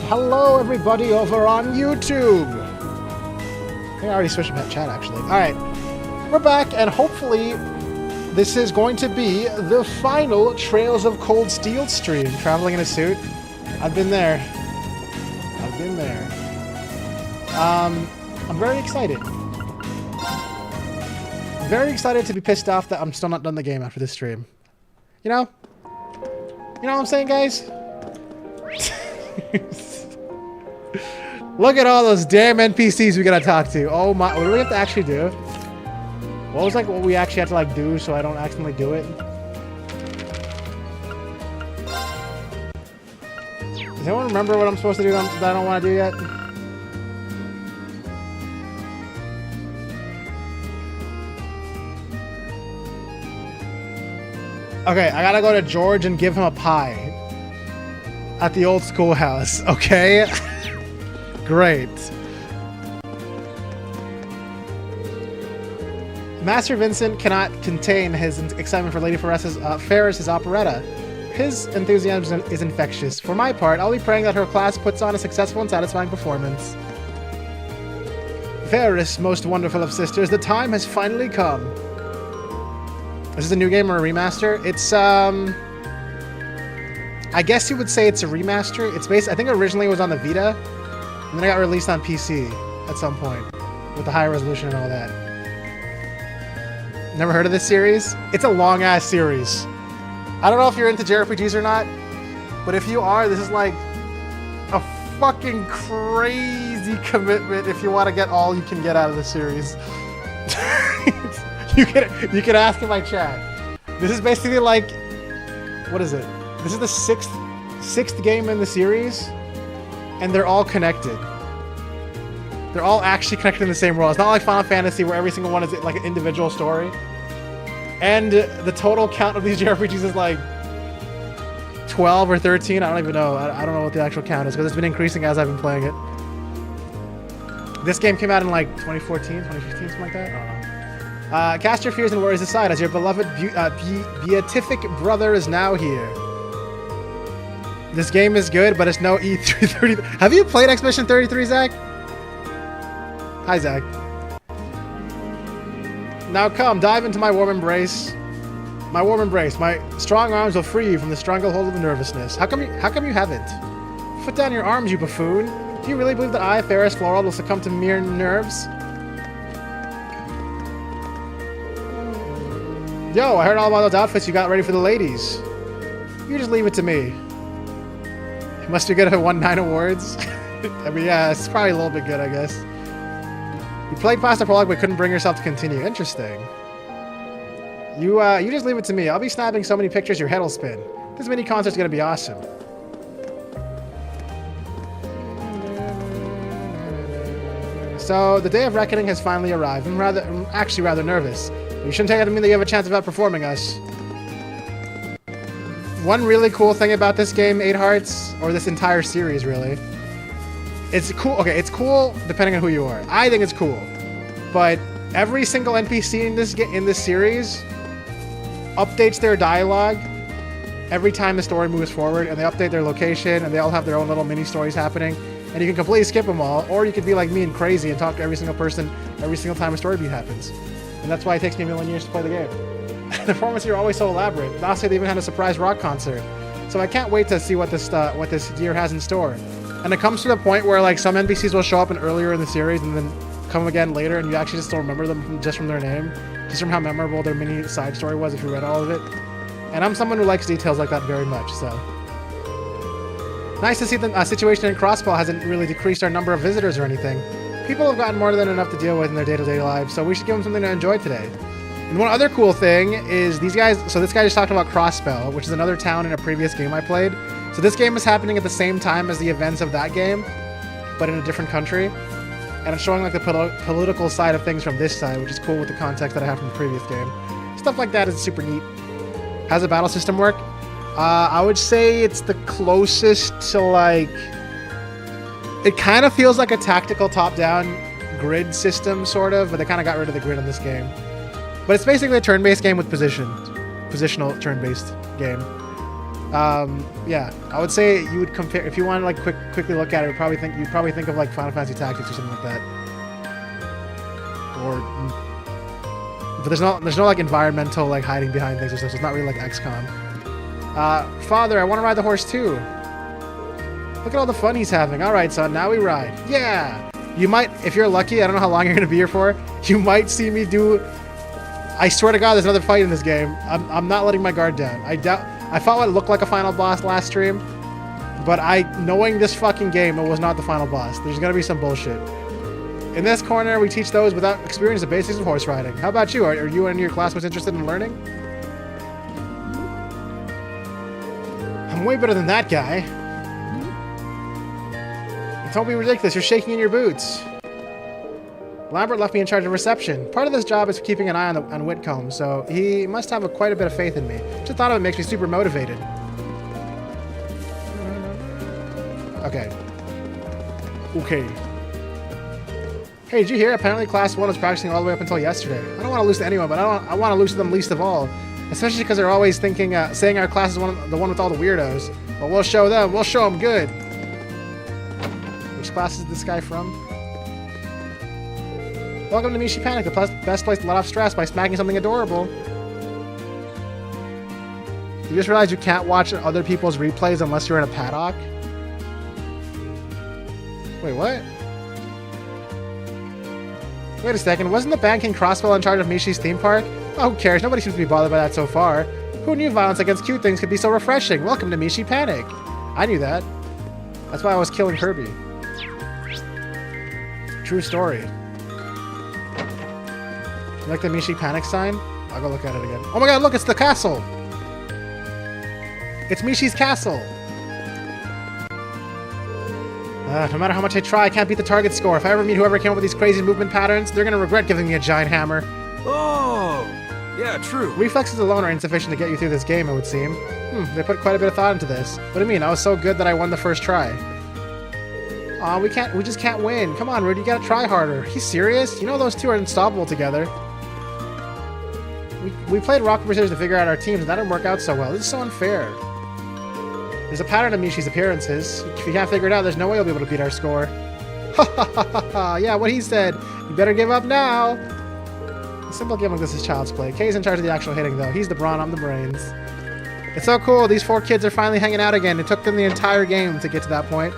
Hello, everybody over on YouTube. I think I already switched to chat, actually. All right, we're back, and hopefully this is going to be the final Trails of Cold Steel stream. Traveling in a suit. I've been there. I've been there. I'm very excited. Very excited to be pissed off that I'm still not done the game after this stream. You know? You know what I'm saying, guys? Look at all those damn NPCs we gotta talk to. Oh my, what do we have to actually do? What was like what we actually have to like do so I don't accidentally do it? Does anyone remember what I'm supposed to do that I don't want to do yet? Okay, I gotta go to George and give him a pie. At the old schoolhouse, okay? Great. Master Vincent cannot contain his excitement for Lady Ferris's operetta. His enthusiasm is infectious. For my part, I'll be praying that her class puts on a successful and satisfying performance. Ferris, most wonderful of sisters, the time has finally come. Is this a new game or a remaster? It's, I guess you would say it's a remaster. It's based, I think originally it was on the Vita, and then it got released on PC at some point, with the high resolution and all that. Never heard of this series? It's a long-ass series. I don't know if you're into JRPGs or not, but if you are, this is like a fucking crazy commitment if you want to get all you can get out of the series. You can ask in my chat. This is basically like, what is it? This is the sixth game in the series, and they're all connected. They're all actually connected in the same world. It's not like Final Fantasy where every single one is like an individual story. And the total count of these JRPGs is like 12 or 13. I don't even know. I don't know what the actual count is because it's been increasing as I've been playing it. This game came out in like 2014, 2015, something like that. I don't know. Cast your fears and worries aside as your beloved beatific brother is now here. This game is good, but it's no E330. Have you played Expedition 33, Zach? Hi, Zach. Now come, dive into my warm embrace. My warm embrace. My strong arms will free you from the stranglehold of nervousness. How come you haven't? Put down your arms, you buffoon. Do you really believe that I, Ferris Floral, will succumb to mere nerves? Yo, I heard all about those outfits you got ready for the ladies. You just leave it to me. You must be good at 1-9 awards. I mean, yeah, it's probably a little bit good, I guess. You played past the prologue but couldn't bring yourself to continue. Interesting. You just leave it to me. I'll be snapping so many pictures your head will spin. This mini concert's gonna be awesome. So, the day of reckoning has finally arrived. I'm actually rather nervous. You shouldn't take it to mean that you have a chance of outperforming us. One really cool thing about this game, 8 Hearts, or this entire series, really, it's cool. Okay, it's cool depending on who you are. I think it's cool, but every single NPC in this series updates their dialogue every time the story moves forward, and they update their location, and they all have their own little mini stories happening. And you can completely skip them all, or you could be like me and crazy and talk to every single person every single time a story beat happens. And that's why it takes me a million years to play the game. The performances are always so elaborate. Last year they even had a surprise rock concert. So I can't wait to see what this year has in store. And it comes to the point where like some NPCs will show up earlier in the series and then come again later, and you actually just don't remember them just from their name, just from how memorable their mini side story was if you read all of it. And I'm someone who likes details like that very much, so. Nice to see the situation in Crossbell hasn't really decreased our number of visitors or anything. People have gotten more than enough to deal with in their day-to-day lives, so we should give them something to enjoy today. And one other cool thing is these guys, so this guy just talked about Crossbell, which is another town in a previous game I played. So this game is happening at the same time as the events of that game, but in a different country. And it's showing like the political side of things from this side, which is cool with the context that I have from the previous game. Stuff like that is super neat. How's the battle system work? I would say it's the closest to like... It kind of feels like a tactical top-down grid system, sort of, but they kind of got rid of the grid in this game. But it's basically a turn-based game with positional turn-based game. Yeah, I would say you would compare if you want to like quickly look at it. You'd probably think of like Final Fantasy Tactics or something like that. But there's no like environmental like hiding behind things or stuff. So it's not really like XCOM. Father, I want to ride the horse too. Look at all the fun he's having. All right, son, now we ride. Yeah. You might, if you're lucky, I don't know how long you're gonna be here for. You might see me do. I swear to God, there's another fight in this game. I'm not letting my guard down. I fought what looked like a final boss last stream, but knowing this fucking game, it was not the final boss. There's gonna be some bullshit. In this corner, we teach those without experience the basics of horse riding. How about you? Are you and your classmates interested in learning? I'm way better than that guy. Don't be ridiculous. You're shaking in your boots. Lambert left me in charge of reception. Part of this job is keeping an eye on Whitcomb, so he must have quite a bit of faith in me. Just thought of it makes me super motivated. Okay. Hey, did you hear? Apparently Class 1 was practicing all the way up until yesterday. I don't want to lose to anyone, but I want to lose to them least of all. Especially because they're always saying our class is the one with all the weirdos. Well, we'll show them. We'll show them good. Which class is this guy from? Welcome to Mishi Panic, the best place to let off stress by smacking something adorable. You just realized you can't watch other people's replays unless you're in a paddock? Wait, what? Wait a second, wasn't the Band King Crossbell in charge of Mishi's theme park? Oh, who cares? Nobody seems to be bothered by that so far. Who knew violence against cute things could be so refreshing? Welcome to Mishi Panic. I knew that. That's why I was killing Kirby. True story. You like the Mishi Panic sign? I'll go look at it again. Oh my god, look, it's the castle! It's Mishi's castle! No matter how much I try, I can't beat the target score. If I ever meet whoever came up with these crazy movement patterns, they're gonna regret giving me a giant hammer. Oh! Yeah, true. Reflexes alone are insufficient to get you through this game, it would seem. They put quite a bit of thought into this. What do you mean? I was so good that I won the first try. Aw, we just can't win. Come on, Rude, you gotta try harder. He's serious? You know those two are unstoppable together. We played rock, paper, scissors to figure out our teams, and that didn't work out so well. This is so unfair. There's a pattern to Mishi's appearances. If you can't figure it out, there's no way you'll be able to beat our score. Ha ha ha ha ha! Yeah, what he said. You better give up now! A simple game like this is child's play. Kay's in charge of the actual hitting, though. He's the brawn, I'm the brains. It's so cool. These 4 kids are finally hanging out again. It took them the entire game to get to that point.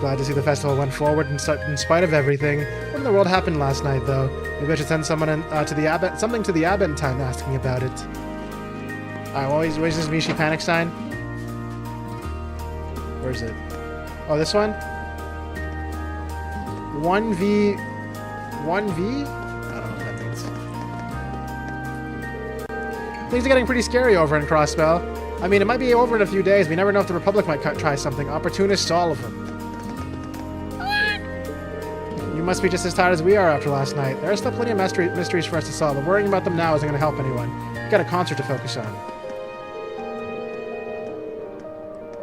Glad to see the festival went forward in spite of everything. What in the world happened last night, though? Maybe I should send someone to the Abbot, something to the Abbot in time asking about it. Alright, well, where's this Mishi Panic sign? Where's it? Oh, this one? 1v... 1v? I don't know what that means. Things are getting pretty scary over in Crossbell. I mean, it might be over in a few days. We never know if the Republic might try something. Opportunists, all of them. You must be just as tired as we are after last night. There are still plenty of mysteries for us to solve, but worrying about them now isn't going to help anyone. We've got a concert to focus on.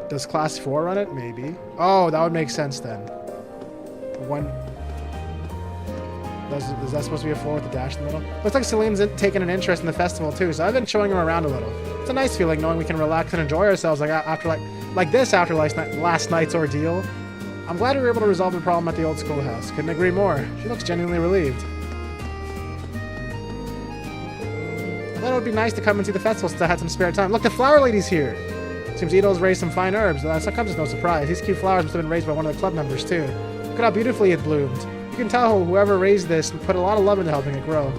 Does Class 4 run it? Maybe. Oh, that would make sense then. Is that supposed to be a 4 with a dash in the middle? Looks like Celine's taken an interest in the festival too, so I've been showing him around a little. It's a nice feeling knowing we can relax and enjoy ourselves after last night's ordeal. I'm glad we were able to resolve the problem at the old schoolhouse. Couldn't agree more. She looks genuinely relieved. I thought it would be nice to come and see the festival since I had some spare time. Look, the flower lady's here! Seems Ito's raised some fine herbs. That comes as no surprise. These cute flowers must have been raised by one of the club members, too. Look at how beautifully it bloomed. You can tell whoever raised this put a lot of love into helping it grow.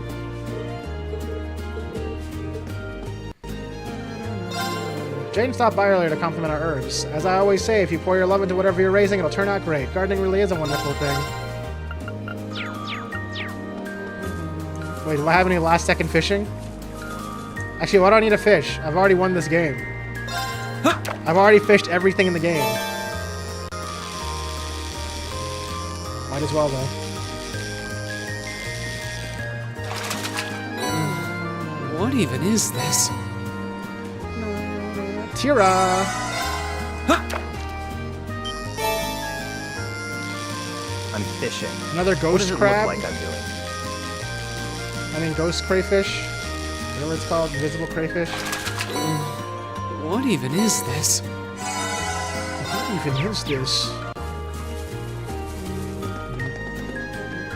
Jane stopped by earlier to compliment our herbs. As I always say, if you pour your love into whatever you're raising, it'll turn out great. Gardening really is a wonderful thing. Wait, do I have any last-second fishing? Actually, why do I need a fish? I've already won this game. I've already fished everything in the game. Might as well, though. What even is this? Tira! I'm fishing. Another ghost crab? What does it look like I'm doing? I mean, ghost crayfish? Whatever it's called, invisible crayfish. What even is this? What even is this?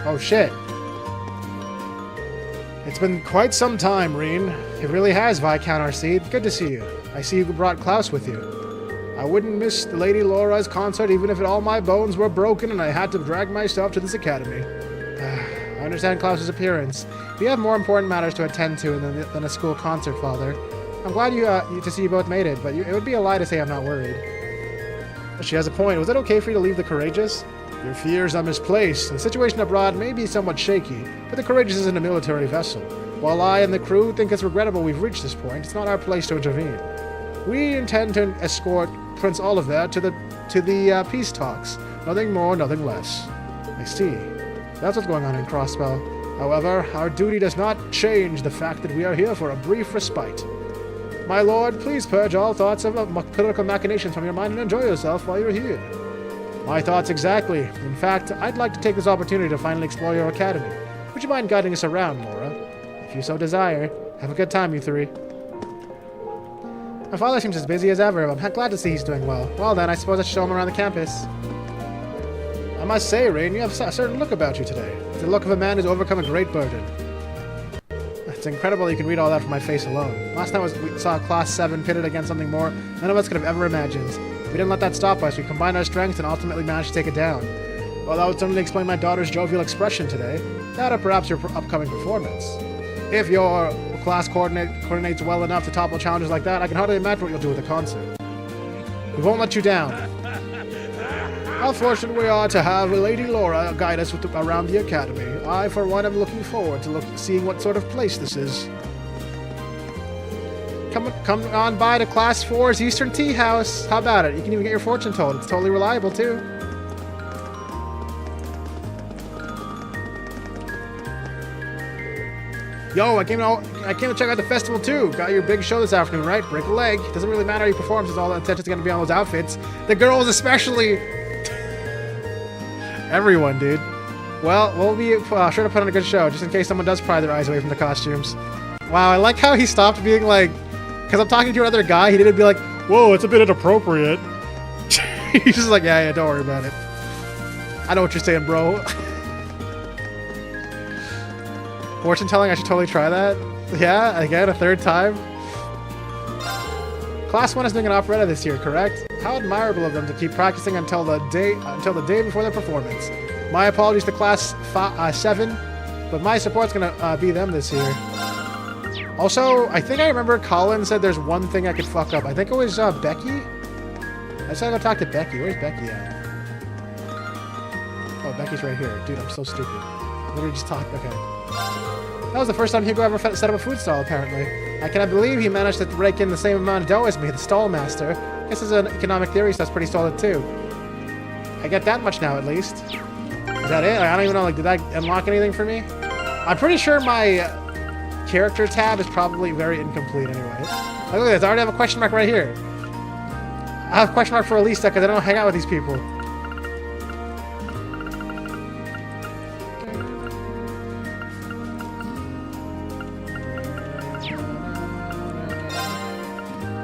Oh shit. It's been quite some time, Reen. It really has, Viscount Arcide. Good to see you. I see you brought Klaus with you. I wouldn't miss Lady Laura's concert even if all my bones were broken and I had to drag myself to this academy. I understand Klaus's appearance. We have more important matters to attend to than a school concert, Father. I'm glad to see you both made it, but it would be a lie to say I'm not worried. She has a point. Was it okay for you to leave the Courageous? Your fears are misplaced. The situation abroad may be somewhat shaky, but the Courageous isn't a military vessel. While I and the crew think it's regrettable we've reached this point, it's not our place to intervene. We intend to escort Prince Oliver to the peace talks. Nothing more, nothing less. I see. That's what's going on in Crossspell. However, our duty does not change the fact that we are here for a brief respite. My lord, please purge all thoughts of political machinations from your mind and enjoy yourself while you're here. My thoughts exactly. In fact, I'd like to take this opportunity to finally explore your academy. Would you mind guiding us around, Laura? If you so desire. Have a good time, you three. My father seems as busy as ever, but I'm glad to see he's doing well. Well then, I suppose I should show him around the campus. I must say, Rain, you have a certain look about you today. It's the look of a man who's overcome a great burden. It's incredible you can read all that from my face alone. Last night we saw Class 7 pitted against something more none of us could have ever imagined. We didn't let that stop us. We combined our strengths and ultimately managed to take it down. Well, that would certainly explain my daughter's jovial expression today. That or perhaps your upcoming performance. If your class coordinates well enough to topple challenges like that, I can hardly imagine what you'll do with the concert. We won't let you down. How fortunate we are to have Lady Laura guide us around the academy. I, for one, am looking forward to seeing what sort of place this is. Come on by to Class 4's Eastern Tea House. How about it? You can even get your fortune told. It's totally reliable, too. Yo, I came to check out the festival, too. Got your big show this afternoon, right? Break a leg. Doesn't really matter how you perform since all the attention's going to be on those outfits. The girls especially. Everyone, dude. Well, we'll be sure to put on a good show, just in case someone does pry their eyes away from the costumes. Wow, I like how he stopped being like... Because I'm talking to another guy, he didn't be like, whoa, it's a bit inappropriate. He's just like, yeah, don't worry about it. I know what you're saying, bro. Fortune telling, I should totally try that. Yeah, again, a third time. Class 1 is doing an operetta this year, correct? How admirable of them to keep practicing until the day before their performance. My apologies to Class 7, but my support's gonna be them this year. Also, I think I remember Colin said there's one thing I could fuck up. I think it was Becky? I just gotta go talk to Becky. Where's Becky at? Oh, Becky's right here. Dude, I'm so stupid. Literally just talk. Okay. That was the first time Hugo ever set up a food stall, apparently. I cannot believe he managed to rake in the same amount of dough as me, the stall master. Guess it's an economic theory, so that's pretty solid, too. I get that much now, at least. Is that it? I don't even know, like, did that unlock anything for me? I'm pretty sure my character tab is probably very incomplete anyway. Like, look at this, I already have a question mark right here. I have a question mark for Elisa because I don't hang out with these people.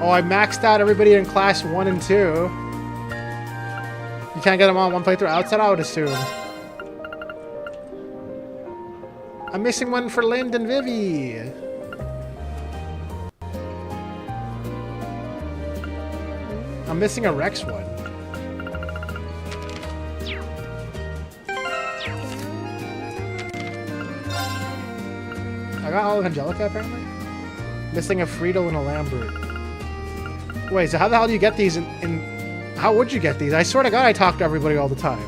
Oh, I maxed out everybody in Class 1 and 2. You can't get them on one playthrough outside, I would assume. I'm missing one for Lind and Vivi. I'm missing a Rex one. I got all of Angelica, apparently. Missing a Friedel and a Lambert. Wait, so how the hell do you get these in... How would you get these? I swear to God I talk to everybody all the time.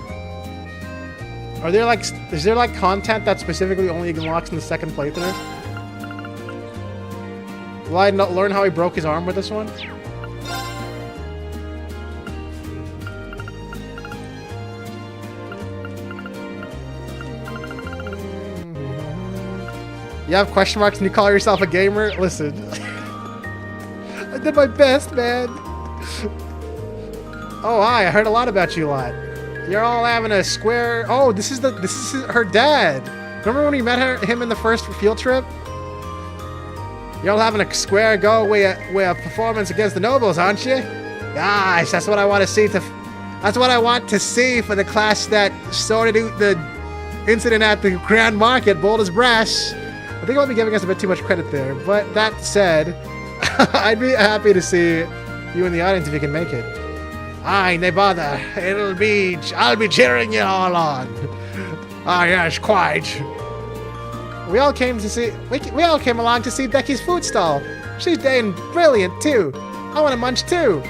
Are there like... Is there like content that specifically only unlocks in the second playthrough? Will I learn how he broke his arm with this one? You have question marks and you call yourself a gamer? Listen. I did my best, man. Oh, hi. I heard a lot about you lot. You're all having a square... Oh, this is her dad. Remember when we met him in the first field trip? You're all having a square go with a performance against the nobles, aren't you? Gosh, that's what I want to see. That's what I want to see for the class that sorted out the incident at the Grand Market, bold as brass. I think I might be giving us a bit too much credit there. But that said, I'd be happy to see you in the audience if you can make it. Aye, no bother. I'll be cheering you all on. Ah, yes, quite. We all came along to see Becky's food stall. She's doing brilliant too. I want to munch too.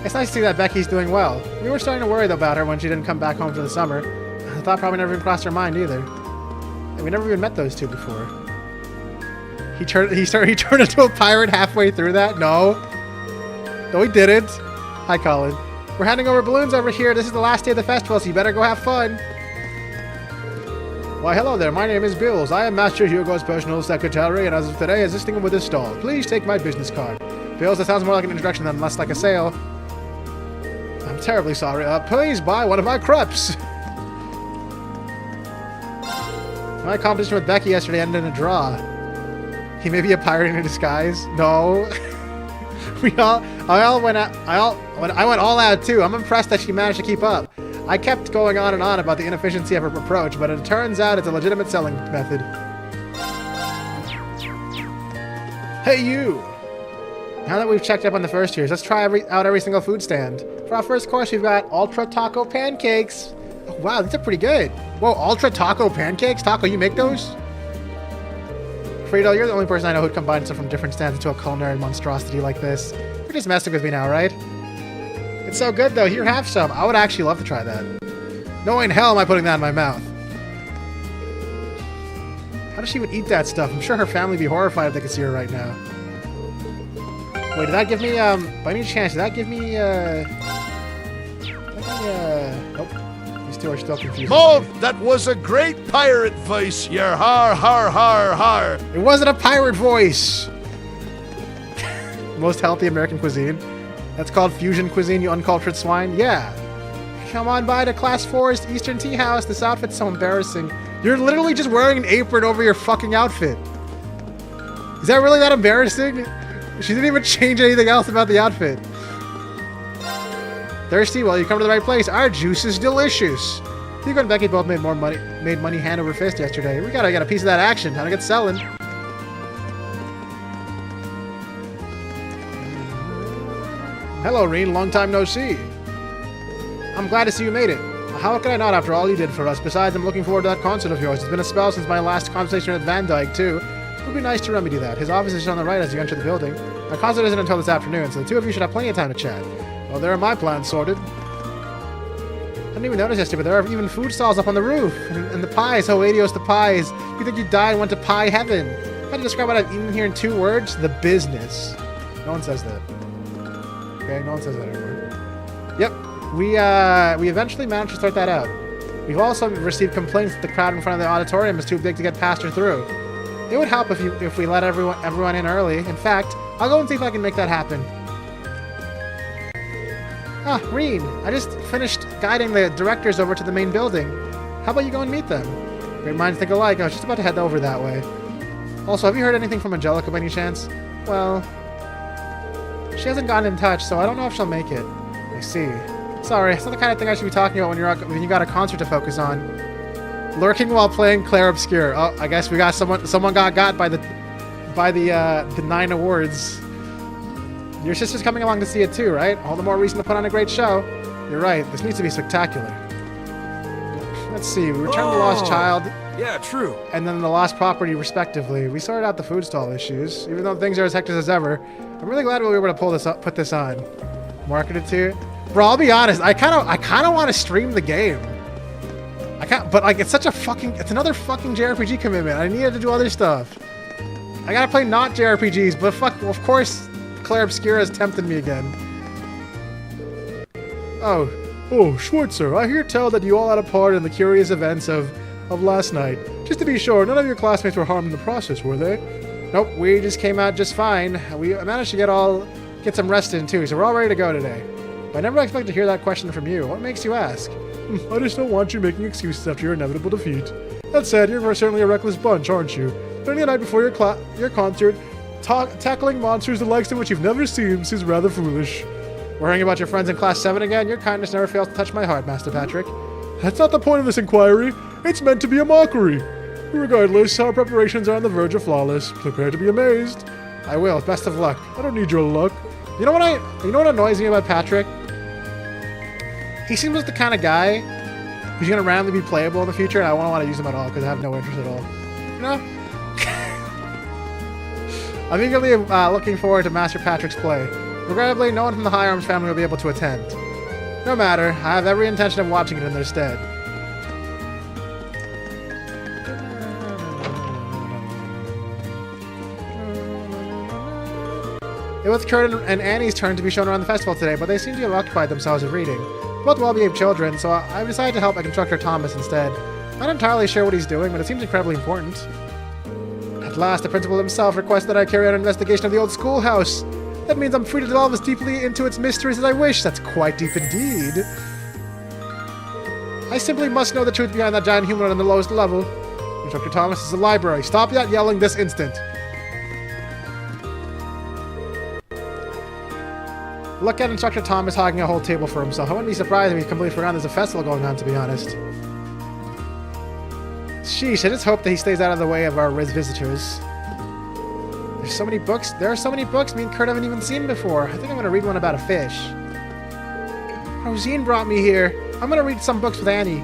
It's nice to see that Becky's doing well. We were starting to worry about her when she didn't come back home for the summer. I thought probably never even crossed her mind either. And we never even met those two before. He turned into a pirate halfway through that? No, he didn't. Hi, Colin. We're handing over balloons over here. This is the last day of the festival, so you better go have fun. Why, hello there. My name is Bills. I am Master Hugo's personal secretary, and as of today, assisting him with his stall. Please take my business card. Bills, that sounds more like an introduction than less like a sale. I'm terribly sorry. Please buy one of my crepes. My competition with Becky yesterday ended in a draw. He may be a pirate in a disguise. No. I went all out too. I'm impressed that she managed to keep up. I kept going on and on about the inefficiency of her approach, but it turns out it's a legitimate selling method. Hey you! Now that we've checked up on the first tiers, let's try out every single food stand. For our first course, we've got Ultra Taco Pancakes. Oh, wow, these are pretty good. Whoa, Ultra Taco Pancakes? Taco, you make those? Frito, you're the only person I know who'd combine stuff from different stands into a culinary monstrosity like this. You're just messing with me now, right? It's so good, though. Here, have some. I would actually love to try that. No way in hell am I putting that in my mouth. How does she even eat that stuff? I'm sure her family would be horrified if they could see her right now. Wait, did that give me, by any chance, did that give me, nope. These two are still confused. Move! That was a great pirate voice, yer har har har har. It wasn't a pirate voice! Most healthy American cuisine. That's called fusion cuisine, you uncultured swine? Yeah. Come on by to Class 4's Eastern Tea House. This outfit's so embarrassing. You're literally just wearing an apron over your fucking outfit. Is that really that embarrassing? She didn't even change anything else about the outfit. Thirsty? Well, you come to the right place. Our juice is delicious. Hugo and Becky both made money hand over fist yesterday. We gotta get a piece of that action. How to get selling. Hello, Reen. Long time no see. I'm glad to see you made it. How could I not after all you did for us? Besides, I'm looking forward to that concert of yours. It's been a spell since my last conversation with Van Dyke, too. It would be nice to remedy that. His office is on the right as you enter the building. Our concert isn't until this afternoon, so the two of you should have plenty of time to chat. Well, there are my plans sorted. I didn't even notice yesterday, but there are even food stalls up on the roof. And the pies, how adios the pies. You think you died and went to pie heaven. If I had to describe what I've eaten here in 2 words, the business. No one says that. Okay, no one says that anymore. Yep, we eventually managed to sort that out. We've also received complaints that the crowd in front of the auditorium is too big to get past or through. It would help if we let everyone in early. In fact, I'll go and see if I can make that happen. Ah, Reen, I just finished guiding the directors over to the main building. How about you go and meet them? Great minds think alike. I was just about to head over that way. Also, have you heard anything from Angelica by any chance? Well, she hasn't gotten in touch, so I don't know if she'll make it. I see. Sorry, it's not the kind of thing I should be talking about when you got a concert to focus on. Lurking while playing Claire Obscure. Oh, I guess we got someone got by the 9 awards. Your sister's coming along to see it too, right? All the more reason to put on a great show. You're right, this needs to be spectacular. Let's see, we returned the Lost Child. Yeah, true. And then the Lost Property, respectively. We sorted out the food stall issues, even though things are as hectic as ever. I'm really glad we were able to put this on. Marketed to. Bro, I'll be honest, I kind of want to stream the game. But like, it's another fucking JRPG commitment. I needed to do other stuff. I gotta play not JRPGs, but of course, Claire Obscura has tempted me again. Oh, Schwartzer, I hear tell that you all had a part in the curious events of last night. Just to be sure, none of your classmates were harmed in the process, were they? Nope, we just came out just fine. We managed to get some rest in too, so we're all ready to go today. But I never expected to hear that question from you. What makes you ask? I just don't want you making excuses after your inevitable defeat. That said, you're certainly a reckless bunch, aren't you? Spending the night before your concert, tackling monsters the likes of which you've never seen seems rather foolish. Worrying about your friends in Class 7 again? Your kindness never fails to touch my heart, Master Patrick. That's not the point of this inquiry. It's meant to be a mockery. Regardless, our preparations are on the verge of flawless. Prepare to be amazed. I will. Best of luck. I don't need your luck. You know what annoys me about Patrick? He seems like the kind of guy who's gonna randomly be playable in the future, and I won't want to use him at all because I have no interest at all. You know? I'm eagerly looking forward to Master Patrick's play. Regrettably, no one from the High Arms family will be able to attend. No matter, I have every intention of watching it in their stead. It was Kurt and Annie's turn to be shown around the festival today, but they seem to have occupied themselves with reading. Both well-behaved children, so I decided to help my constructor Thomas instead. I'm not entirely sure what he's doing, but it seems incredibly important. At last, the principal himself requests that I carry out an investigation of the old schoolhouse. That means I'm free to delve as deeply into its mysteries as I wish. That's quite deep indeed. I simply must know the truth behind that giant humanoid on the lowest level. Instructor Thomas is the library. Stop that yelling this instant. Look at Instructor Thomas hogging a whole table for himself. I wouldn't be surprised if he completely forgot there's a festival going on, to be honest. Sheesh, I just hope that he stays out of the way of our visitors. There's so many books. There are so many books me and Kurt haven't even seen before. I think I'm going to read one about a fish. Rosine brought me here. I'm going to read some books with Annie.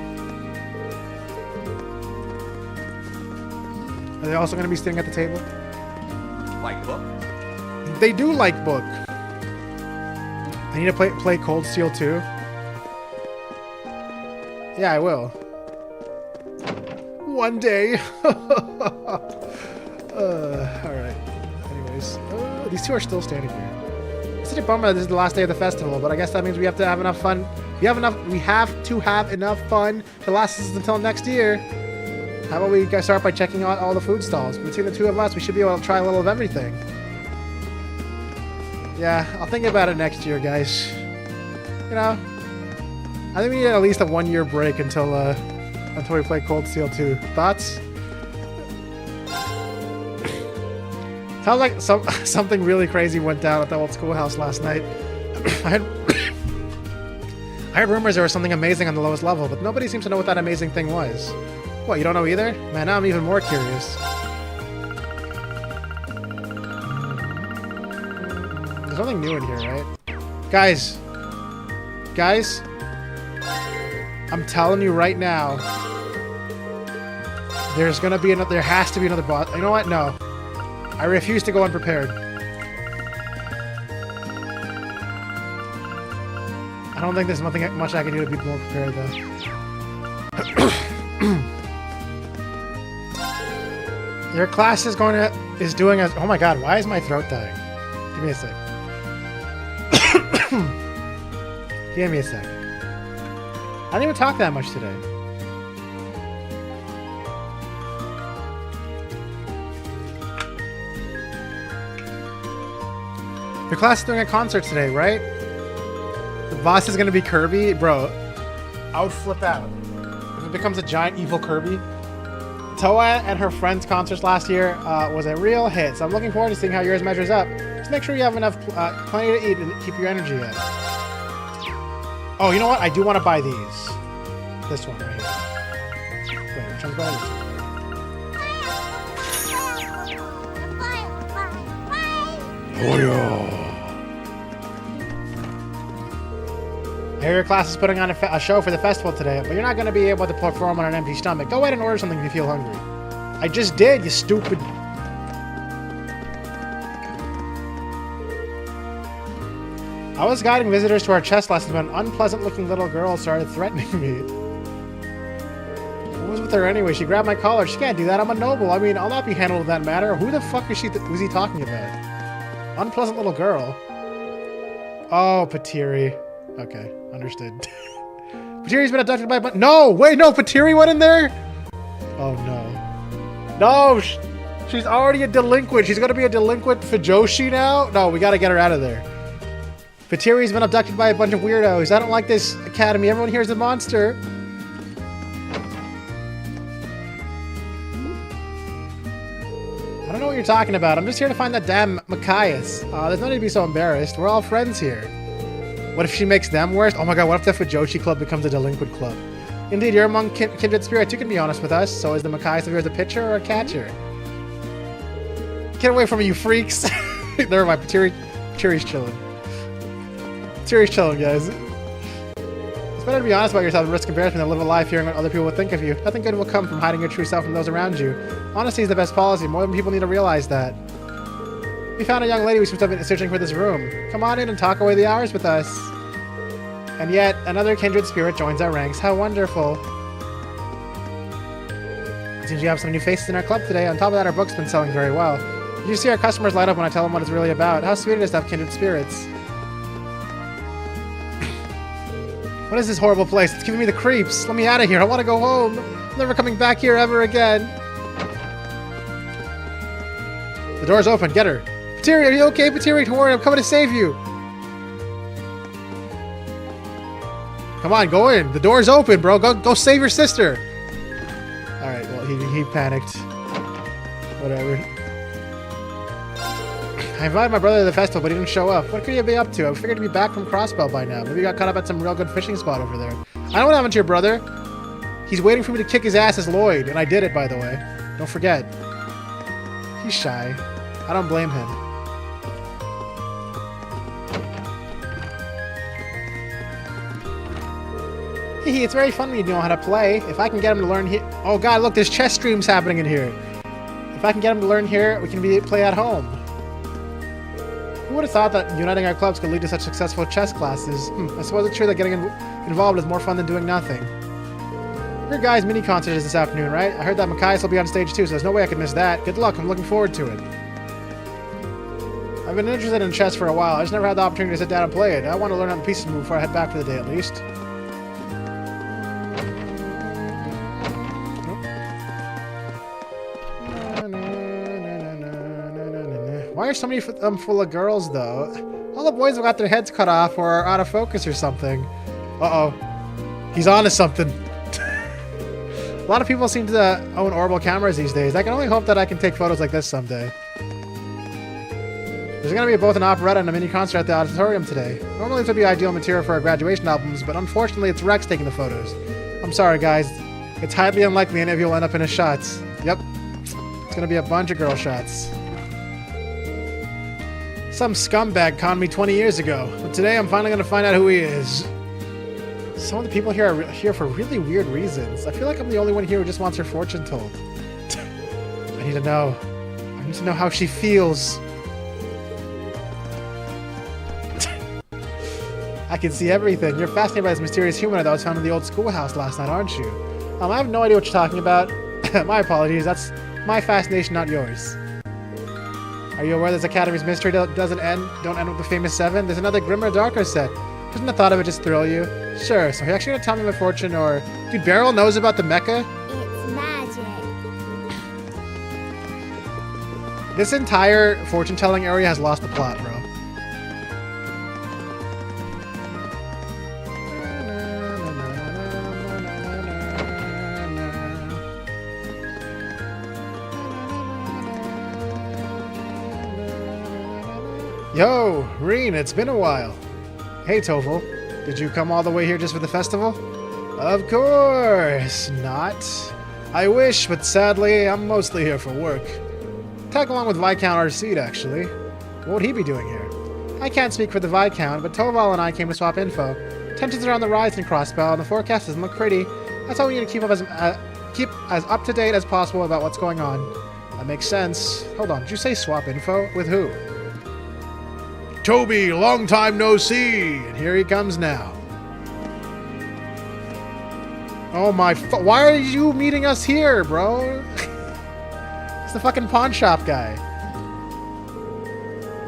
Are they also going to be sitting at the table? Like book? They do like book. I need to play Cold Steel 2. Yeah, I will. One day. Alright. Anyways. These two are still standing here. It's such a bummer that this is the last day of the festival, but I guess that means we have to have enough fun. We have to have enough fun to last us until next year. How about we start by checking out all the food stalls? Between the two of us, we should be able to try a little of everything. Yeah, I'll think about it next year, guys. You know, I think we need at least a 1-year break until we play Cold Steel 2. Thoughts? Sounds like something really crazy went down at the old schoolhouse last night. I heard rumors there was something amazing on the lowest level, but nobody seems to know what that amazing thing was. What, you don't know either? Man, now I'm even more curious. There's nothing new in here, right? Guys, I'm telling you right now, there's gonna be another. There has to be another boss. You know what? No, I refuse to go unprepared. I don't think there's nothing much I can do to be more prepared, though. Your class is doing as. Oh my God! Why is my throat dying? Give me a sec. Give me a sec. I didn't even talk that much today. Your class is doing a concert today, right? The boss is gonna be Kirby? Bro, I would flip out. If it becomes a giant evil Kirby. Toa and her friends' concerts last year was a real hit, so I'm looking forward to seeing how yours measures up. Just make sure you have enough, plenty to eat and keep your energy up. Oh, you know what? I do want to buy these. This one right here. Wait, which one's better? Oh, yeah. I hear your class is putting on a show for the festival today, but you're not going to be able to perform on an empty stomach. Go ahead and order something if you feel hungry. I just did, you stupid... I was guiding visitors to our chess lessons when an unpleasant-looking little girl started threatening me. What was with her anyway? She grabbed my collar. She can't do that. I'm a noble. I mean, I'll not be handled in that matter. Who the fuck is was he talking about? Unpleasant little girl. Oh, Patiri. Okay, understood. Patiri's been abducted by a No! Wait, no! Patiri went in there? Oh, no. No! She's already a delinquent. She's gonna be a delinquent Fujoshi now? No, we gotta get her out of there. Patiri's been abducted by a bunch of weirdos. I don't like this academy. Everyone here's a monster. what you're talking about. I'm just here to find that damn Machias. There's no need to be so embarrassed. We're all friends here. What if she makes them worse? Oh my god, what if the Fujoshi Club becomes a delinquent club? Indeed, you're among kindred spirits. You can be honest with us. So is the Machias of yours a pitcher or a catcher? Get away from me, you freaks. Never mind, Chiri's chilling. Chiri's chilling, guys. It's better to be honest about yourself and risk embarrassment than live a life hearing what other people will think of you. Nothing good will come from hiding your true self from those around you. Honesty is the best policy. More than people need to realize that. We found a young lady who's searching for this room. Come on in and talk away the hours with us. And yet, another kindred spirit joins our ranks. How wonderful. It seems you have some new faces in our club today. On top of that, our book's been selling very well. You see our customers light up when I tell them what it's really about. How sweet it is to have kindred spirits. What is this horrible place? It's giving me the creeps. Let me out of here. I want to go home. I'm never coming back here ever again. The door's open. Get her. Patiri, are you okay? Patiri, don't worry. I'm coming to save you. Come on, go in. The door's open, bro. Go save your sister. All right. Well, he panicked. Whatever. I invited my brother to the festival, but he didn't show up. What could he be up to? I figured he'd be back from Crossbell by now. Maybe he got caught up at some real good fishing spot over there. I know what happened to your brother. He's waiting for me to kick his ass as Lloyd, and I did it, by the way. Don't forget. He's shy. I don't blame him. Hee, it's very fun when you know how to play. If I can get him to learn here... Oh god, look, there's chess streams happening in here. If I can get him to learn here, we can play at home. Who would have thought that uniting our clubs could lead to such successful chess classes? I suppose it's true that getting involved is more fun than doing nothing. Your guys' mini concert is this afternoon, right? I heard that Machias will be on stage too, so there's no way I could miss that. Good luck, I'm looking forward to it. I've been interested in chess for a while. I just never had the opportunity to sit down and play it. I want to learn how the pieces move before I head back for the day at least. Why are so many of them full of girls, though? All the boys have got their heads cut off or are out of focus or something. Uh-oh. He's on to something. A lot of people seem to own orbital cameras these days. I can only hope that I can take photos like this someday. There's going to be both an operetta and a mini concert at the auditorium today. Normally this would be ideal material for our graduation albums, but unfortunately it's Rex taking the photos. I'm sorry, guys. It's highly unlikely any of you will end up in his shots. Yep. It's going to be a bunch of girl shots. Some scumbag conned me 20 years ago, but today I'm finally going to find out who he is. Some of the people here are here for really weird reasons. I feel like I'm the only one here who just wants her fortune told. I need to know. I need to know how she feels. I can see everything. You're fascinated by this mysterious humanoid that was found in the old schoolhouse last night, aren't you? I have no idea what you're talking about. My apologies. That's my fascination, not yours. Are you aware this Academy's mystery don't end with the famous 7? There's another grimmer, darker set. Doesn't the thought of it just thrill you? Sure, so you're actually gonna tell me my fortune, or... Dude, Beryl knows about the mecha? It's magic. This entire fortune-telling area has lost the plot, bro. Yo, Reen, it's been a while. Hey, Toval. Did you come all the way here just for the festival? Of course not. I wish, but sadly, I'm mostly here for work. Tag along with Viscount Arseed, actually. What would he be doing here? I can't speak for the Viscount, but Toval and I came to swap info. Tensions are on the rise in Crossbell, and the forecast doesn't look pretty. That's why we need to keep as up-to-date as possible about what's going on. That makes sense. Hold on, did you say swap info? With who? Toby, long time no see, and here he comes now. Oh my, why are you meeting us here, bro? It's the fucking pawn shop guy.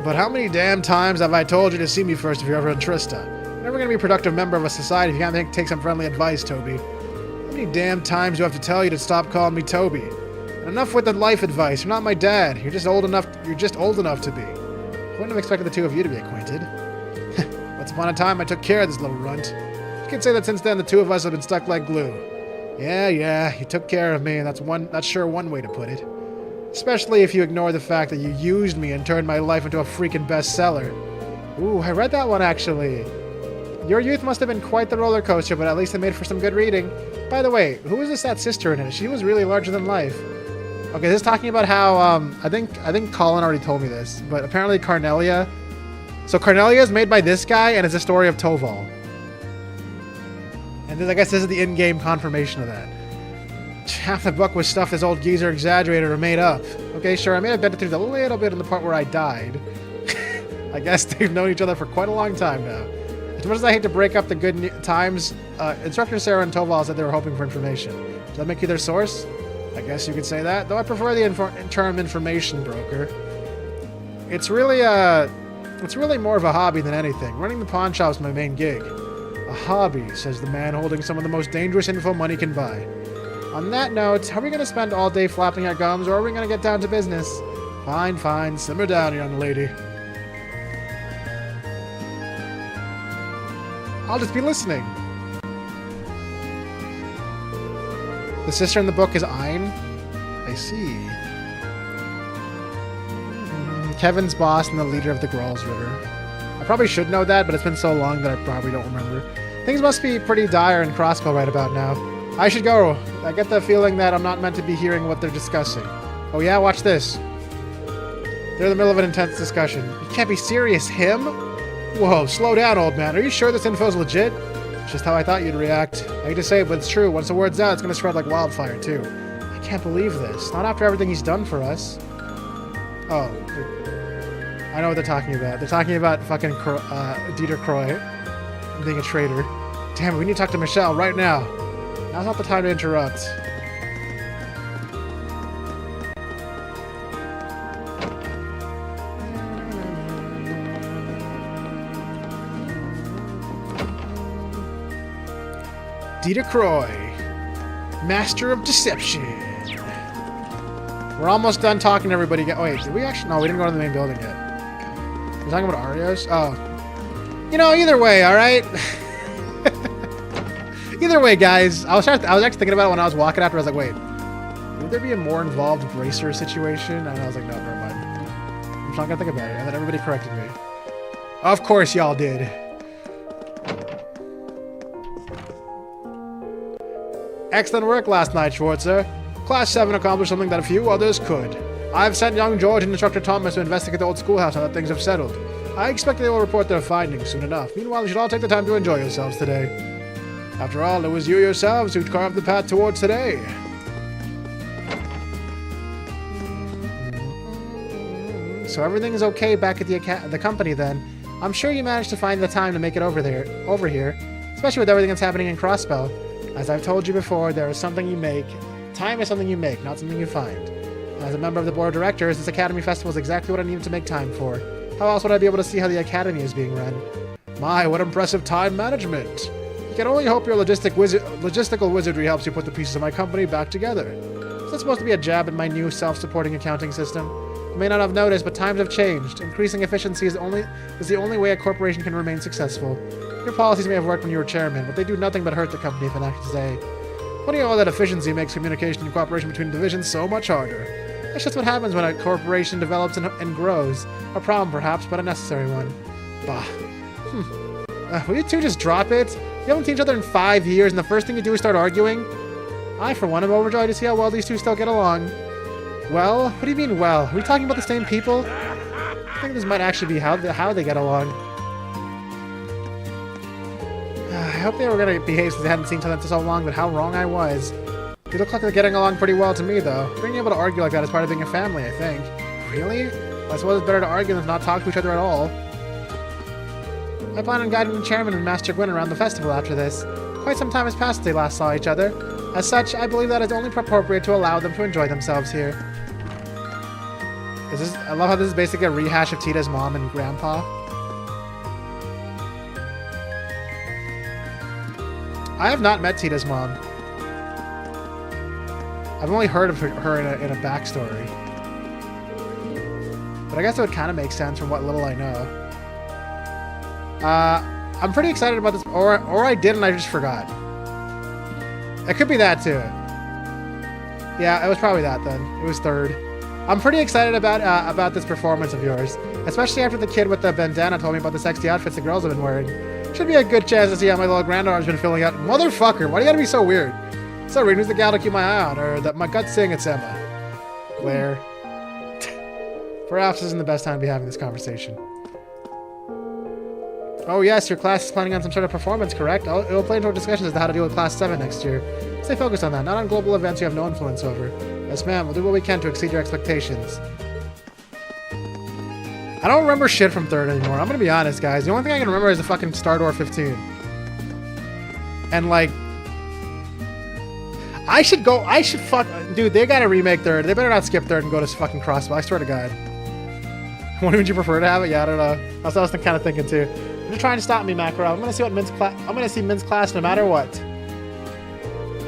But how many damn times have I told you to see me first if you're ever in Trista? You're never gonna be a productive member of a society if you can't take some friendly advice, Toby. How many damn times do I have to tell you to stop calling me Toby? And enough with the life advice. You're not my dad. You're just old enough to be. I wouldn't have expected the two of you to be acquainted. Once upon a time, I took care of this little runt. You can say that since then, the two of us have been stuck like glue. Yeah, you took care of me, and that's sure one way to put it. Especially if you ignore the fact that you used me and turned my life into a freaking bestseller. Ooh, I read that one actually. Your youth must have been quite the roller coaster, but at least it made for some good reading. By the way, who is that sister in it? She was really larger than life. Okay, this is talking about how, I think Colin already told me this, but apparently Carnelia. So Carnelia is made by this guy, and it's a story of Toval. And I guess this is the in-game confirmation of that. Half the book was stuff this old geezer exaggerated or made up. Okay, sure, I may have bent it through a little bit in the part where I died. I guess they've known each other for quite a long time now. As much as I hate to break up the good times, Instructor Sarah and Toval said they were hoping for information. Does that make you their source? I guess you could say that, though I prefer the term information broker. It's really more of a hobby than anything. Running the pawn shop's my main gig. A hobby, says the man holding some of the most dangerous info money can buy. On that note, are we going to spend all day flapping our gums, or are we going to get down to business? Fine, fine. Simmer down, young lady. I'll just be listening. The sister in the book is Ein? I see. Kevin's boss and the leader of the Gralls River. I probably should know that, but it's been so long that I probably don't remember. Things must be pretty dire in Crossbow right about now. I should go. I get the feeling that I'm not meant to be hearing what they're discussing. Oh yeah, watch this. They're in the middle of an intense discussion. You can't be serious, him? Whoa, slow down, old man. Are you sure this info's legit? It's just how I thought you'd react. I hate to say it, but it's true. Once the word's out, it's gonna spread like wildfire, too. I can't believe this. Not after everything he's done for us. Oh. I know what they're talking about. They're talking about fucking Dieter Croy being a traitor. Damn it, we need to talk to Michelle right now. Now's not the time to interrupt. Dieter Croy, Master of Deception. We're almost done talking to everybody. Oh wait, did we actually? No, we didn't go to the main building yet. We're talking about Arios? Oh. You know, either way, alright? Either way, guys. I was actually thinking about it when I was walking after. I was like, wait. Would there be a more involved bracer situation? And I was like, no, never mind. I'm just not gonna think about it. And then everybody corrected me. Of course y'all did. Excellent work last night, Schwarzer. Class 7 accomplished something that a few others could. I've sent young George and Instructor Thomas to investigate the old schoolhouse now that things have settled. I expect they will report their findings soon enough. Meanwhile, you should all take the time to enjoy yourselves today. After all, it was you yourselves who carved the path towards today. So everything is okay back at the company then. I'm sure you managed to find the time to make it over here, especially with everything that's happening in Crossbow. As I've told you before, there is something you make. Time is something you make, not something you find. As a member of the board of directors, this Academy Festival is exactly what I needed to make time for. How else would I be able to see how the Academy is being run? My, what impressive time management! You can only hope your logistical wizardry helps you put the pieces of my company back together. Is that supposed to be a jab at my new self-supporting accounting system? You may not have noticed, but times have changed. Increasing efficiency is the only way a corporation can remain successful. Your policies may have worked when you were chairman, but they do nothing but hurt the company, if I have to say. Funny how all that efficiency makes communication and cooperation between divisions so much harder. That's just what happens when a corporation develops and grows. A problem, perhaps, but a necessary one. Bah. Will you two just drop it? You haven't seen each other in 5 years, and the first thing you do is start arguing? I, for one, am overjoyed to see how well these two still get along. Well? What do you mean, well? Are we talking about the same people? I think this might actually be how they get along. I hope they were going to behave since they hadn't seen each other for so long, but how wrong I was. They look like they're getting along pretty well to me, though. Being able to argue like that is part of being a family, I think. Really? I suppose it's better to argue than to not talk to each other at all. I plan on guiding the chairman and Master Gwyn around the festival after this. Quite some time has passed since they last saw each other. As such, I believe that it's only appropriate to allow them to enjoy themselves here. I love how this is basically a rehash of Tita's mom and grandpa. I have not met Tita's mom. I've only heard of her in a backstory. But I guess it would kind of make sense from what little I know. I'm pretty excited about this, or I did and I just forgot. It could be that too. Yeah, it was probably that then. It was third. I'm pretty excited about this performance of yours, especially after the kid with the bandana told me about the sexy outfits the girls have been wearing. Should be a good chance to see how my little granddaughter's been filling out. Motherfucker, why do you gotta be so weird? So, Reed, who's the gal to keep my eye on? Or that my gut's saying it's Emma. Claire. Perhaps this isn't the best time to be having this conversation. Oh yes, your class is planning on some sort of performance, correct? It'll play into our discussions as to how to deal with Class 7 next year. Stay focused on that, not on global events you have no influence over. Yes, ma'am, we'll do what we can to exceed your expectations. I don't remember shit from 3rd anymore. I'm gonna be honest, guys. The only thing I can remember is the fucking Star Door 15. And, like... Dude, they gotta remake 3rd. They better not skip 3rd and go to fucking Crossbow. I swear to God. When would you prefer to have it? Yeah, I don't know. That's what I was kind of thinking, too. You're trying to stop me, Macro. I'm gonna see Min's class no matter what.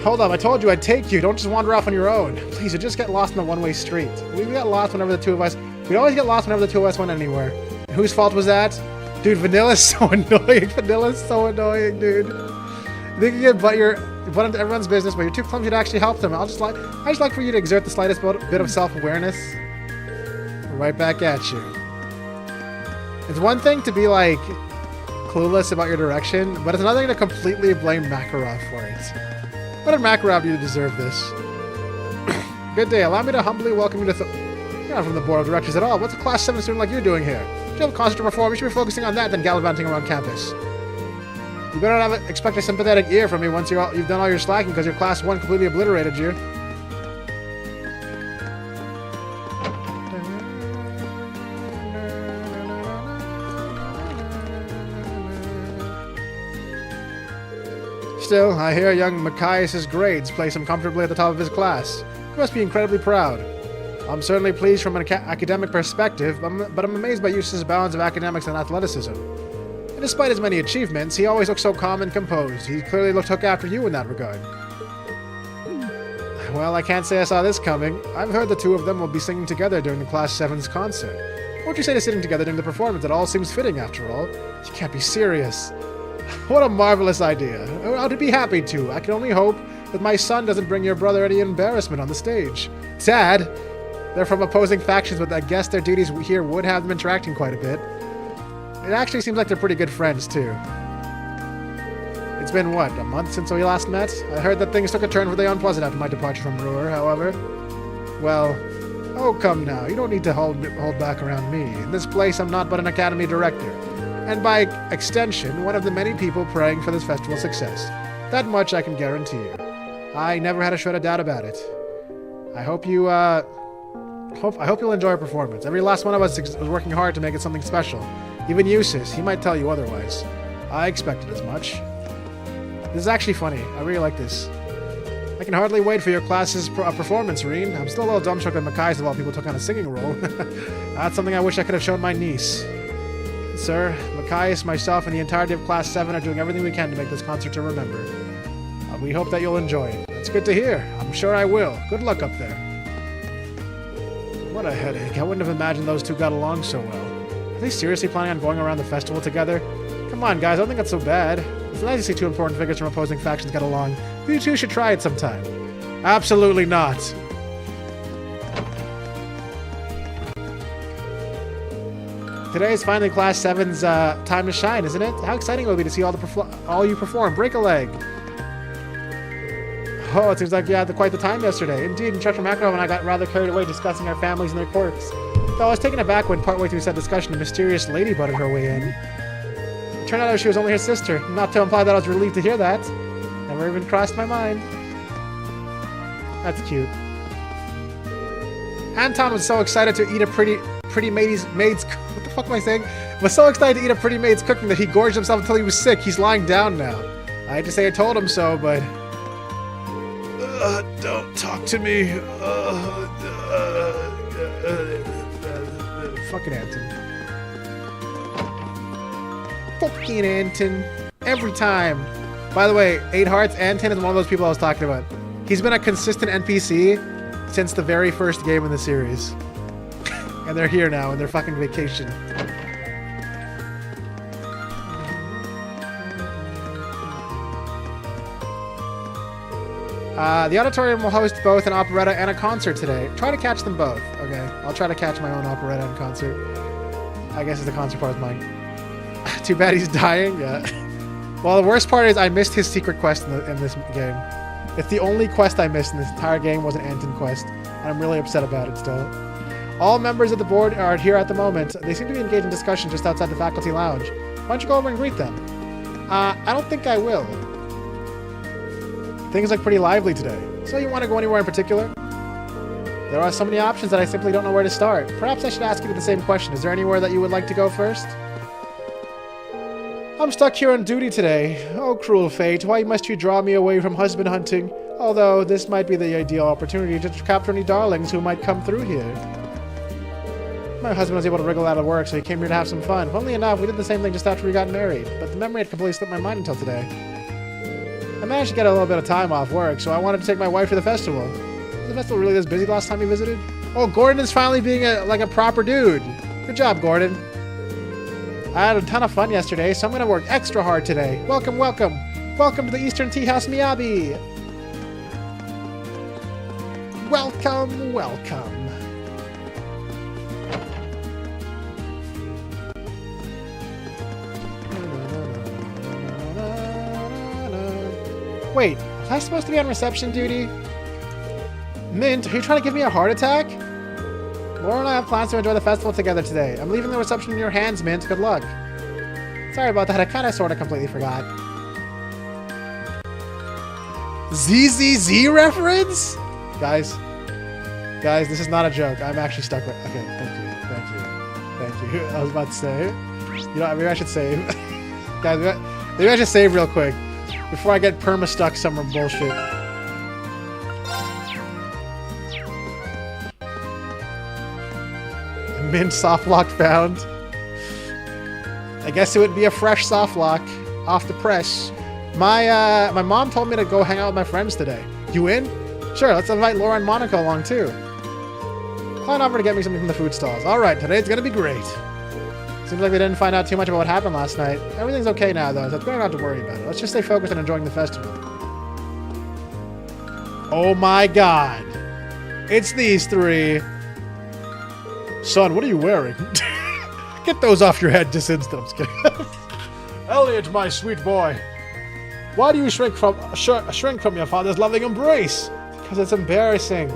Hold up, I told you I'd take you. Don't just wander off on your own. Please, you just get lost in the one-way street. We got lost whenever the two of us... We'd always get lost whenever the two of us went anywhere. And whose fault was that? Dude, Vanilla's so annoying. Vanilla's so annoying, dude. You think you can butt into everyone's business, but you're too clumsy to actually help them. I just like for you to exert the slightest bit of self-awareness. Right back at you. It's one thing to be, like, clueless about your direction, but it's another thing to completely blame Makarov for it. What did Makarov do to deserve this? Good day. Allow me to humbly welcome you to... You're not from the board of directors at all. What's a Class 7 student like you doing here? You have a concert to perform. You should be focusing on that than gallivanting around campus. You better not expect a sympathetic ear from me once you've done all your slacking because your Class 1 completely obliterated you. Still, I hear young Machias's grades place him comfortably at the top of his class. He must be incredibly proud. I'm certainly pleased from an academic perspective, but I'm amazed by Eustace's balance of academics and athleticism. And despite his many achievements, he always looks so calm and composed. He clearly looked hook after you in that regard. Well, I can't say I saw this coming. I've heard the two of them will be singing together during the Class 7's concert. What would you say to sitting together during the performance? It all seems fitting, after all. You can't be serious. What a marvelous idea. I'd be happy to. I can only hope that my son doesn't bring your brother any embarrassment on the stage. Dad! They're from opposing factions, but I guess their duties here would have them interacting quite a bit. It actually seems like they're pretty good friends, too. It's been, what, a month since we last met? I heard that things took a turn for the unpleasant after my departure from Ruhr, however. Well, oh, come now. You don't need to hold back around me. In this place, I'm not but an academy director. And by extension, one of the many people praying for this festival's success. That much I can guarantee you. I never had a shred of doubt about it. I hope you, I hope you'll enjoy our performance. Every last one of us was working hard to make it something special. Even Eustace, he might tell you otherwise. I expected as much. This is actually funny. I really like this. I can hardly wait for your class's performance, Reen. I'm still a little dumbstruck that Mackay's of all people took on a singing role. That's something I wish I could have shown my niece. Sir, Machias, myself, and the entirety of Class 7 are doing everything we can to make this concert to remember. We hope that you'll enjoy it. It's good to hear. I'm sure I will. Good luck up there. What a headache. I wouldn't have imagined those two got along so well. Are they seriously planning on going around the festival together? Come on, guys. I don't think that's so bad. It's nice to see two important figures from opposing factions get along. You two should try it sometime. Absolutely not. Today is finally Class 7's time to shine, isn't it? How exciting it will be to see all you perform. Break a leg. Oh, it seems like you had quite the time yesterday. Indeed, Instructor Makarov and I got rather carried away discussing our families and their quirks. Though I was taken aback when partway through said discussion, a mysterious lady butted her way in. It turned out she was only her sister. Not to imply that I was relieved to hear that. Never even crossed my mind. That's cute. Anton was so excited to eat a pretty maid's what the fuck am I saying? Was so excited to eat a pretty maid's cooking that he gorged himself until he was sick. He's lying down now. I hate to say I told him so, but don't talk to me. Fucking Anton. Fucking Anton. Every time. By the way, 8 Hearts, Anton is one of those people I was talking about. He's been a consistent NPC since the very first game in the series. And they're here now, and they're fucking vacation. The auditorium will host both an operetta and a concert today. Try to catch them both. Okay, I'll try to catch my own operetta and concert. I guess the concert part is mine. Too bad he's dying. Yeah. Well, the worst part is I missed his secret quest in this game. It's the only quest I missed in this entire game was an Anton quest. And I'm really upset about it still. All members of the board are here at the moment. They seem to be engaged in discussion just outside the faculty lounge. Why don't you go over and greet them? I don't think I will. Things look pretty lively today. So you want to go anywhere in particular? There are so many options that I simply don't know where to start. Perhaps I should ask you the same question. Is there anywhere that you would like to go first? I'm stuck here on duty today. Oh, cruel fate. Why must you draw me away from husband hunting? Although this might be the ideal opportunity to capture any darlings who might come through here. My husband was able to wriggle out of work, so he came here to have some fun. Funnily enough, we did the same thing just after we got married, but the memory had completely slipped my mind until today. I managed to get a little bit of time off work, so I wanted to take my wife to the festival. Was the festival really this busy last time you visited? Oh, Gordon is finally being like a proper dude. Good job, Gordon. I had a ton of fun yesterday, so I'm going to work extra hard today. Welcome, welcome. Welcome to the Eastern Tea House Miyabi. Welcome, welcome. Wait, was I supposed to be on reception duty? Mint, are you trying to give me a heart attack? Laura and I have plans to enjoy the festival together today. I'm leaving the reception in your hands, Mint. Good luck. Sorry about that. I kind of sort of completely forgot. ZZZ reference? Guys, this is not a joke. I'm actually stuck with... Okay, thank you. I was about to say... You know, maybe I should save. Guys, maybe I should save real quick. Before I get perma-stuck somewhere bullshit. Mint soft lock found. I guess it would be a fresh soft lock off the press. My mom told me to go hang out with my friends today. You in? Sure, let's invite Laura and Monica along too. Client offered to get me something from the food stalls. Alright, today's gonna be great. Seems like we didn't find out too much about what happened last night. Everything's okay now, though, so we don't have to worry about it. Let's just stay focused on enjoying the festival. Oh my god. It's these three. Son, what are you wearing? Get those off your head this instant. I'm just kidding. Elliot, my sweet boy. Why do you shrink from your father's loving embrace? Because it's embarrassing.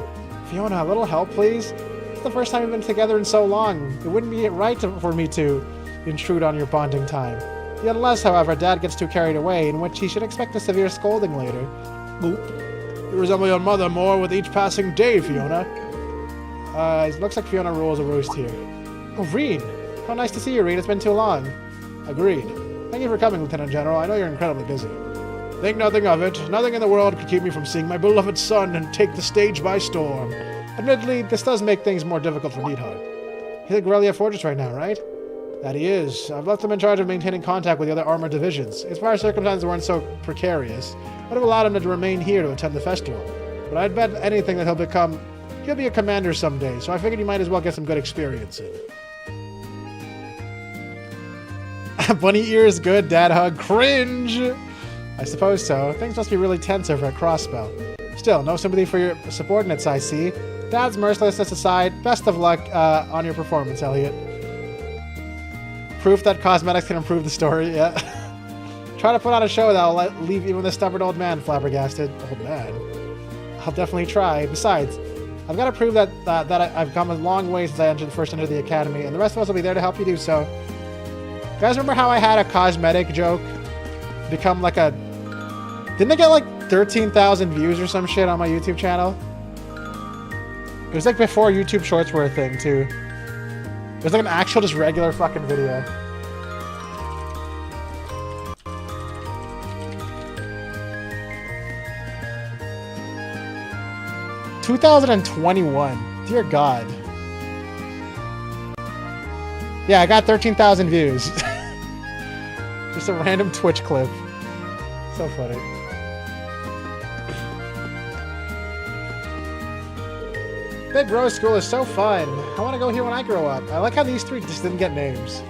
Fiona, a little help, please? It's the first time we've been together in so long. It wouldn't be right for me to intrude on your bonding time. Yet unless, however, Dad gets too carried away, in which he should expect a severe scolding later. Boop. You resemble your mother more with each passing day, Fiona. It looks like Fiona rules a roost here. Oh, Reed. How nice to see you, Reed. It's been too long. Agreed. Thank you for coming, Lieutenant General. I know you're incredibly busy. Think nothing of it. Nothing in the world could keep me from seeing my beloved son and take the stage by storm. Admittedly, this does make things more difficult for Needhart. He's at Grellia Fortress right now, right? That he is. I've left him in charge of maintaining contact with the other armored divisions. His prior circumstances weren't so precarious, but have allowed him to remain here to attend the festival. But I'd bet anything that he'll be a commander someday, so I figured you might as well get some good experience in. Bunny ears good, dad hug. Cringe! I suppose so. Things must be really tense over a crossbow. Still, no sympathy for your subordinates, I see. Dad's mercilessness aside, best of luck on your performance, Elliot. Proof that cosmetics can improve the story, yeah. Try to put on a show that'll leave even the stubborn old man flabbergasted. Old man. I'll definitely try. Besides, I've got to prove that I've come a long way since I first entered the academy, and the rest of us will be there to help you do so. You guys remember how I had a cosmetic joke become like a... Didn't I get like 13,000 views or some shit on my YouTube channel? It was like before YouTube Shorts were a thing, too. It was like an actual, just regular fucking video. ...2021. Dear God. Yeah, I got 13,000 views. Just a random Twitch clip. So funny. Big Rose School is so fun. I want to go here when I grow up. I like how these three just didn't get names.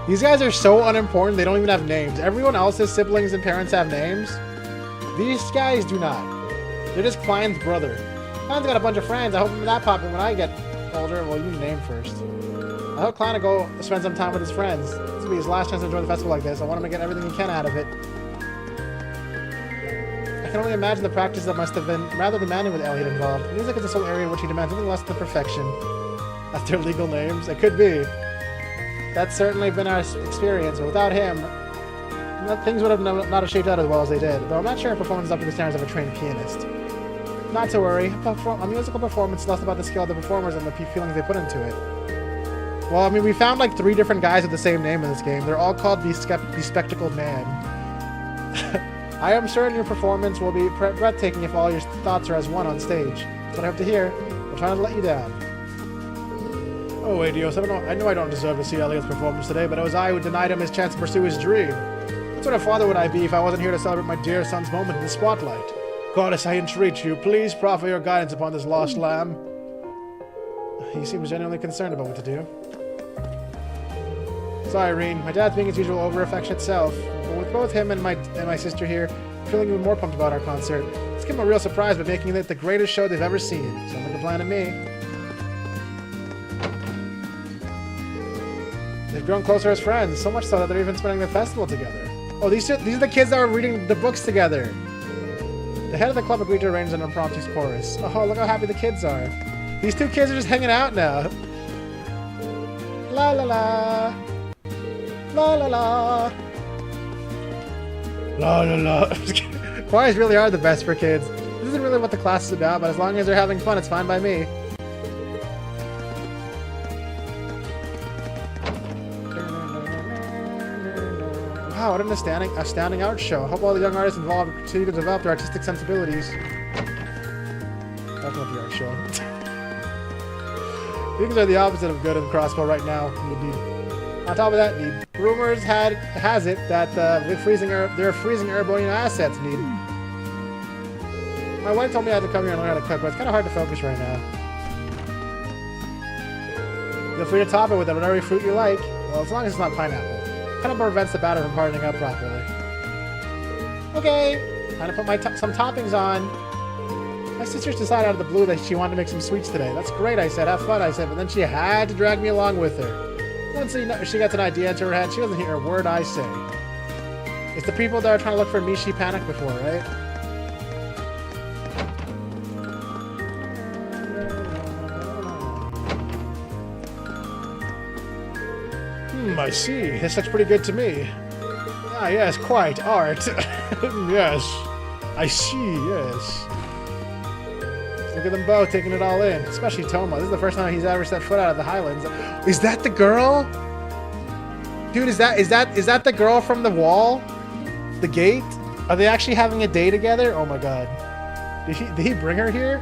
These guys are so unimportant, they don't even have names. Everyone else's siblings and parents have names. These guys do not. You're just Klein's brother. Klein's got a bunch of friends. I hope I'm that popular when I get older. Well, you need a name first. I hope Klein will go spend some time with his friends. This will be his last chance to enjoy the festival like this. I want him to get everything he can out of it. I can only imagine the practice that must have been rather demanding with Elliot involved. Music is the sole area in which he demands nothing less than perfection. That's their legal names? It could be. That's certainly been our experience, but without him, things would have not have shaped out as well as they did. Though I'm not sure if performance is up to the standards of a trained pianist. Not to worry. A musical performance is less about the skill of the performers and the feelings they put into it. Well, I mean, we found like 3 different guys with the same name in this game. They're all called Bespectacled Man. I am certain your performance will be breathtaking if all your thoughts are as one on stage. That's what I hope to hear. I'm trying to let you down. Oh, wait, Dios, I know I don't deserve to see Elliot's performance today, but it was I who denied him his chance to pursue his dream. What sort of father would I be if I wasn't here to celebrate my dear son's moment in the spotlight? Goddess, I entreat you, please proffer your guidance upon this lost lamb. He seems genuinely concerned about what to do. Sorry, Irene. My dad's being his usual over-affectionate self. But with both him and my sister here, I'm feeling even more pumped about our concert. Let's give him a real surprise by making it the greatest show they've ever seen. Sounds like a plan to me. They've grown closer as friends, so much so that they're even spending the festival together. Oh, these are the kids that were reading the books together. The head of the club agreed to arrange an impromptu chorus. Oh, look how happy the kids are. These 2 kids are just hanging out now. La la la. La la la. La la la. Choirs really are the best for kids. This isn't really what the class is about, but as long as they're having fun, it's fine by me. Wow, what an astounding art show. I hope all the young artists involved continue to develop their artistic sensibilities. That's not the art show. Things are the opposite of good in Crossbow right now. Indeed. On top of that, rumors has it that they're freezing Erebonian assets. Need. My wife told me I had to come here and learn how to cook, but it's kind of hard to focus right now. Feel free to top it with whatever fruit you like. Well, as long as it's not pineapple. Kind of prevents the batter from hardening up properly. Okay, time to put some toppings on. My sister's decided out of the blue that she wanted to make some sweets today. That's great, I said. Have fun, I said. But then she had to drag me along with her. Once she gets an idea into her head, she doesn't hear a word I say. It's the people that are trying to look for me she panicked before, right? I see. This looks pretty good to me. Ah, yes, quite. Art. Yes. I see, yes. Look at them both taking it all in. Especially Toma. This is the first time he's ever set foot out of the Highlands. Is that the girl? Dude, is that the girl from the wall? The gate? Are they actually having a day together? Oh my god. Did he bring her here?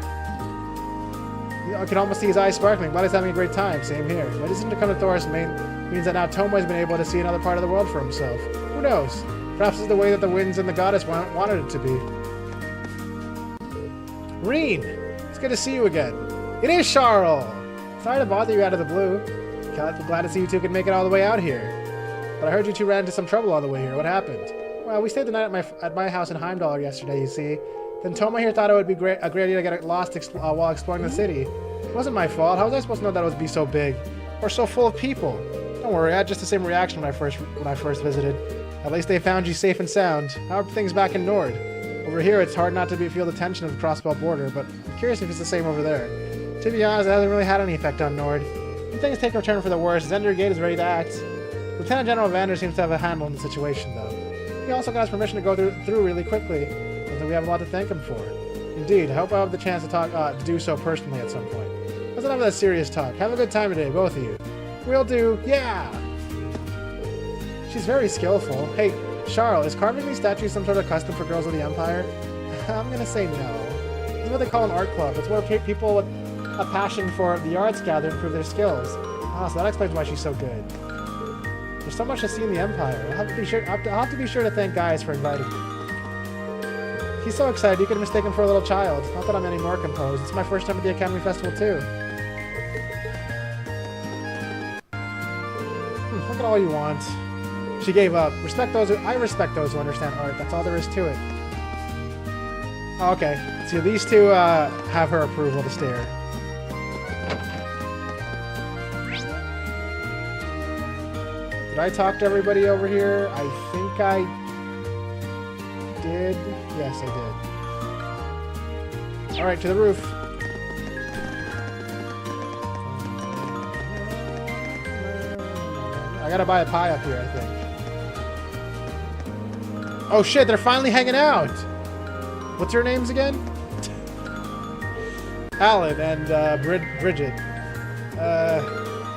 I can almost see his eyes sparkling. Glad he's having a great time. Same here. My decision to come to Thoris means that now Toma has been able to see another part of the world for himself. Who knows? Perhaps it's the way that the winds and the goddess wanted it to be. Reen! It's good to see you again. It is Charles! Sorry to bother you out of the blue. Glad to see you two can make it all the way out here. But I heard you two ran into some trouble on the way here. What happened? Well, we stayed the night at my house in Heimdall yesterday, you see. Then Toma here thought it would be a great idea to get lost while exploring the city. It wasn't my fault. How was I supposed to know that it would be so big? Or so full of people? Don't worry, I had just the same reaction when I first visited. At least they found you safe and sound. How are things back in Nord? Over here, it's hard not to feel the tension of the crossbow border, but I'm curious if it's the same over there. To be honest, it hasn't really had any effect on Nord. When things take a turn for the worse, Zender Gate is ready to act. Lieutenant General Vander seems to have a handle on the situation, though. He also got us permission to go through really quickly, something we have a lot to thank him for. Indeed, I hope I have the chance to do so personally at some point. Let's not have that serious talk. Have a good time today, both of you. Will do. Yeah! She's very skillful. Hey, Charles, is carving these statues some sort of custom for girls of the Empire? I'm gonna say no. This is what they call an art club. It's where people with a passion for the arts gather and prove their skills. Ah, so that explains why she's so good. There's so much to see in the Empire. I'll have to be sure to thank Gaius for inviting me. He's so excited you could have mistaken for a little child. Not that I'm any more composed. It's my first time at the Academy Festival too. Look at all you want. She gave up. I respect those who understand art. That's all there is to it. Oh, okay. So these two have her approval to stare. Did I talk to everybody over here? I think I did. Yes, I did. All right, to the roof. I gotta buy a pie up here, I think. Oh shit, they're finally hanging out! What's your names again? Alan and Bridget.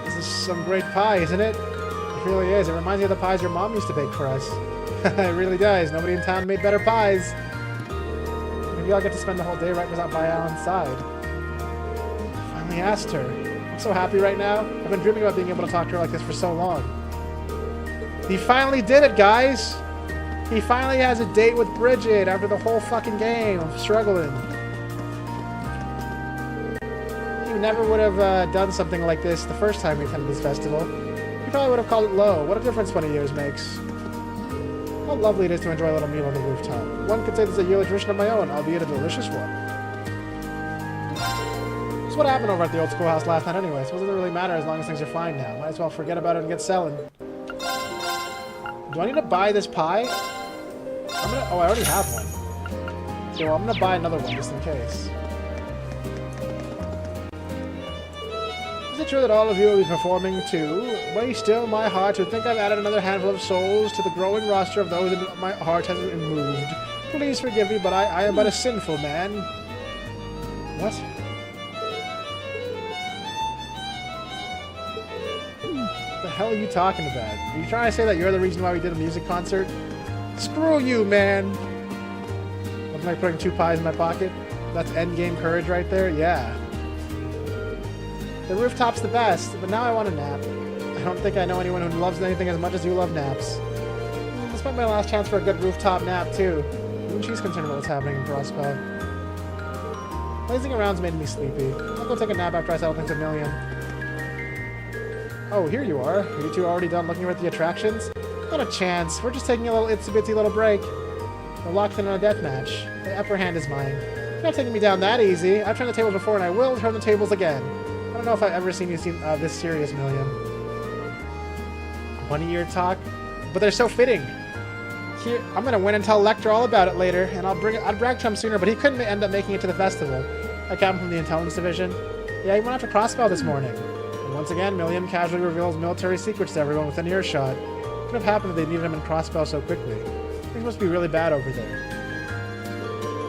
This is some great pie, isn't it? It really is. It reminds me of the pies your mom used to bake for us. It really does. Nobody in town made better pies. Maybe I'll get to spend the whole day right by Alan's side. I finally asked her. I'm so happy right now. I've been dreaming about being able to talk to her like this for so long. He finally did it, guys! He finally has a date with Bridget after the whole fucking game of struggling. He never would have done something like this the first time we attended this festival. He probably would have called it low. What a difference 20 years makes. How lovely it is to enjoy a little meal on the rooftop. One could say this is a yearly tradition of my own, albeit a delicious one. So what happened over at the old schoolhouse last night anyway? So it doesn't really matter as long as things are fine now. Might as well forget about it and get selling. Do I need to buy this pie? Oh, I already have one. So I'm gonna buy another one just in case. Is it true that all of you will be performing too? Way still my heart to think I've added another handful of souls to the growing roster of those in my heart has been moved. Please forgive me, but I am but a sinful man. What? What the hell are you talking about? Are you trying to say that you're the reason why we did a music concert? Screw you, man! Looks like putting 2 pies in my pocket. That's endgame courage right there? Yeah. The rooftop's the best, but now I want a nap. I don't think I know anyone who loves anything as much as you love naps. This might be my last chance for a good rooftop nap, too. Even she's concerned about what's happening in Prospell. Lazing around's made me sleepy. I'll go take a nap after I settle things with Million. Oh, here you are. Are you two already done looking at the attractions? Not a chance. We're just taking a little itsy-bitsy little break. We're locked in on a death match. The upper hand is mine. You're not taking me down that easy. I've turned the tables before and I will turn the tables again. I don't know if I've ever seen you this serious, Million. 1-year talk? But they're so fitting. Here, I'm gonna win and tell Lecter all about it later, and I'd brag to him sooner, but he couldn't end up making it to the festival. I come from the intelligence division. Yeah, he went after Crossbow this morning. And once again, Million casually reveals military secrets to everyone within earshot. What could have happened if they needed him in Crossbow so quickly? Things must be really bad over there.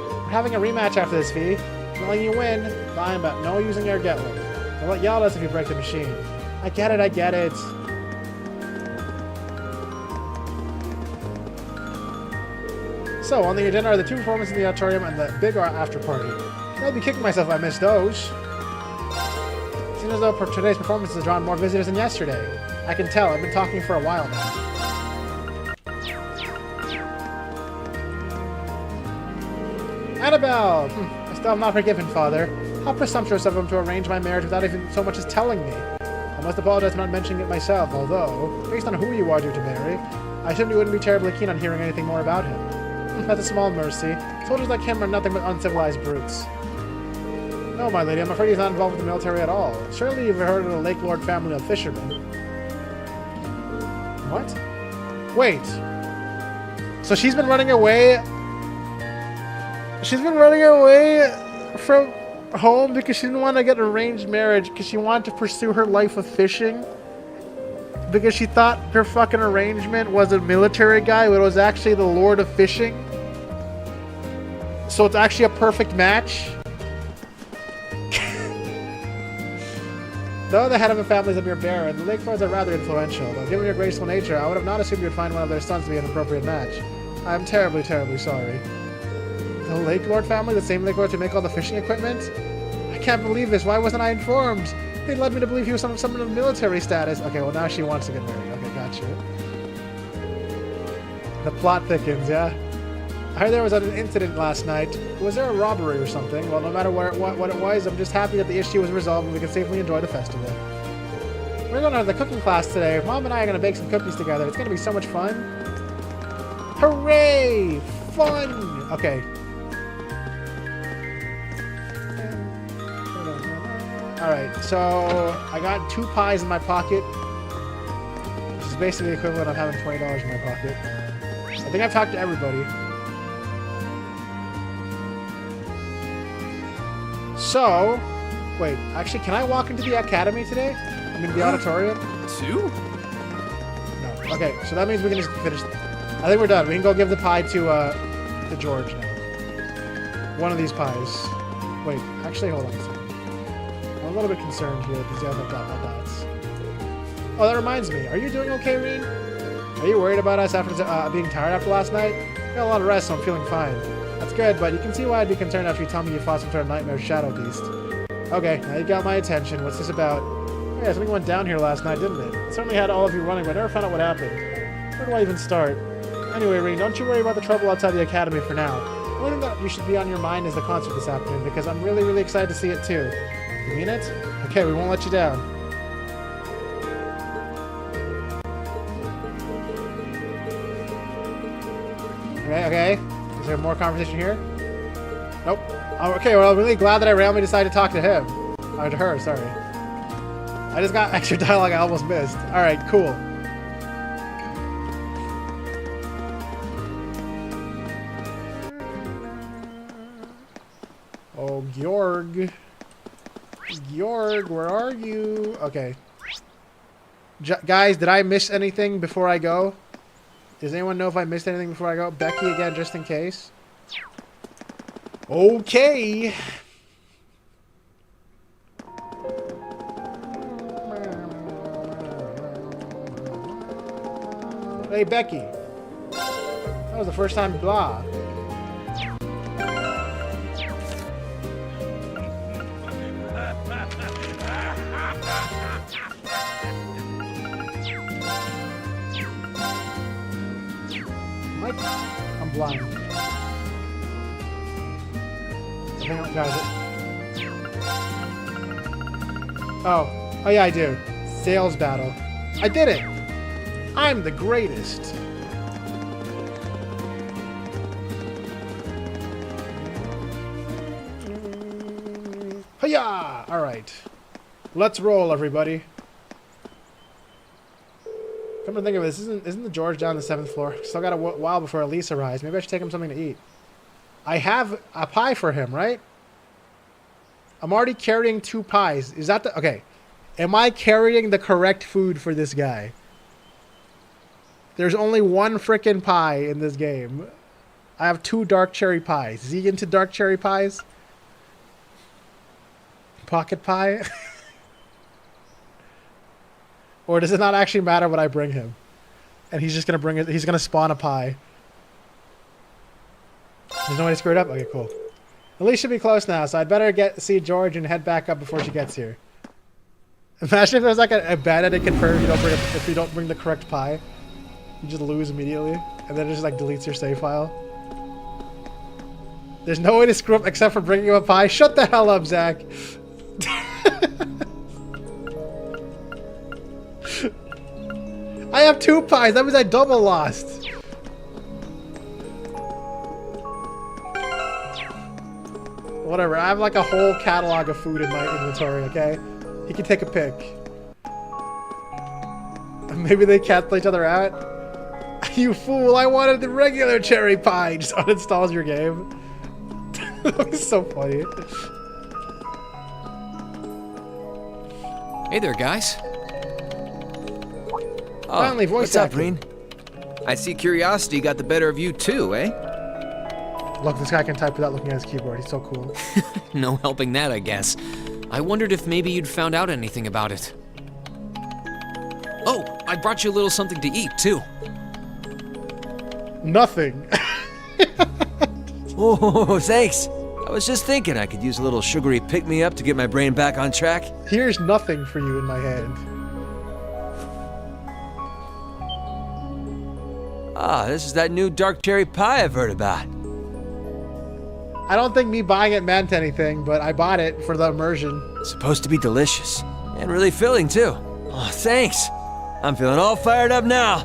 We're having a rematch after this, V. I'm letting you win, fine, but no using your Gatling. They'll let yell at us if you break the machine. I get it, I get it. So, on the agenda are the 2 performances in the auditorium and the big after party. I'll be kicking myself if I miss those. Seems as though today's performance has drawn more visitors than yesterday. I can tell, I've been talking for a while now. Annabelle! I still am not forgiven, Father. How presumptuous of him to arrange my marriage without even so much as telling me. I must apologize for not mentioning it myself, although, based on who you are due to marry, I assumed you wouldn't be terribly keen on hearing anything more about him. That's a small mercy. Soldiers like him are nothing but uncivilized brutes. No, my lady, I'm afraid he's not involved with the military at all. Surely you've heard of the Lake Lord family of fishermen. What? Wait. So she's been running away... She's been running away from home because she didn't want to get an arranged marriage because she wanted to pursue her life of fishing? Because she thought her fucking arrangement was a military guy, but it was actually the Lord of Fishing? So it's actually a perfect match? Though the head of a family is a mere bearer, the Lake Lords are rather influential. Though given your graceful nature, I would have not assumed you'd find one of their sons to be an appropriate match. I am terribly, terribly sorry. The Lake Lord family? The same Lake Lords who make all the fishing equipment? I can't believe this. Why wasn't I informed? They led me to believe he was someone of military status. Okay, well now she wants to get married. Okay, gotcha. The plot thickens, yeah? I heard there was an incident last night. Was there a robbery or something? Well, no matter what it was, I'm just happy that the issue was resolved and we can safely enjoy the festival. We're going to the cooking class today. Mom and I are going to bake some cookies together. It's going to be so much fun. Hooray! Fun! Okay. Alright, so I got 2 pies in my pocket, which is basically the equivalent of having $20 in my pocket. I think I've talked to everybody. So, wait, actually, can I walk into the academy today? I mean, the auditorium? 2? No. Okay, so that means we can just finish. I think we're done. We can go give the pie to George now. One of these pies. Wait, actually, hold on a second. I'm a little bit concerned here that these guys have got my dots. Oh, that reminds me. Are you doing okay, Reen? Are you worried about us after being tired after last night? I got a lot of rest, so I'm feeling fine. That's good, but you can see why I'd be concerned after you tell me you fought some sort of nightmare shadow beast. Okay, now you got my attention. What's this about? Oh, yeah, something went down here last night, didn't it? It certainly had all of you running, but I never found out what happened. Where do I even start? Anyway, Reen, don't you worry about the trouble outside the academy for now. The only thing that you should be on your mind is the concert this afternoon, because I'm really, really excited to see it too. You mean it? Okay, we won't let you down. Okay. Is there more conversation here? Nope. Oh, okay, well, I'm really glad that I randomly decided to talk to him. Or to her, sorry. I just got extra dialogue I almost missed. Alright, cool. Oh, Georg. Georg, where are you? Okay. Guys, did I miss anything before I go? Does anyone know if I missed anything before I go? Becky again, just in case. Okay. Hey, Becky. That was the first time, blah. What? I'm blind. Hang on, guys. Oh yeah, I do. Sales battle. I did it! I'm the greatest. Hiya! Alright. Let's roll, everybody. Come to think of it, isn't the George down the 7th floor? Still got a while before Elise arrives. Maybe I should take him something to eat. I have a pie for him, right? I'm already carrying 2 pies. Is that the... Okay. Am I carrying the correct food for this guy? There's only 1 frickin' pie in this game. I have 2 dark cherry pies. Is he into dark cherry pies? Pocket pie? Or does it not actually matter what I bring him? And he's just gonna bring it. He's gonna spawn a pie. There's no way to screw it up? Okay, cool. Elise should be close now, so I'd better see George and head back up before she gets here. Imagine if there's like a ban that it confirms if you don't bring the correct pie. You just lose immediately. And then it just like deletes your save file. There's no way to screw up except for bringing him a pie. Shut the hell up, Zach. I have 2 pies. That means I double lost. Whatever. I have like a whole catalog of food in my inventory, okay? He can take a pick. Maybe they cancel each other out? You fool, I wanted the regular cherry pie. Just uninstalls your game. That's so funny. Hey there, guys. Oh, Finally, voice what's up, acting. Reen? I see curiosity got the better of you too, eh? Look, this guy can type without looking at his keyboard. He's so cool. No helping that, I guess. I wondered if maybe you'd found out anything about it. Oh, I brought you a little something to eat, too. Nothing. Oh, thanks. I was just thinking I could use a little sugary pick-me-up to get my brain back on track. Here's nothing for you in my hand. Ah, this is that new dark cherry pie I've heard about. I don't think me buying it meant anything, but I bought it for the immersion. It's supposed to be delicious. And really filling, too. Oh, thanks. I'm feeling all fired up now.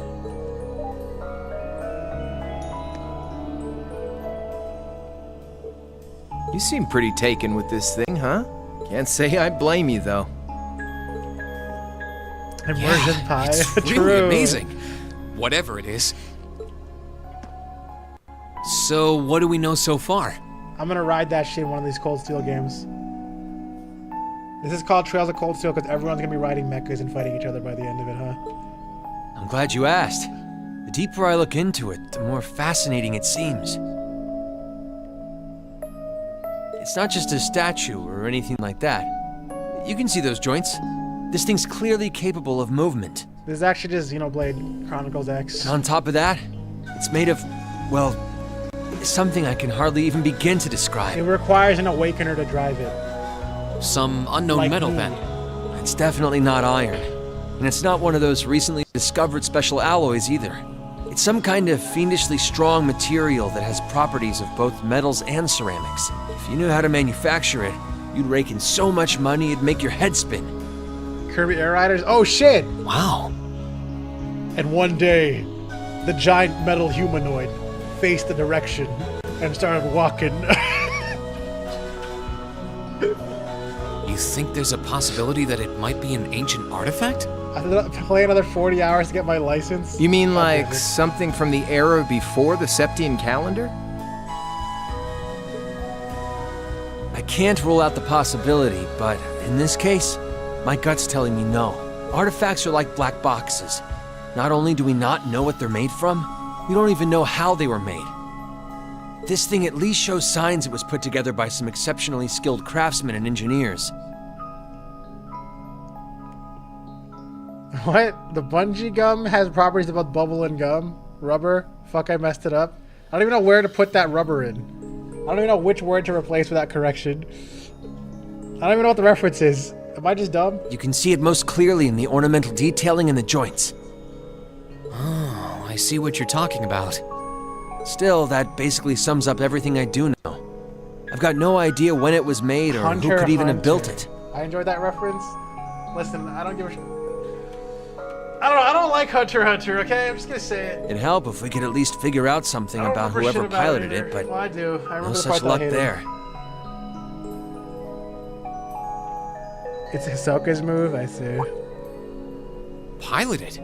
You seem pretty taken with this thing, huh? Can't say I blame you, though. Immersion pie. It's really True. amazing. Whatever it is. So, what do we know so far? I'm gonna ride that shit in one of these Cold Steel games. This is called Trails of Cold Steel because everyone's gonna be riding mechas and fighting each other by the end of it, huh? I'm glad you asked. The deeper I look into it, the more fascinating it seems. It's not just a statue or anything like that. You can see those joints. This thing's clearly capable of movement. This is actually just Xenoblade Chronicles X. And on top of that, it's made of, well, something I can hardly even begin to It describe. requires an awakener to drive it. Some unknown Like metal me. then. It's definitely not iron. And it's not one of those recently discovered special alloys either. It's some kind of fiendishly strong material that has properties of both metals and ceramics. If you knew how to manufacture it, you'd rake in so much money it'd make your head spin. Kirby Air Riders. Oh shit! Wow. And one day, the giant metal humanoid faced the direction and started walking. You think there's a possibility that it might be an ancient artifact? I have to play another 40 hours to get my license. You mean like Okay. something from the era before the Septian calendar? I can't rule out the possibility, but in this case, my gut's telling me no. Artifacts are like black boxes. Not only do we not know what they're made from, we don't even know how they were made. This thing at least shows signs it was put together by some exceptionally skilled craftsmen and engineers. What? The bungee gum has properties of both bubble and gum? Rubber? Fuck, I messed it up. I don't even know where to put that rubber in. I don't even know which word to replace with that correction. I don't even know what the reference is. Am I just dumb? You can see it most clearly in the ornamental detailing in the joints. Oh, I see what you're talking about. Still, that basically sums up everything I do know. I've got no idea when it was made or who could even have built it. I enjoyed that reference. Listen, I don't give a sh- I don't know, I don't like Hunter x Hunter, okay? I'm just gonna say it. It'd help if we could at least figure out something I don't about remember whoever shit about piloted either. it, but Well, I do. I remember no the such part that I luck hated. there. It's Hisoka's move, I see. Piloted?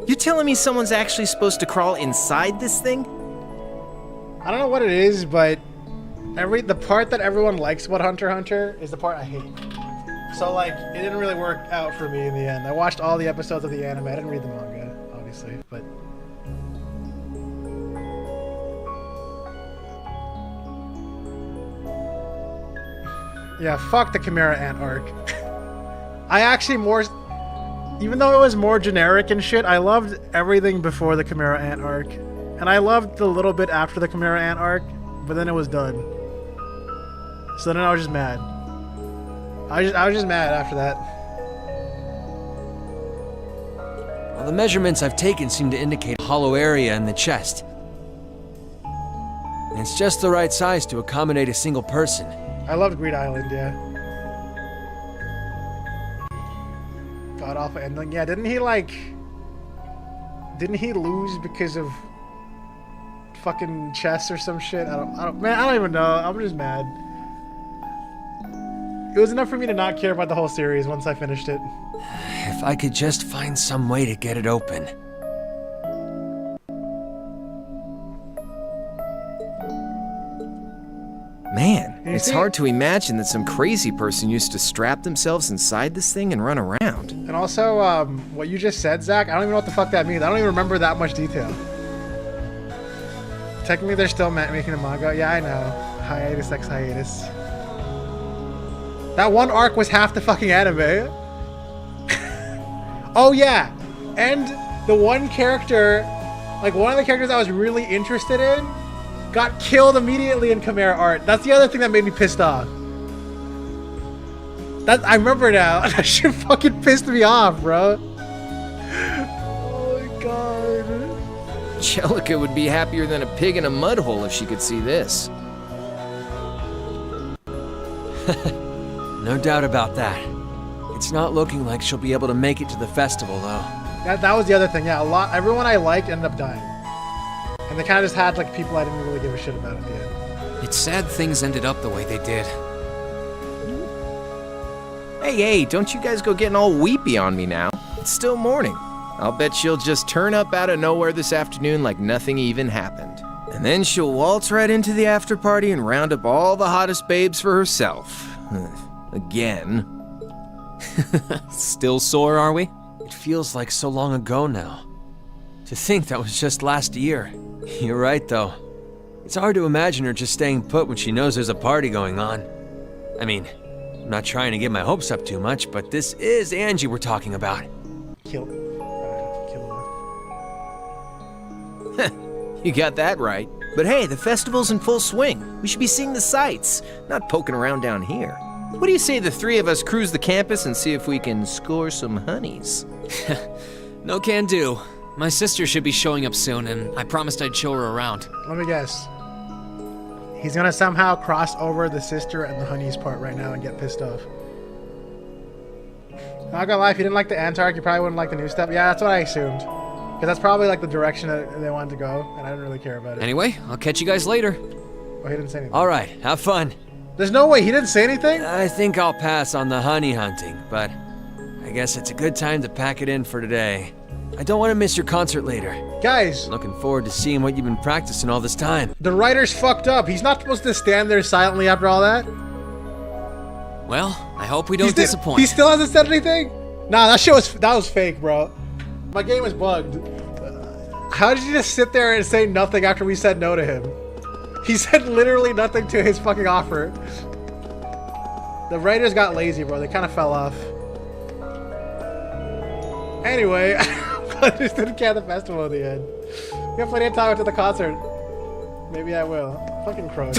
You're telling me someone's actually supposed to crawl inside this thing? I don't know what it is, but the part that everyone likes about Hunter x Hunter is the part I hate. So like, it didn't really work out for me in the end. I watched all the episodes of the anime. I didn't read the manga, obviously, but yeah, fuck the Chimera Ant arc. I actually even though it was more generic and shit, I loved everything before the Chimera Ant arc. And I loved the little bit after the Chimera Ant arc, but then it was done. So then I was just mad. I was just mad after that. Well, the measurements I've taken seem to indicate a hollow area in the chest. And it's just the right size to accommodate a single person. I loved Greed Island, yeah. God awful ending. Yeah, didn't he lose because of fucking chess or some shit? I don't even know. I'm just mad. It was enough for me to not care about the whole series once I finished it. If I could just find some way to get it open. Man, You it's see- hard to imagine that some crazy person used to strap themselves inside this thing and run around. And also, what you just said, Zach, I don't even know what the fuck that means. I don't even remember that much detail. Technically, they're still making a manga. Yeah, I know. Hiatus X hiatus. That one arc was half the fucking anime. Oh, yeah. And the one character, like one of the characters I was really interested in, got killed immediately in Chimera art. That's the other thing that made me pissed off. I remember now. That shit fucking pissed me off, bro. Oh my god. Jellica would be happier than a pig in a mud hole if she could see this. No doubt about that. It's not looking like she'll be able to make it to the festival, though. That was the other thing. Yeah, everyone I liked ended up dying. And they kind of just had like people I didn't really give a shit about at the end. It's sad things ended up the way they did. Hey, don't you guys go getting all weepy on me now. It's still morning. I'll bet she'll just turn up out of nowhere this afternoon like nothing even happened. And then she'll waltz right into the after party and round up all the hottest babes for herself. Again. Still sore, are we? It feels like so long ago now. To think that was just last year. You're right, though. It's hard to imagine her just staying put when she knows there's a party going on. I mean, I'm not trying to get my hopes up too much, but this is Angie we're talking about. Kill. You got that right. But hey, the festival's in full swing. We should be seeing the sights, not poking around down here. What do you say the three of us cruise the campus and see if we can score some honeys? No can do. My sister should be showing up soon, and I promised I'd show her around. Let me guess. He's gonna somehow cross over the sister and the honeys part right now and get pissed off. Not gonna lie, if you didn't like the Antark, you probably wouldn't like the new stuff. Yeah, that's what I assumed. Because that's probably like the direction that they wanted to go, and I didn't really care about it. Anyway, I'll catch you guys later. Oh, he didn't say anything. All right, have fun. There's no way he didn't say anything? I think I'll pass on the honey hunting, but I guess it's a good time to pack it in for today. I don't want to miss your concert later. Guys, Looking forward to seeing what you've been practicing all this time. the writer's fucked up. He's not supposed to stand there silently after all that. Well, I hope we don't disappoint. He still hasn't said anything? Nah, that was fake, bro. My game is bugged. How did you just sit there and say nothing after we said no to him? He said literally nothing to his fucking offer. The writers got lazy, bro. They kind of fell off. Anyway, I just didn't count the festival in the end. We have plenty of time after the concert. Maybe I will. Fucking Crow.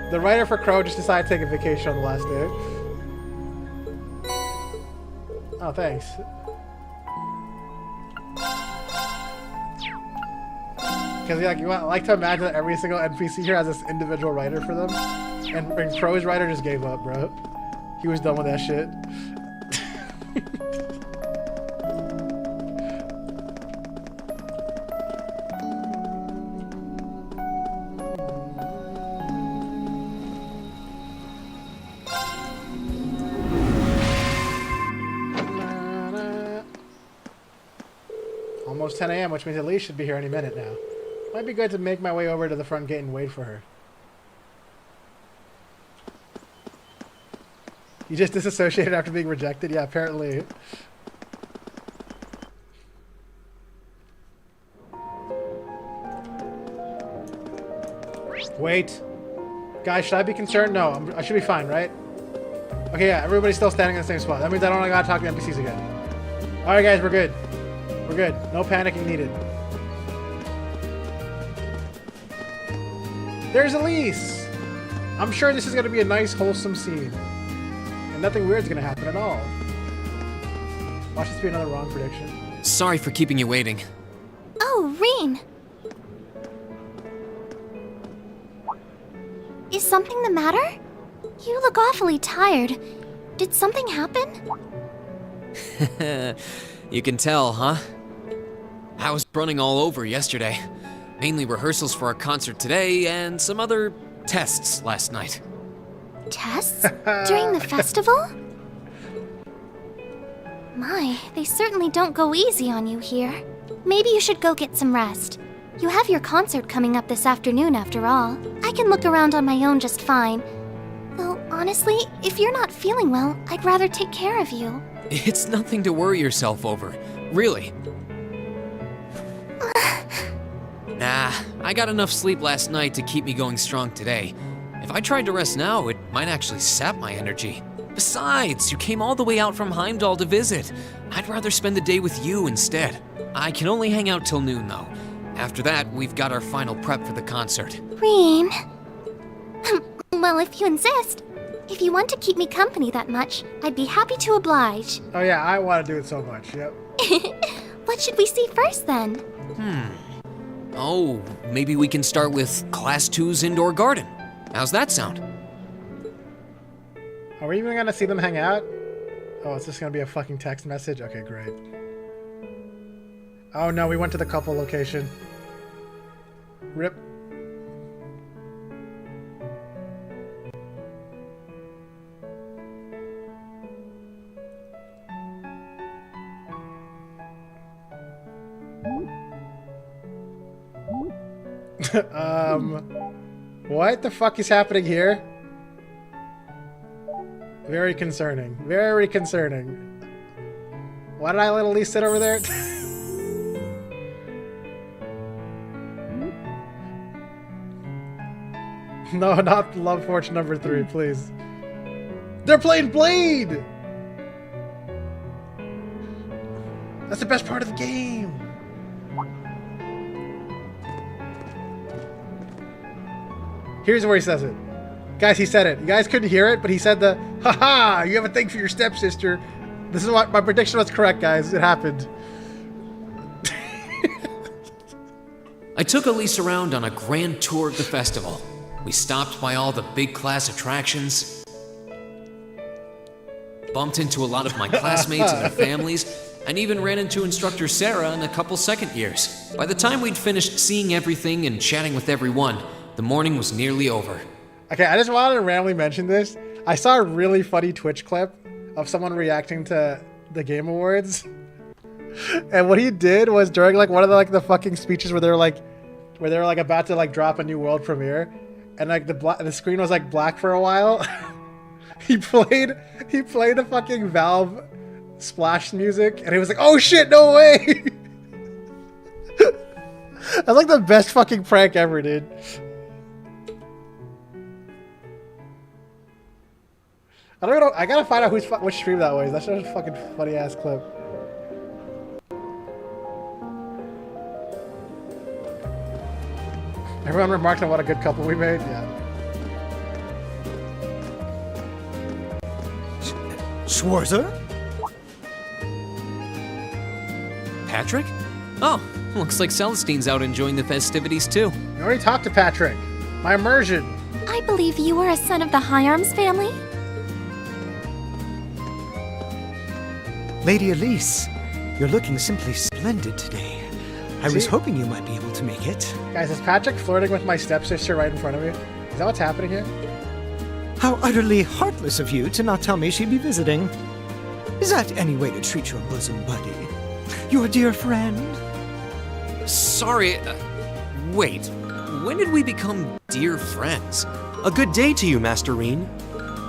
The writer for Crow just decided to take a vacation on the last day. Oh, thanks. Because I like to imagine that every single NPC here has this individual writer for them. And Crow's writer just gave up, bro. He was done with that shit. Almost 10 a.m., which means Elise should be here any minute now. Might be good to make my way over to the front gate and wait for her. You just disassociated after being rejected? Yeah, apparently. Wait. Guys, should I be concerned? No, I should be fine, right? Okay, yeah, everybody's still standing in the same spot. That means I don't gotta talk to NPCs again. Alright guys, we're good. We're good. No panicking needed. There's Elise! I'm sure this is going to be a nice, wholesome scene. And nothing weird's going to happen at all. Watch this be another wrong prediction. Sorry for keeping you waiting. Oh, Reen! Is something the matter? You look awfully tired. Did something happen? You can tell, huh? I was running all over yesterday. Mainly rehearsals for our concert today and some other tests last night. Tests? During the festival? My, they certainly don't go easy on you here. Maybe you should go get some rest. You have your concert coming up this afternoon after all. I can look around on my own just fine. Though, honestly, if you're not feeling well, I'd rather take care of you. It's nothing to worry yourself over. Really. Nah, I got enough sleep last night to keep me going strong today. If I tried to rest now, it might actually sap my energy. Besides, you came all the way out from Heimdall to visit. I'd rather spend the day with you instead. I can only hang out till noon, though. After that, we've got our final prep for the concert. Reen. Well, if you insist. If you want to keep me company that much, I'd be happy to oblige. Oh yeah, I want to do it so much, yep. What should we see first, then? Oh, maybe we can start with Class 2's indoor garden. How's that sound? Are we even going to see them hang out? Oh, it's just going to be a fucking text message? Okay, great. Oh no, we went to the couple location. Rip. What the fuck is happening here? Very concerning. Very concerning. Why did I let Elise sit over there? No, not Love Fortune number 3, please. They're playing Blade! That's the best part of the game! Here's where he says it. Guys, he said it. You guys couldn't hear it, but he said the, haha, you have a thing for your stepsister. This is what my prediction was correct, guys. It happened. I took Elise around on a grand tour of the festival. We stopped by all the big class attractions, bumped into a lot of my classmates and their families, and even ran into instructor Sarah and a couple second years. By the time we'd finished seeing everything and chatting with everyone, the morning was nearly over. Okay, I just wanted to randomly mention this. I saw a really funny Twitch clip of someone reacting to the Game Awards. And what he did was during like one of the fucking speeches where they were like about to like drop a new world premiere, and like the screen was like black for a while. he played the fucking Valve splash music, and he was like, "Oh shit, no way!" That's like the best fucking prank ever, dude. I don't know. I gotta find out which stream that was. That's just a fucking funny ass clip. Everyone remarked on what a good couple we made. Yeah. Schwarzer? Patrick? Oh, looks like Celestine's out enjoying the festivities too. We already talked to Patrick. My immersion. I believe you are a son of the High Arms family? Lady Elise, you're looking simply splendid today. I was hoping you might be able to make it. Guys, is Patrick flirting with my stepsister right in front of me? Is that what's happening here? How utterly heartless of you to not tell me she'd be visiting. Is that any way to treat your bosom buddy? Your dear friend? Sorry, wait. When did we become dear friends? A good day to you, Master Reen.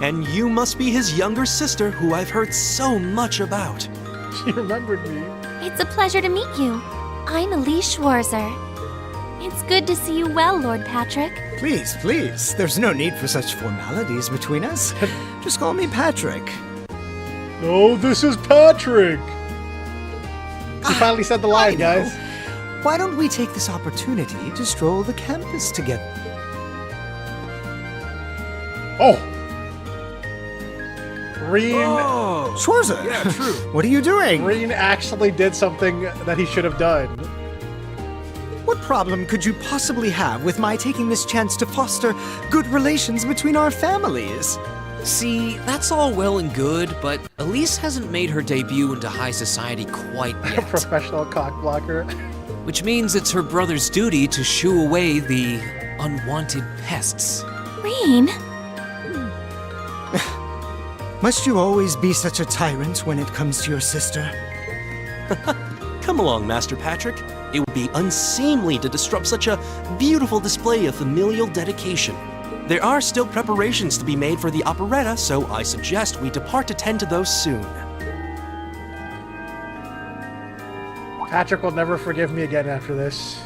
And you must be his younger sister, who I've heard so much about. She remembered me. It's a pleasure to meet you. I'm Elise Schwarzer. It's good to see you well, Lord Patrick. Please, please. There's no need for such formalities between us. Just call me Patrick. No, this is Patrick. She finally said the line, guys. Why don't we take this opportunity to stroll the campus together? Oh! Reen. Oh, Schwarzer. Yeah, true. What are you doing? Reen actually did something that he should have done. What problem could you possibly have with my taking this chance to foster good relations between our families? See, that's all well and good, but Elise hasn't made her debut into high society quite A yet. professional cock blocker. Which means it's her brother's duty to shoo away the unwanted pests. Reen, Must you always be such a tyrant when it comes to your sister? Come along, Master Patrick. It would be unseemly to disrupt such a beautiful display of familial dedication. There are still preparations to be made for the operetta, so I suggest we depart to tend to those soon. Patrick will never forgive me again after this.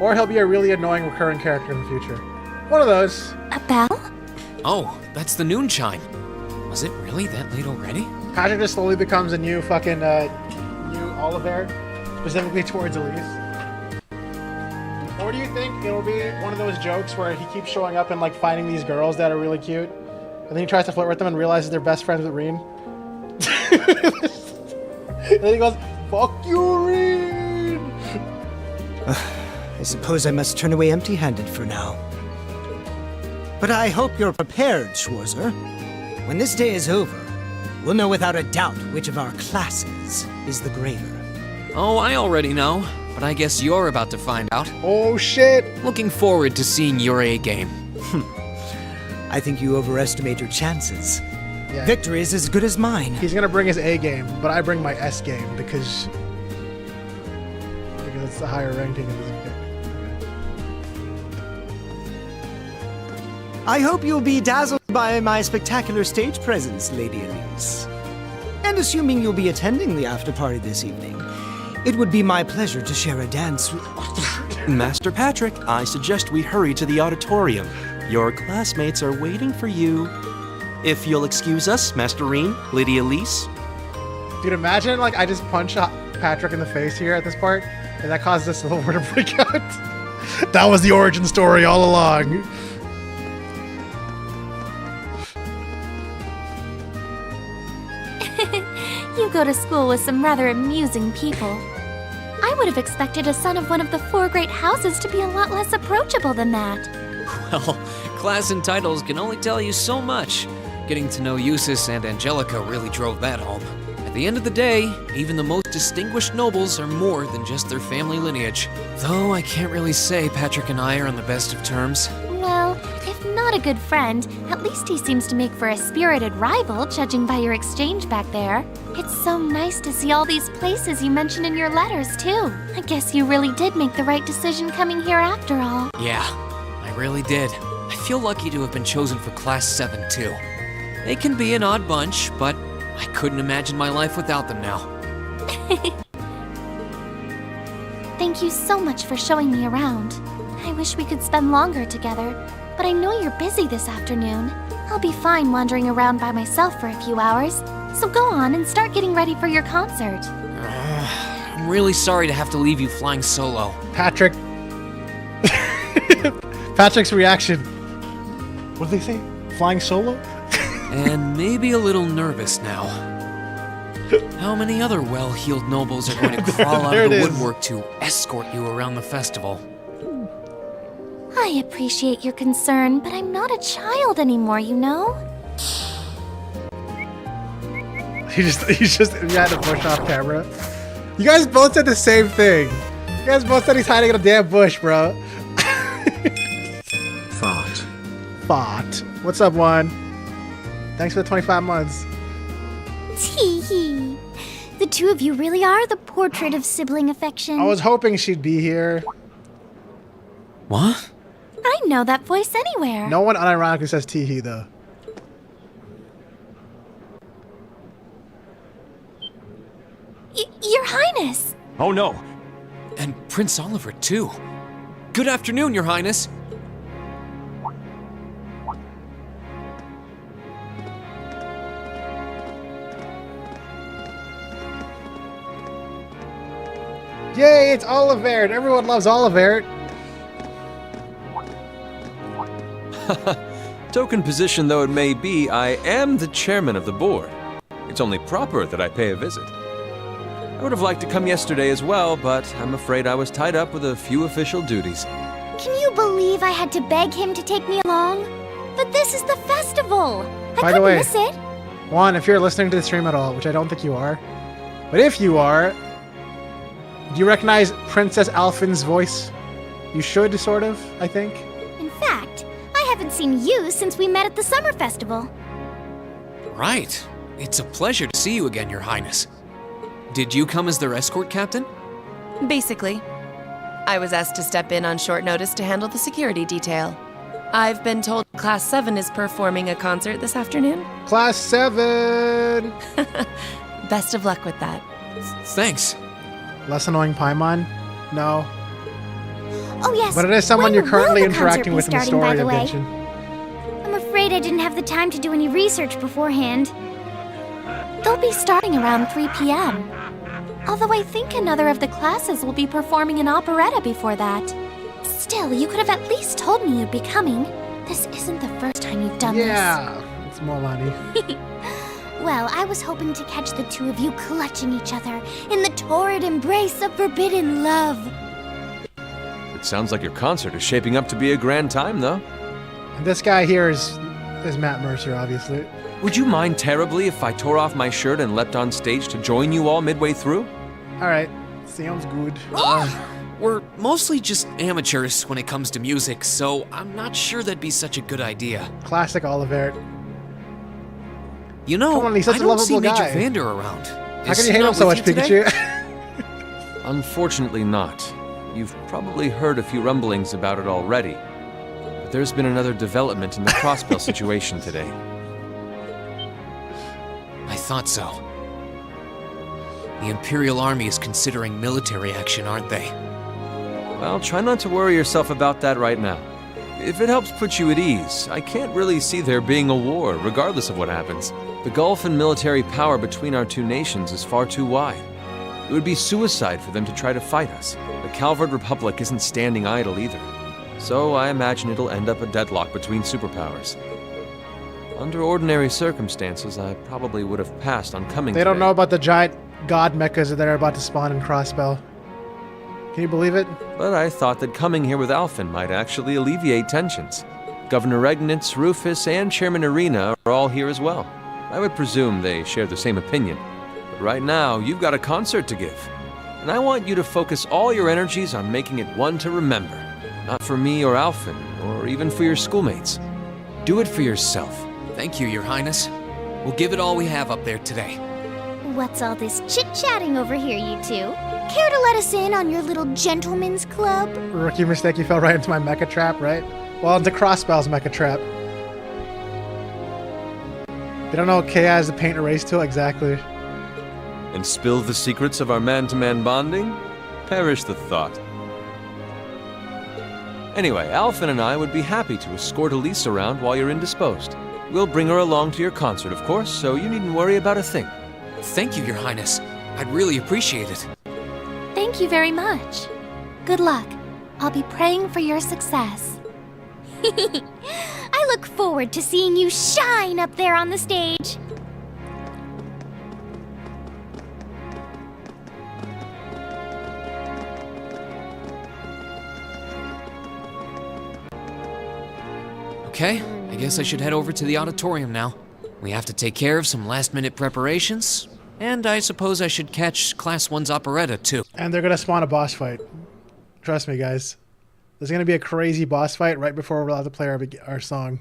Or he'll be a really annoying recurring character in the future. One of those. a bell? Oh, that's the noon chime. Was it really that late already? Patrick just slowly becomes a new fucking, new Oliver, specifically towards Elise. Or do you think it'll be one of those jokes where he keeps showing up and like finding these girls that are really cute, and then he tries to flirt with them and realizes they're best friends with Reen? And then he goes, "Fuck you, Reen!" I suppose I must turn away empty-handed for now. But I hope you're prepared, Schwarzer. When this day is over, we'll know without a doubt which of our classes is the greater. Oh, I already know, but I guess you're about to find out. Oh shit! Looking forward to seeing your A game. I think you overestimate your chances. Yeah. Victory is as good as mine. He's gonna bring his A game, but I bring my S game because it's the higher ranking of his game. I hope you'll be dazzled by my spectacular stage presence, Lady Elise. And assuming you'll be attending the after party this evening, it would be my pleasure to share a dance with... Master Patrick, I suggest we hurry to the auditorium. Your classmates are waiting for you. If you'll excuse us, Master Reen, Lady Elise. Dude, imagine like I just punch Patrick in the face here at this part, and that caused this little war to break out. That was the origin story all along. You go to school with some rather amusing people. I would have expected a son of one of the 4 great houses to be a lot less approachable than that. Well, class and titles can only tell you so much. Getting to know Eustace and Angelica really drove that home. At the end of the day, even the most distinguished nobles are more than just their family lineage. Though I can't really say Patrick and I are on the best of terms. Well, if not a good friend, at least he seems to make for a spirited rival, judging by your exchange back there. It's so nice to see all these places you mentioned in your letters, too. I guess you really did make the right decision coming here after all. Yeah, I really did. I feel lucky to have been chosen for Class 7, too. They can be an odd bunch, but I couldn't imagine my life without them now. Thank you so much for showing me around. I wish we could spend longer together, but I know you're busy this afternoon. I'll be fine wandering around by myself for a few hours, so go on and start getting ready for your concert. I'm really sorry to have to leave you flying solo. Patrick. Patrick's reaction. What did they say? Flying solo? And maybe a little nervous now. How many other well-heeled nobles are going to crawl out of the woodwork to escort you around the festival? I appreciate your concern, but I'm not a child anymore, you know? He had to push off camera. You guys both said the same thing. You guys both said he's hiding in a damn bush, bro. Fought. What's up, one? Thanks for the 25 months. Tee-hee. The 2 of you really are the portrait of sibling affection. I was hoping she'd be here. What? I know that voice anywhere. No one unironically says tee-hee, though. Your Highness! Oh no! And Prince Oliver, too. Good afternoon, Your Highness. Yay, it's Olivert! Everyone loves Olivert! Token position though it may be, I am the chairman of the board. It's only proper that I pay a visit. I would have liked to come yesterday as well, but I'm afraid I was tied up with a few official duties. Can you believe I had to beg him to take me along? But this is the festival! By the way, miss it. Juan, if you're listening to the stream at all, which I don't think you are, but if you are, do you recognize Princess Alphin's voice? You should, sort of, I think. In fact, I haven't seen you since we met at the summer festival. Right. It's a pleasure to see you again, Your Highness. Did you come as their escort captain? Basically. I was asked to step in on short notice to handle the security detail. I've been told Class 7 is performing a concert this afternoon. Class 7! Best of luck with that. Thanks. Less annoying Paimon? No. Oh yes. But it is someone when you're currently will the interacting with concert in the be starting, story, by the I way? mentioned. I'm afraid I didn't have the time to do any research beforehand. They'll be starting around 3 p.m. Although I think another of the classes will be performing an operetta before that. Still, you could have at least told me you'd be coming. This isn't the first time you've done Yeah, it's Molani. this. Well, I was hoping to catch the 2 of you clutching each other in the torrid embrace of forbidden love. It sounds like your concert is shaping up to be a grand time, though. And this guy here is Matt Mercer, obviously. Would you mind terribly if I tore off my shirt and leapt on stage to join you all midway through? Alright, sounds good. We're mostly just amateurs when it comes to music, so I'm not sure that'd be such a good idea. Classic Olivert. You know, Come on, he's such I a don't lovable see Major guy. Vander around. How can you hate him so much, Pikachu? Unfortunately not. You've probably heard a few rumblings about it already. But but there's been another development in the Crossbell situation today. I thought so. The Imperial Army is considering military action, aren't they? Well, try not to worry yourself about that right now. If it helps put you at ease, I can't really see there being a war, regardless of what happens. The gulf in military power between our two nations is far too wide. It would be suicide for them to try to fight us. The Calvard Republic isn't standing idle either. So I imagine it'll end up a deadlock between superpowers. Under ordinary circumstances, I probably would have passed on coming They don't today. know about the giant god mechas that are about to spawn in Crossbell. Can you believe it? But I thought that coming here with Alphen might actually alleviate tensions. Governor Regnitz, Rufus, and Chairman Arena are all here as well. I would presume they share the same opinion. But right now, you've got a concert to give. And I want you to focus all your energies on making it one to remember. Not for me or Alphen, or even for your schoolmates. Do it for yourself. Thank you, Your Highness. We'll give it all we have up there today. What's all this chit-chatting over here, you two? Care to let us in on your little gentleman's club? Rookie mistake, you fell right into my mecha trap, right? Well, into Crossbell's mecha trap. They don't know Kea has the paint erase tool, exactly. And spill the secrets of our man-to-man bonding? Perish the thought. Anyway, Alphen and I would be happy to escort Elise around while you're indisposed. We'll bring her along to your concert, of course, so you needn't worry about a thing. Thank you, Your Highness. I'd really appreciate it. Thank you very much. Good luck. I'll be praying for your success. I look forward to seeing you shine up there on the stage. Okay, I guess I should head over to the auditorium now. We have to take care of some last-minute preparations, and I suppose I should catch Class 1's operetta, too. And they're gonna spawn a boss fight. Trust me, guys. There's gonna be a crazy boss fight right before we're allowed to play our song.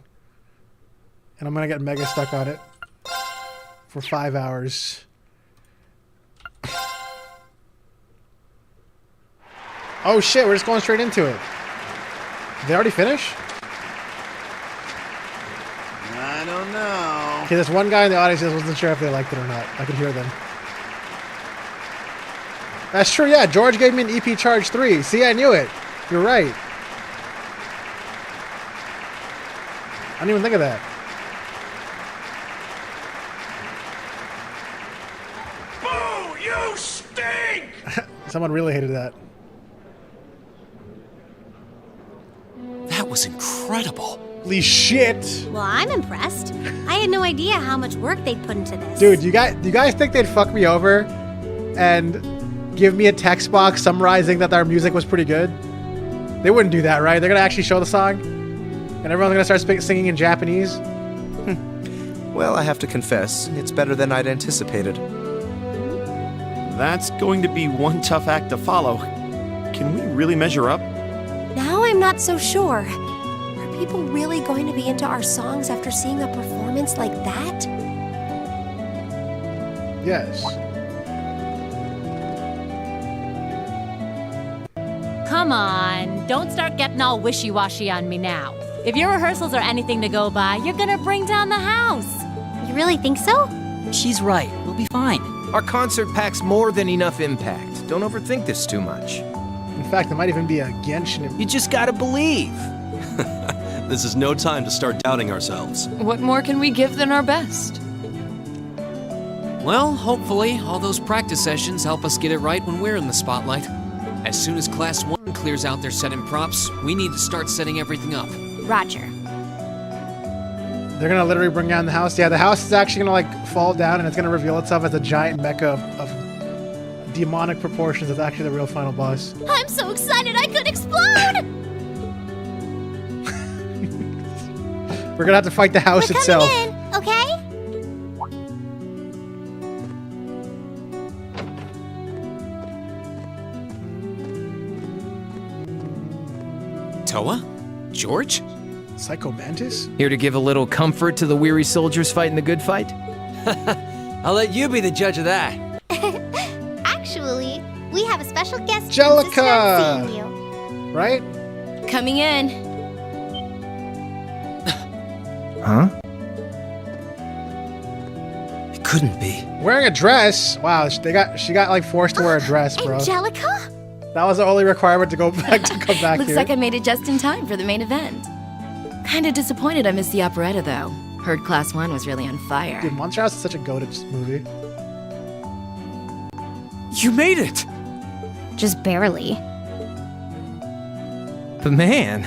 And I'm gonna get mega stuck on it for 5 hours. Oh shit, we're just going straight into it. Did they already finish? I don't know. Okay, there's one guy in the audience that wasn't sure if they liked it or not. I could hear them. That's true, yeah. George gave me an EP Charge 3. See, I knew it. You're right. I didn't even think of that. Boo! You stink! Someone really hated that. That was incredible. Holy shit. Well, I'm impressed. I had no idea how much work they'd put into this. Dude, do you guys think they'd fuck me over and give me a text box summarizing that our music was pretty good? They wouldn't do that, right? They're gonna actually show the song? And everyone's gonna start singing in Japanese? Well, I have to confess, it's better than I'd anticipated. That's going to be one tough act to follow. Can we really measure up? Now I'm not so sure. Are people really going to be into our songs after seeing a performance like that? Yes. Come on, don't start getting all wishy-washy on me now. If your rehearsals are anything to go by, you're gonna bring down the house. You really think so? She's right. We'll be fine. Our concert packs more than enough impact. Don't overthink this too much. In fact, there might even be a Genshin. You just gotta believe. This is no time to start doubting ourselves. What more can we give than our best? Well, hopefully, all those practice sessions help us get it right when we're in the spotlight. As soon as Class 1 clears out their set and props, we need to start setting everything up. Roger. They're gonna literally bring down the house. Yeah, the house is actually gonna like fall down and it's gonna reveal itself as a giant mecha of demonic proportions. It's actually the real final boss. I'm so excited I could explode! We're gonna have to fight the house We're itself. coming in, okay? Toa? George? Psycho Mantis? Here to give a little comfort to the weary soldiers fighting the good fight? I'll let you be the judge of that. Actually, we have a special guest Jellica! insisted on seeing you. Right? Coming in. Huh? It couldn't be. Wearing a dress? Wow, she got like forced to wear a dress, bro. Angelica? That was the only requirement to go back to come back Looks here. like I made it just in time for the main event. Kinda disappointed I missed the operetta, though. Heard Class 1 was really on fire. Dude, Monster House is such a goated movie. You made it! Just barely. But man,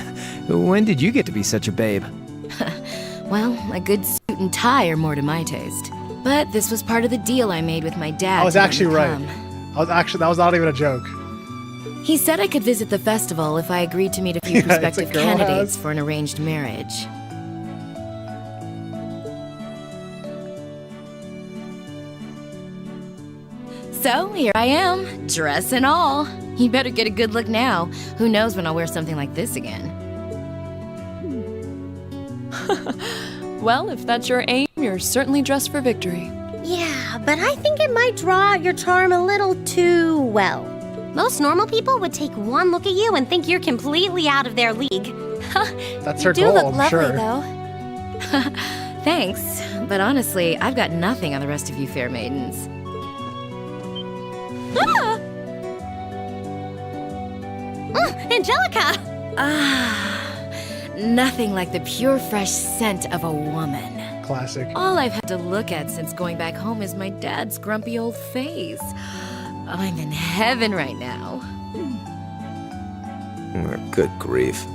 when did you get to be such a babe? Well, a good suit and tie are more to my taste. But this was part of the deal I made with my dad. I was to let actually me right. come. That was not even a joke. He said I could visit the festival if I agreed to meet a few Yeah, it's a prospective girl candidates house. for an arranged marriage. So here I am, dress and all. You better get a good look now. Who knows when I'll wear something like this again. Well, if that's your aim, you're certainly dressed for victory. Yeah, but I think it might draw out your charm a little too well. Most normal people would take one look at you and think you're completely out of their league. That's You her do goal, look I'm lovely, sure. though. Thanks, but honestly, I've got nothing on the rest of you fair maidens. Ah! Angelica! Nothing like the pure fresh scent of a woman. Classic. All I've had to look at since going back home is my dad's grumpy old face. I'm in heaven right now. Good grief.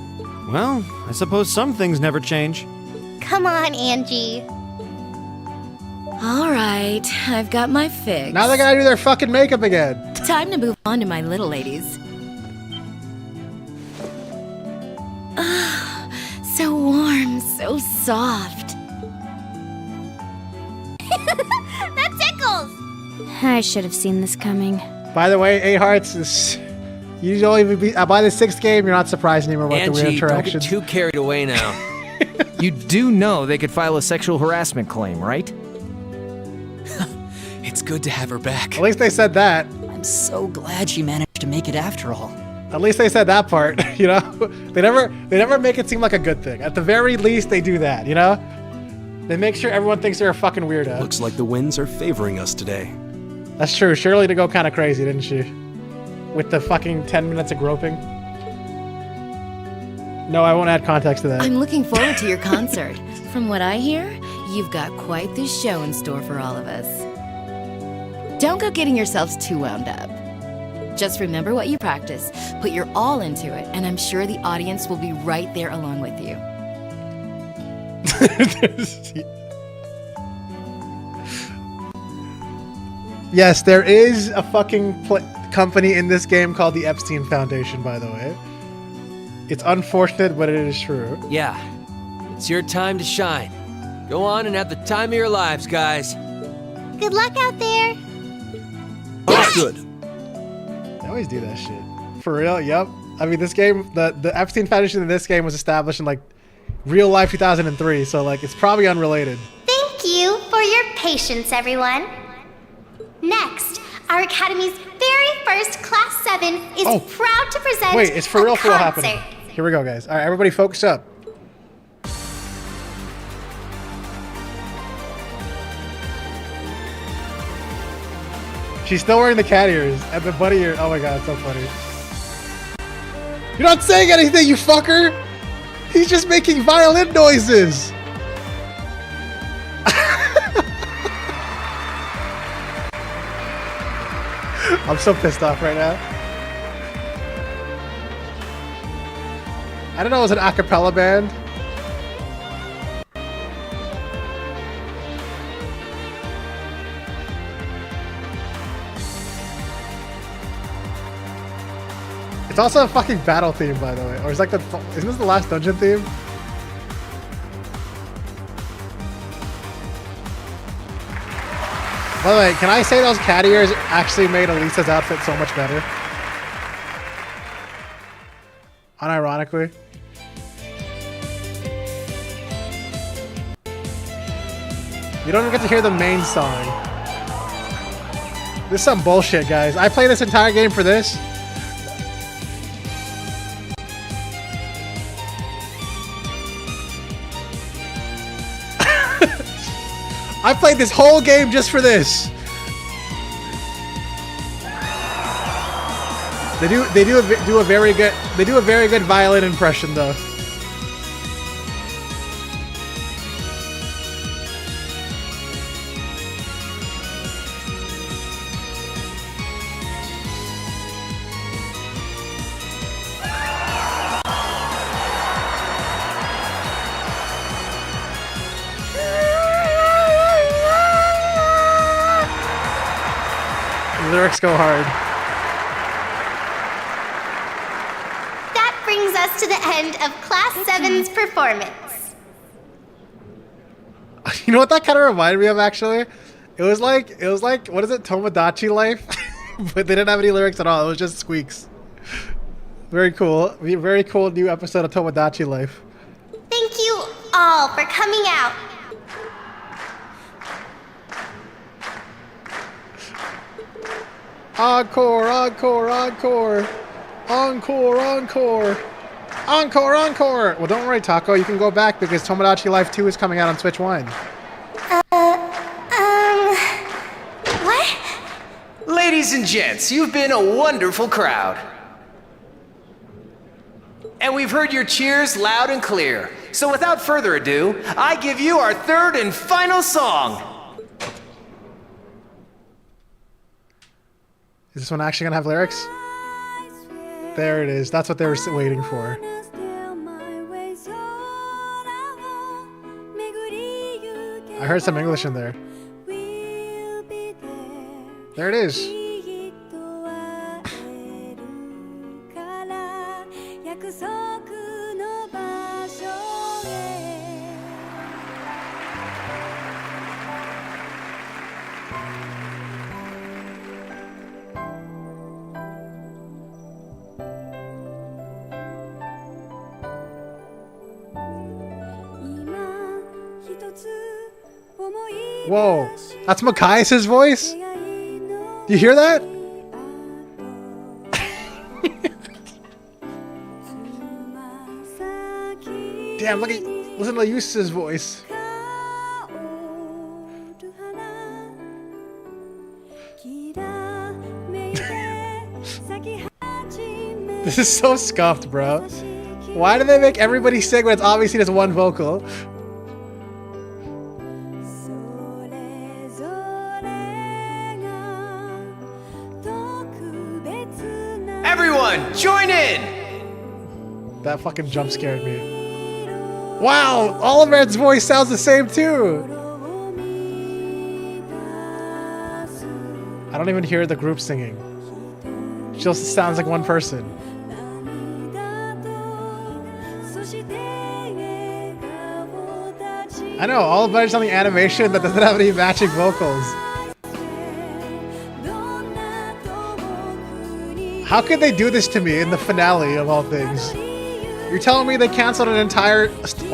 Well, I suppose some things never change. Come on, Angie. All right, I've got my fix. Now they gotta do their fucking makeup again. Time to move on to my little ladies. Ah, so warm, so soft. That tickles! I should have seen this coming. By the way, 8 Hearts is. You don't even be. By the 6th game, you're not surprised anymore about the weird Angie, don't get interactions. too carried away now. You do know they could file a sexual harassment claim, right? It's good to have her back. At least they said that. I'm so glad she managed to make it after all. At least they said that part, you know? They never make it seem like a good thing. At the very least, they do that, you know? They make sure everyone thinks they're a fucking weirdo. Looks like the winds are favoring us today. That's true. Shirley did go kind of crazy, didn't she? With the fucking 10 minutes of groping. No, I won't add context to that. I'm looking forward to your concert. From what I hear, you've got quite the show in store for all of us. Don't go getting yourselves too wound up. Just remember what you practice, put your all into it, and I'm sure the audience will be right there along with you. Yes, there is a fucking company in this game called the Epstein Foundation, by the way. It's unfortunate, but it is true. Yeah, it's your time to shine. Go on and have the time of your lives, guys. Good luck out there. Oh, good. They always do that shit. For real, yep. I mean, this game, the Epstein Foundation in this game was established in, like, real life 2003, so, like, it's probably unrelated. Thank you for your patience, everyone. Next, our Academy's very first Class 7 is proud to present Wait, it's for real concert. happening. Here we go, guys. All right, everybody focus up. She's still wearing the cat ears and the bunny ears. Oh my god, it's so funny. You're not saying anything, you fucker! He's just making violin noises! I'm so pissed off right now. I don't know, it was an a cappella band. It's also a fucking battle theme, by the way. Or is like isn't this the last dungeon theme? By the way, can I say those cat ears actually made Elisa's outfit so much better? Unironically. You don't even get to hear the main song. This is some bullshit, guys. I played this entire game for this. I played this whole game just for this. They do a very good violin impression though. The lyrics go hard. That brings us to the end of Class 7's performance. You know what that kind of reminded me of actually? It was like what is it, Tomodachi Life? But they didn't have any lyrics at all. It was just squeaks. Very cool. Very cool new episode of Tomodachi Life. Thank you all for coming out. Encore, encore, encore. Encore, encore. Encore, encore. Well, don't worry, Taco. You can go back because Tomodachi Life 2 is coming out on Switch 1. What? Ladies and gents, you've been a wonderful crowd. And we've heard your cheers loud and clear. So without further ado, I give you our third and final song. Is this one actually gonna have lyrics? There it is. That's what they were waiting for. I heard some English in there. There it is. Whoa, that's Machias' voice? You hear that? Damn, listen to Yusa's voice. This is so scuffed, bro. Why do they make everybody sing when it's obviously just one vocal? Everyone, join in! That fucking jump scared me. Wow, Oliver's voice sounds the same too. I don't even hear the group singing. She just sounds like one person. I know, Oliver's on the animation that doesn't have any matching vocals. How could they do this to me in the finale of all things? You're telling me they canceled an entire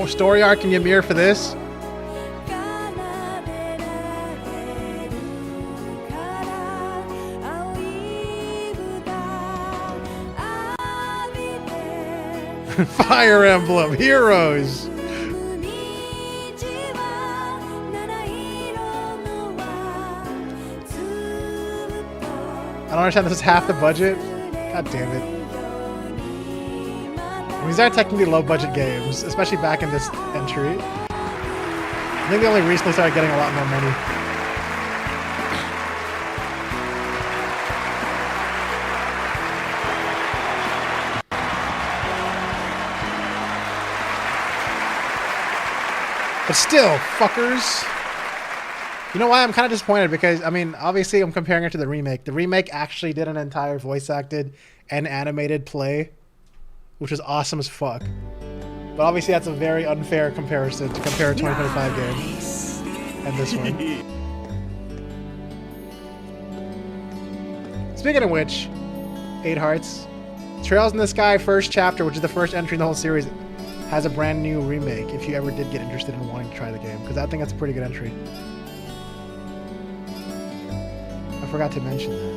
story arc in Ymir for this? Fire Emblem Heroes! I don't understand, this is half the budget? God damn it. These are technically low budget games, especially back in this entry. I think they only recently started getting a lot more money. But still, fuckers. You know why I'm kind of disappointed? Because, I mean, obviously I'm comparing it to the remake. The remake actually did an entire voice acted and animated play, which was awesome as fuck. But obviously that's a very unfair comparison to compare a 2025 game and this one. Speaking of which, 8 Hearts. Trails in the Sky first chapter, which is the first entry in the whole series, has a brand new remake if you ever did get interested in wanting to try the game, because I think that's a pretty good entry. I forgot to mention that.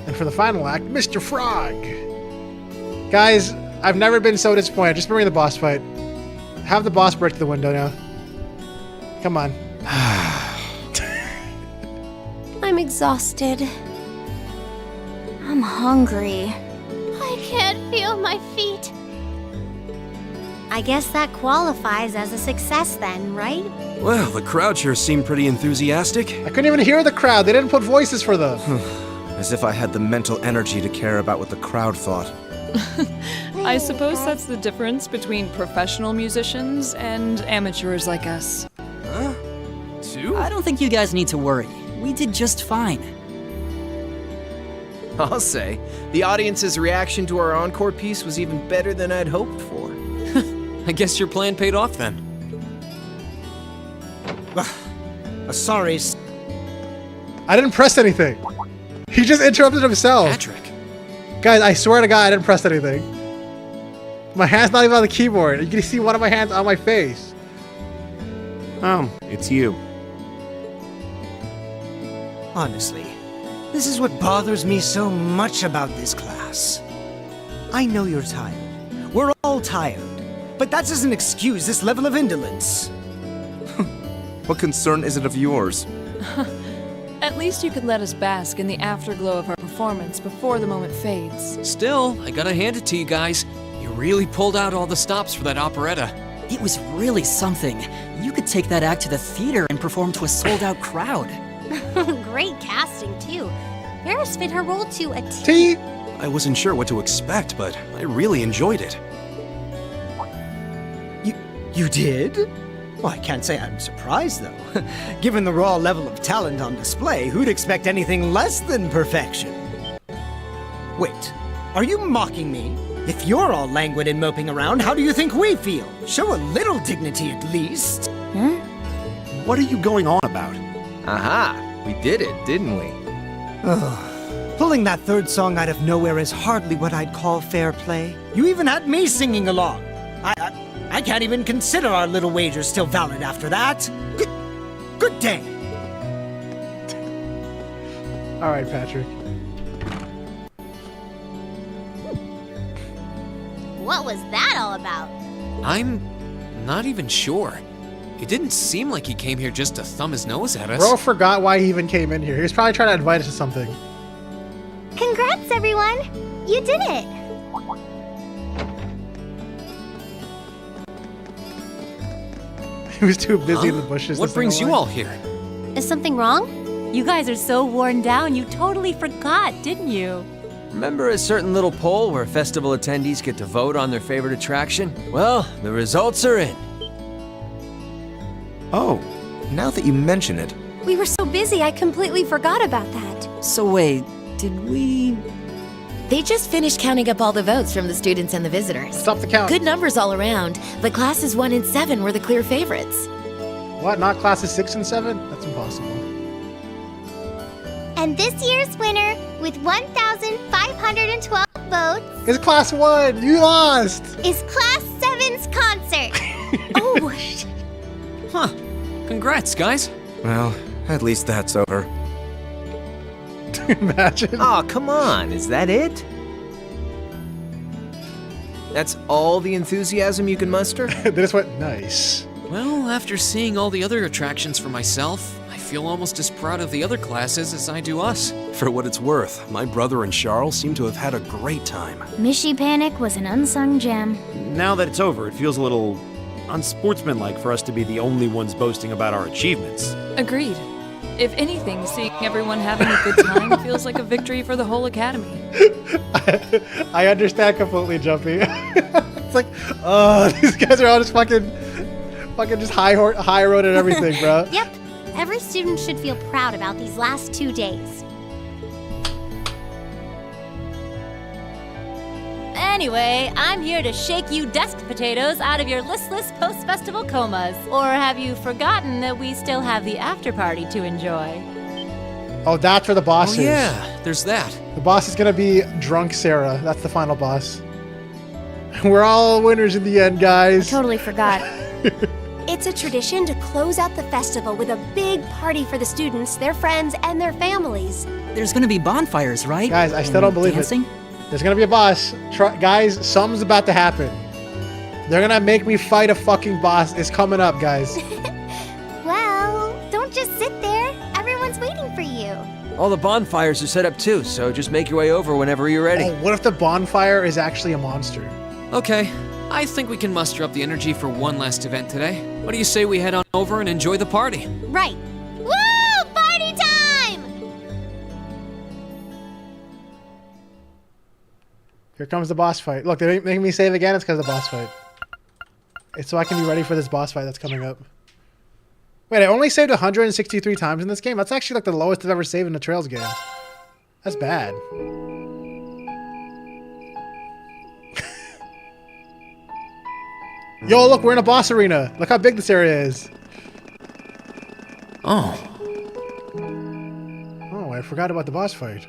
And for the final act, Mr. Frog! Guys, I've never been so disappointed. Just remember the boss fight. Have the boss break to the window now. Come on. I'm exhausted. I'm hungry. I can't feel my feet. I guess that qualifies as a success then, right? Well, the crowd sure seemed pretty enthusiastic. I couldn't even hear the crowd. They didn't put voices for them. As if I had the mental energy to care about what the crowd thought. I suppose that's the difference between professional musicians and amateurs like us. Huh? Two? I don't think you guys need to worry. We did just fine. I'll say, the audience's reaction to our encore piece was even better than I'd hoped for. I guess your plan paid off then. Sorry. I didn't press anything. He just interrupted himself. Patrick. Guys, I swear to God, I didn't press anything. My hand's not even on the keyboard. You can see one of my hands on my face. Oh, it's you. Honestly, this is what bothers me so much about this class. I know you're tired. We're all tired. But that doesn't excuse this level of indolence. What concern is it of yours? At least you could let us bask in the afterglow of our performance before the moment fades. Still, I gotta hand it to you guys. You really pulled out all the stops for that operetta. It was really something. You could take that act to the theater and perform to a sold-out crowd. Great casting, too. Paris fit her role to a T. I wasn't sure what to expect, but I really enjoyed it. You did? Well, I can't say I'm surprised, though. Given the raw level of talent on display, who'd expect anything less than perfection? Wait, are you mocking me? If you're all languid and moping around, how do you think we feel? Show a little dignity at least. Huh? What are you going on about? Aha, we did it, didn't we? Pulling that third song out of nowhere is hardly what I'd call fair play. You even had me singing along. I can't even consider our little wager still valid after that. Good day. All right, Patrick. What was that all about? I'm not even sure. It didn't seem like he came here just to thumb his nose at us. Bro forgot why he even came in here. He was probably trying to invite us to something. Congrats, everyone! You did it! He was too busy in the bushes. What brings you all here? Is something wrong? You guys are so worn down, you totally forgot, didn't you? Remember a certain little poll where festival attendees get to vote on their favorite attraction? Well, the results are in. Oh, now that you mention it. We were so busy, I completely forgot about that. So wait, did we... They just finished counting up all the votes from the students and the visitors. Stop the count. Good numbers all around, but classes 1 and 7 were the clear favorites. What, not classes 6 and 7? That's impossible. And this year's winner, with 1,512 votes, It's class 1! You lost! is Class 7's concert. Oh, Huh. Congrats, guys. Well, at least that's over. Imagine. Oh, come on, is that it? That's all the enthusiasm you can muster? They just went, nice. Well, after seeing all the other attractions for myself, I feel almost as proud of the other classes as I do us. For what it's worth, my brother and Charles seem to have had a great time. Mishy Panic was an unsung gem. Now that it's over, it feels a little unsportsmanlike for us to be the only ones boasting about our achievements. Agreed. If anything, seeing everyone having a good time feels like a victory for the whole academy. I understand completely, Jumpy. It's like, oh, these guys are all just fucking just high road and everything, bro. Yep. Every student should feel proud about these last 2 days. Anyway, I'm here to shake you desk potatoes out of your listless post-festival comas. Or have you forgotten that we still have the after party to enjoy? Oh, that's where the boss is. Yeah, there's that. The boss is gonna be drunk Sarah. That's the final boss. We're all winners in the end, guys. Totally forgot. It's a tradition to close out the festival with a big party for the students, their friends, and their families. There's gonna be bonfires, right? Guys, I still don't believe dancing? it. There's gonna be a boss. Guys, something's about to happen. They're gonna make me fight a fucking boss. It's coming up, guys. Well, All the bonfires are set up too, so just make your way over whenever you're ready. Oh, what if the bonfire is actually a monster? Okay, I think we can muster up the energy for one last event today. What do you say we head on over and enjoy the party? Right. Woo! Party time! Here comes the boss fight. Look, they're making me save again. It's because of the boss fight. It's so I can be ready for this boss fight that's coming up. Wait, I only saved 163 times in this game? That's actually like the lowest I've ever saved in a Trails game. That's bad. Yo, look, we're in a boss arena. Look how big this area is. Oh. Oh, I forgot about the boss fight.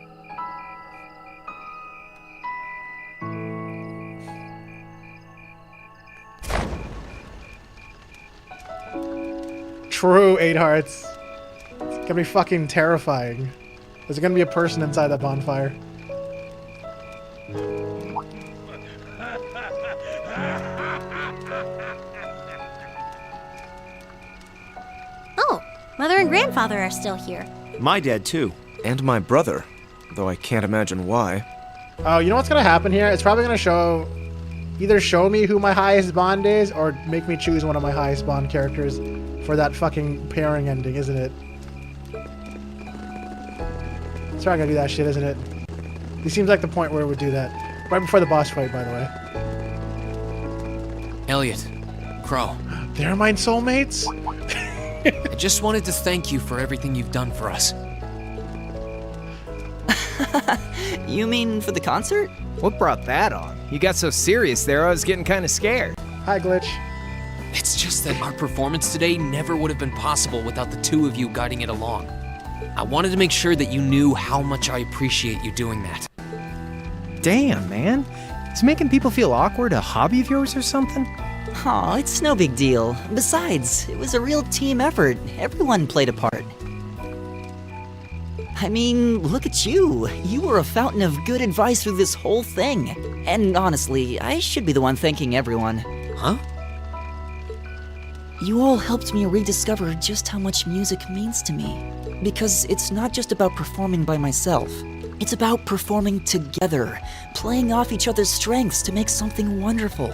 True, 8 hearts. It's gonna be fucking terrifying. There's gonna be a person inside that bonfire. Oh, Mother and Grandfather are still here. My dad, too. And my brother, though I can't imagine why. Oh, you know what's gonna happen here? It's probably gonna either show me who my highest bond is, or make me choose one of my highest bond characters for that fucking pairing ending, isn't it? It's probably gonna do that shit, isn't it? It seems like the point where it would do that. Right before the boss fight, by the way. Elliot, Crow. They're my soulmates? I just wanted to thank you for everything you've done for us. You mean for the concert? What brought that on? You got so serious there, I was getting kind of scared. Hi, Glitch. It's just that our performance today never would have been possible without the two of you guiding it along. I wanted to make sure that you knew how much I appreciate you doing that. Damn, man. Is making people feel awkward a hobby of yours or something? Aw, it's no big deal. Besides, it was a real team effort. Everyone played a part. I mean, look at you. You were a fountain of good advice through this whole thing. And honestly, I should be the one thanking everyone. Huh? You all helped me rediscover just how much music means to me. Because it's not just about performing by myself. It's about performing together, playing off each other's strengths to make something wonderful.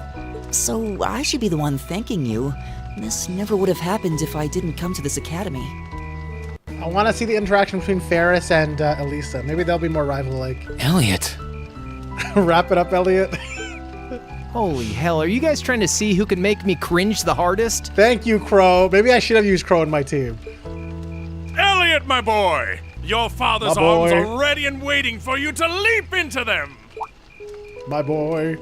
So I should be the one thanking you. This never would have happened if I didn't come to this academy. I want to see the interaction between Ferris and Elisa. Maybe they'll be more rival-like. Elliot. Wrap it up, Elliot. Holy hell, are you guys trying to see who can make me cringe the hardest? Thank you, Crow. Maybe I should have used Crow in my team. Elliot, my boy! Your father's arms are ready and waiting for you to leap into them! My boy.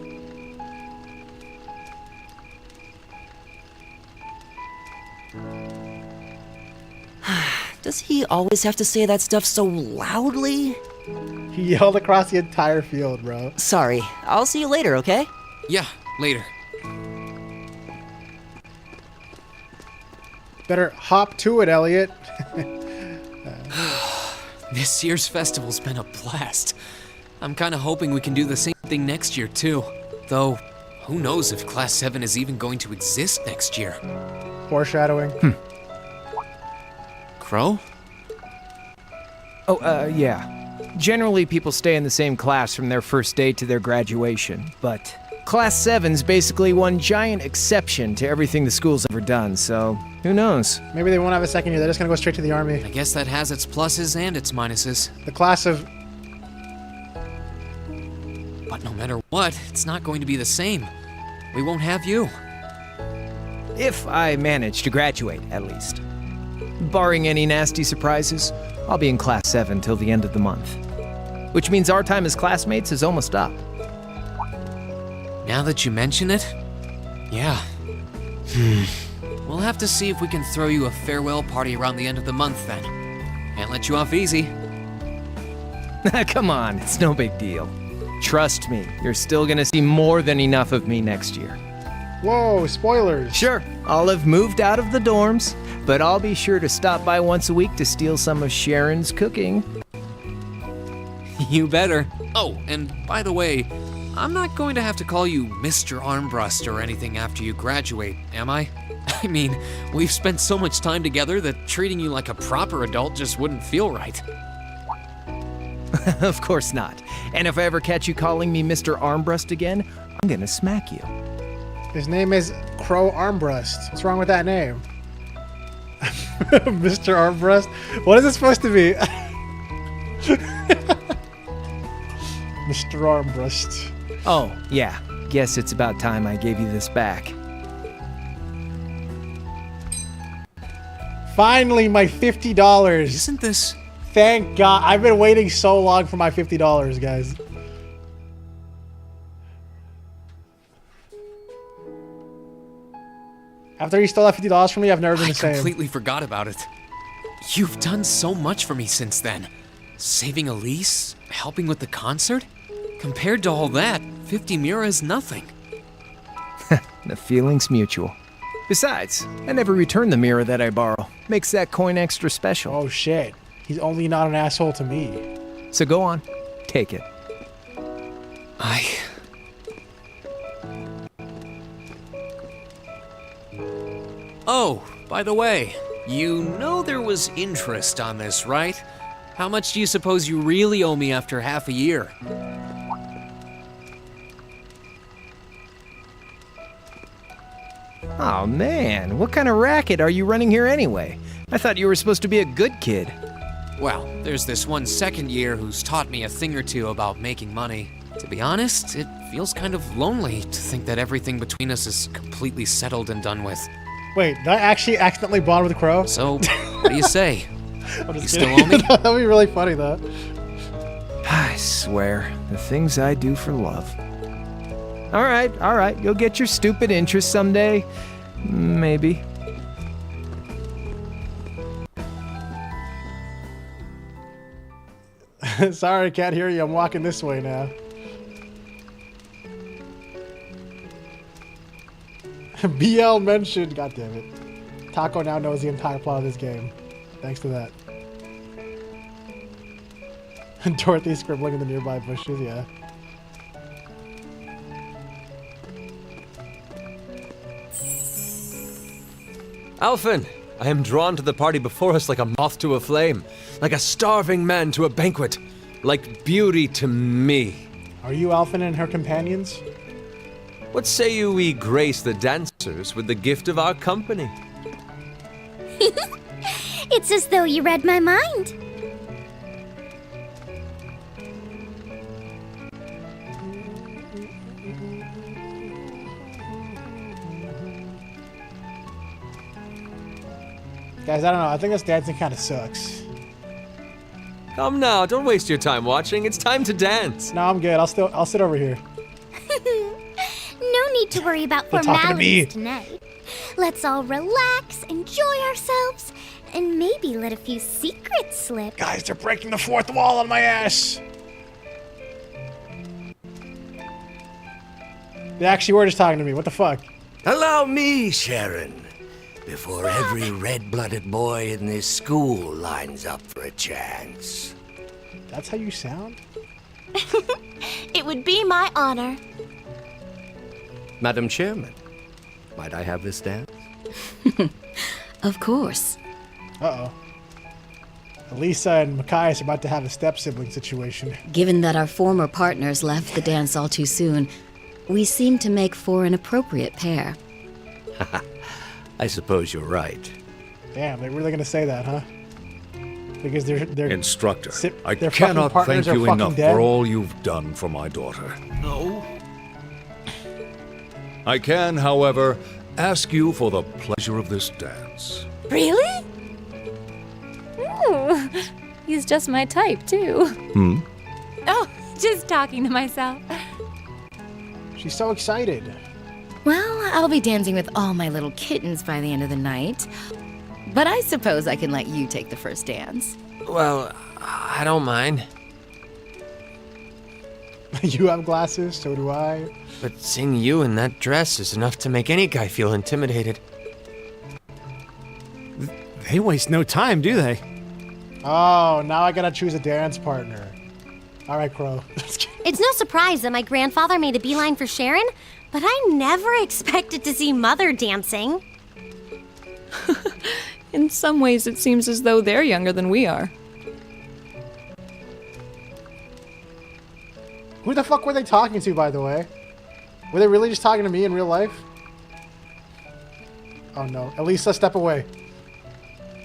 Does he always have to say that stuff so loudly? He yelled across the entire field, bro. Sorry. I'll see you later, okay? Yeah, later. Better hop to it, Elliot. This year's festival's been a blast. I'm kind of hoping we can do the same thing next year, too. Though, who knows if Class 7 is even going to exist next year. Foreshadowing. Crow? Oh, yeah. Generally, people stay in the same class from their first day to their graduation, but Class 7's basically one giant exception to everything the school's ever done, so who knows? Maybe they won't have a second year. They're just gonna go straight to the army. I guess that has its pluses and its minuses. The class of... But no matter what, it's not going to be the same. We won't have you. If I manage to graduate, at least. Barring any nasty surprises, I'll be in Class 7 till the end of the month. Which means our time as classmates is almost up. Now that you mention it, yeah. We'll have to see if we can throw you a farewell party around the end of the month then. Can't let you off easy. Come on, it's no big deal. Trust me, you're still gonna see more than enough of me next year. Whoa, spoilers. Sure, I'll have moved out of the dorms, but I'll be sure to stop by once a week to steal some of Sharon's cooking. You better. Oh, and by the way, I'm not going to have to call you Mr. Armbrust or anything after you graduate, am I? I mean, we've spent so much time together that treating you like a proper adult just wouldn't feel right. Of course not. And if I ever catch you calling me Mr. Armbrust again, I'm gonna smack you. His name is Crow Armbrust. What's wrong with that name? Mr. Armbrust? What is it supposed to be? Mr. Armbrust. Oh, yeah. Guess it's about time I gave you this back. Finally, my $50. Isn't this... Thank God. I've been waiting so long for my $50, guys. After you stole that $50 from me, I've never been the same. I completely forgot about it. You've done so much for me since then. Saving Elise, helping with the concert. Compared to all that, 50 Mira is nothing. The feeling's mutual. Besides, I never return the mirror that I borrow. Makes that coin extra special. Oh shit. He's only not an asshole to me. So go on. Take it. Oh, by the way, you know there was interest on this, right? How much do you suppose you really owe me after half a year? Oh man, what kind of racket are you running here anyway? I thought you were supposed to be a good kid. Well, there's this one second year who's taught me a thing or two about making money. To be honest, it feels kind of lonely to think that everything between us is completely settled and done with. Wait, did I actually accidentally bond with Crow? So, what do you say? I'm just You kidding. still owe me? That'd be really funny, though. I swear, the things I do for love. All right, you'll get your stupid interest someday. Maybe. Sorry, I can't hear you. I'm walking this way now. BL mentioned. God damn it. Taco now knows the entire plot of this game. Thanks to that. Dorothy scribbling in the nearby bushes, yeah. Alphen, I am drawn to the party before us like a moth to a flame, like a starving man to a banquet, like beauty to me. Are you Alphen and her companions? What say you we grace the dancers with the gift of our company? It's as though you read my mind. Guys, I don't know. I think this dancing kind of sucks. Come now, don't waste your time watching. It's time to dance. No, I'm good. I'll sit over here. No need to worry about They're talking to me. formalities tonight. Let's all relax, enjoy ourselves, and maybe let a few secrets slip. Guys, they're breaking the fourth wall on my ass. They actually were just talking to me. What the fuck? Allow me, Sharon, before every red-blooded boy in this school lines up for a chance. That's how you sound? It would be my honor. Madam Chairman, might I have this dance? Of course. Uh-oh. Elisa and Machias are about to have a step-sibling situation. Given that our former partners left the dance all too soon, we seem to make for an appropriate pair. I suppose you're right. Damn, they're really gonna say that, huh? Because they're Instructor, I their fucking cannot partners thank are you fucking enough dead. for all you've done for my daughter. No. I can, however, ask you for the pleasure of this dance. Really? Ooh, he's just my type, too. Hmm? Oh, just talking to myself. She's so excited. Well, I'll be dancing with all my little kittens by the end of the night. But I suppose I can let you take the first dance. Well, I don't mind. You have glasses, so do I. But seeing you in that dress is enough to make any guy feel intimidated. They waste no time, do they? Oh, now I gotta choose a dance partner. All right, Crow. It's no surprise that my grandfather made a beeline for Sharon, but I never expected to see Mother dancing. In some ways, it seems as though they're younger than we are. Who the fuck were they talking to, by the way? Were they really just talking to me in real life? Oh no. Elisa, step away.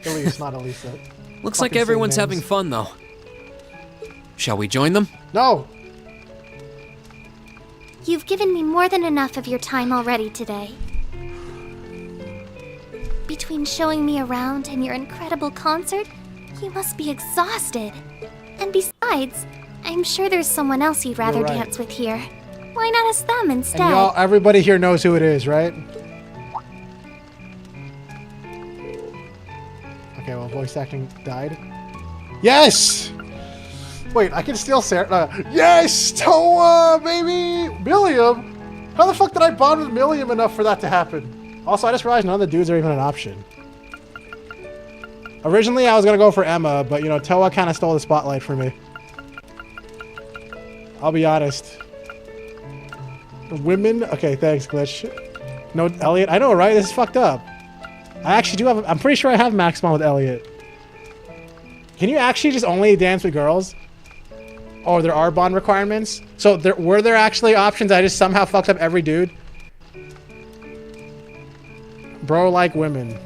Elise, not Elisa. Looks like everyone's having fun, though. Shall we join them? No! You've given me more than enough of your time already today. Between showing me around and your incredible concert, you must be exhausted. And besides, I'm sure there's someone else you'd rather You're right. dance with here. Why not ask them instead? And y'all, everybody here knows who it is, right? Okay, well, voice acting died. Yes! Wait, I can still say yes! Toa, baby! Milliam? How the fuck did I bond with Milliam enough for that to happen? Also, I just realized none of the dudes are even an option. Originally, I was gonna go for Emma, but, you know, Toa kind of stole the spotlight for me. I'll be honest. Women? Okay, thanks, Glitch. No, Elliot. I know, right? This is fucked up. I actually do have... I'm pretty sure I have max bond with Elliot. Can you actually just only dance with girls? Oh, there are bond requirements? So, were there actually options? I just somehow fucked up every dude? Bro like women.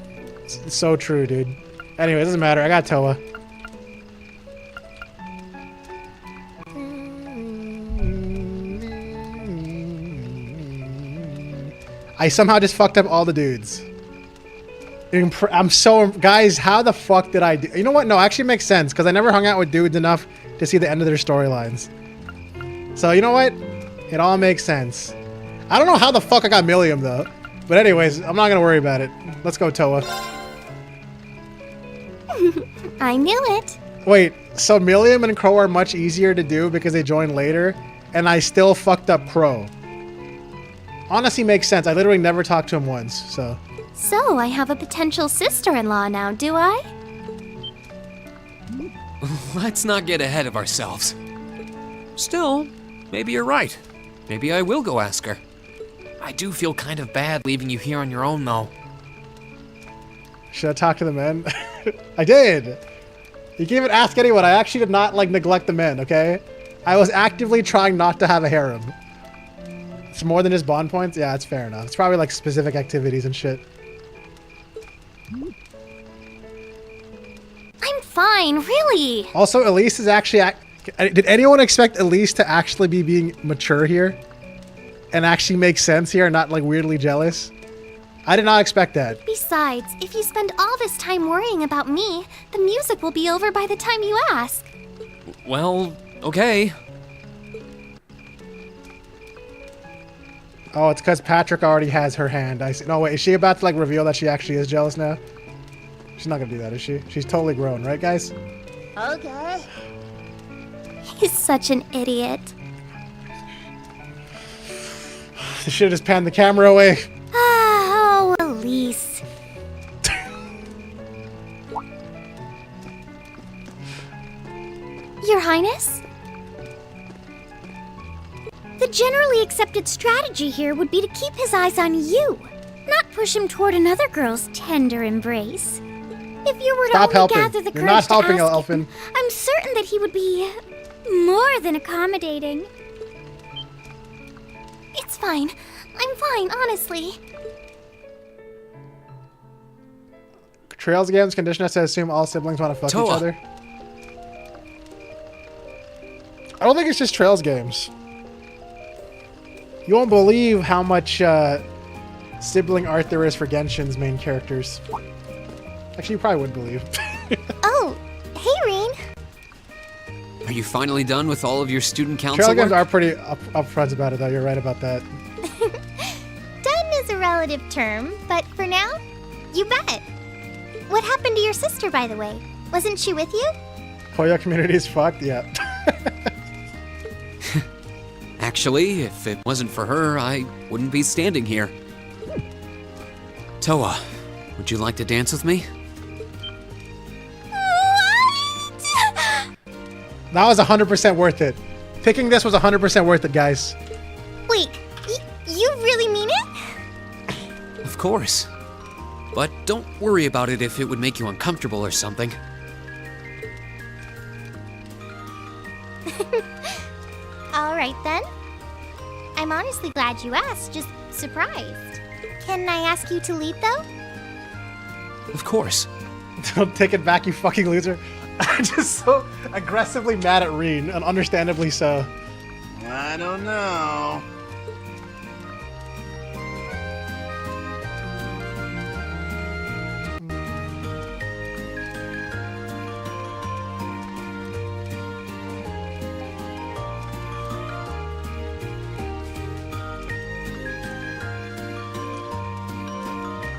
It's so true, dude. Anyway, it doesn't matter. I got Toa. I somehow just fucked up all the dudes. I'm so... Guys, how the fuck did I do... You know what? No, actually makes sense, because I never hung out with dudes enough to see the end of their storylines. So, you know what? It all makes sense. I don't know how the fuck I got Milliam, though. But anyways, I'm not going to worry about it. Let's go, Toa. I knew it. Wait, so Milliam and Crow are much easier to do because they joined later, and I still fucked up Crow. Honestly makes sense. I literally never talked to him once, so... So, I have a potential sister-in-law now, do I? Let's not get ahead of ourselves. Still, maybe you're right. Maybe I will go ask her. I do feel kind of bad leaving you here on your own, though. Should I talk to the men? I did! You can even ask anyone. I actually did not, like, neglect the men, okay? I was actively trying not to have a harem. It's more than just bond points? Yeah, it's fair enough. It's probably, like, specific activities and shit. I'm fine, really. Also, Elise is actually... Did anyone expect Elise to actually be being mature here? And actually make sense here and not, like, weirdly jealous? I did not expect that. Besides, if you spend all this time worrying about me, the music will be over by the time you ask. Well, okay. Oh, it's because Patrick already has her hand. I see. No, wait, is she about to, like, reveal that she actually is jealous now? She's not gonna do that, is she? She's totally grown, right, guys? Okay. He's such an idiot. They should have just panned the camera away. Oh, Elise. Your Highness? The generally accepted strategy here would be to keep his eyes on you, not push him toward another girl's tender embrace. If you were to Stop only helping. gather the You're courage not to helping, ask Elfin. him, I'm certain that he would be more than accommodating. It's fine. I'm fine, honestly. Trails games condition us to assume all siblings want to fuck Toa. each other. I don't think it's just Trails games. You won't believe how much sibling art there is for Genshin's main characters. Actually, you probably wouldn't believe. Oh, hey, Reen. Are you finally done with all of your student council Trail games work? are pretty upfront about it, though. You're right about that. Done is a relative term, but for now, you bet. What happened to your sister, by the way? Wasn't she with you? Poyo community is fucked? Yeah. Actually, if it wasn't for her, I wouldn't be standing here. Toa, would you like to dance with me? That was 100% worth it. Picking this was 100% worth it, guys. Wait, you really mean it? Of course. But don't worry about it if it would make you uncomfortable or something. All All right then. I'm honestly glad you asked, just surprised. Can I ask you to lead though? Of course. Don't take it back, you fucking loser. I'm just so aggressively mad at Reen, and understandably so. I don't know.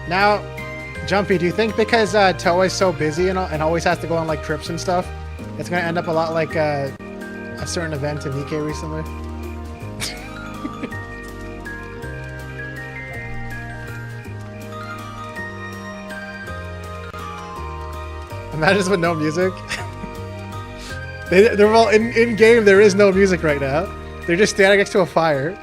Now, Jumpy, do you think because Toei's so busy and always has to go on like trips and stuff, it's gonna end up a lot like a certain event in Nikkei recently? Imagine with no music. They're all in game. There is no music right now. They're just standing next to a fire.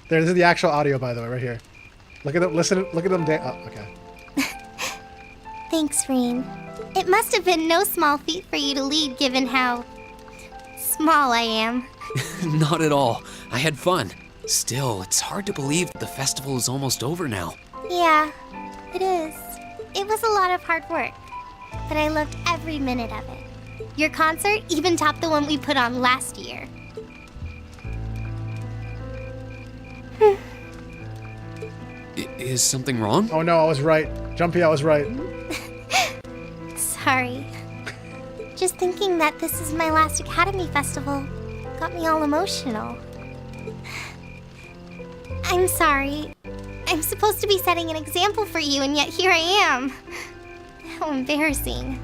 There, this is the actual audio, by the way, right here. Look at them, listen, look at them. Oh, okay. Thanks, Reen. It must have been no small feat for you to lead, given how small I am. Not at all. I had fun. Still, it's hard to believe that the festival is almost over now. Yeah, it is. It was a lot of hard work, but I loved every minute of it. Your concert even topped the one we put on last year. Is something wrong? Oh no, I was right. Jumpy, I was right. Sorry. Just thinking that this is my last Academy Festival got me all emotional. I'm sorry. I'm supposed to be setting an example for you, and yet here I am. How embarrassing.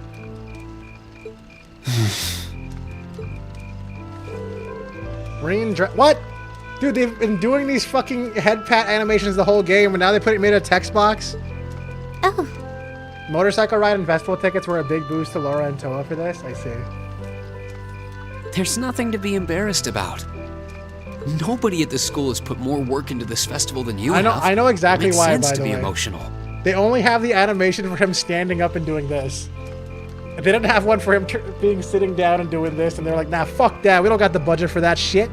What? Dude, they've been doing these fucking head pat animations the whole game, and now they made a text box. Oh. Motorcycle ride and festival tickets were a big boost to Laura and Toa for this. I see. There's nothing to be embarrassed about. Nobody at this school has put more work into this festival than you have. I know exactly It makes why, sense by to the be way. emotional. They only have the animation for him standing up and doing this. They didn't have one for him being sitting down and doing this, and they're like, nah, fuck that. We don't got the budget for that shit.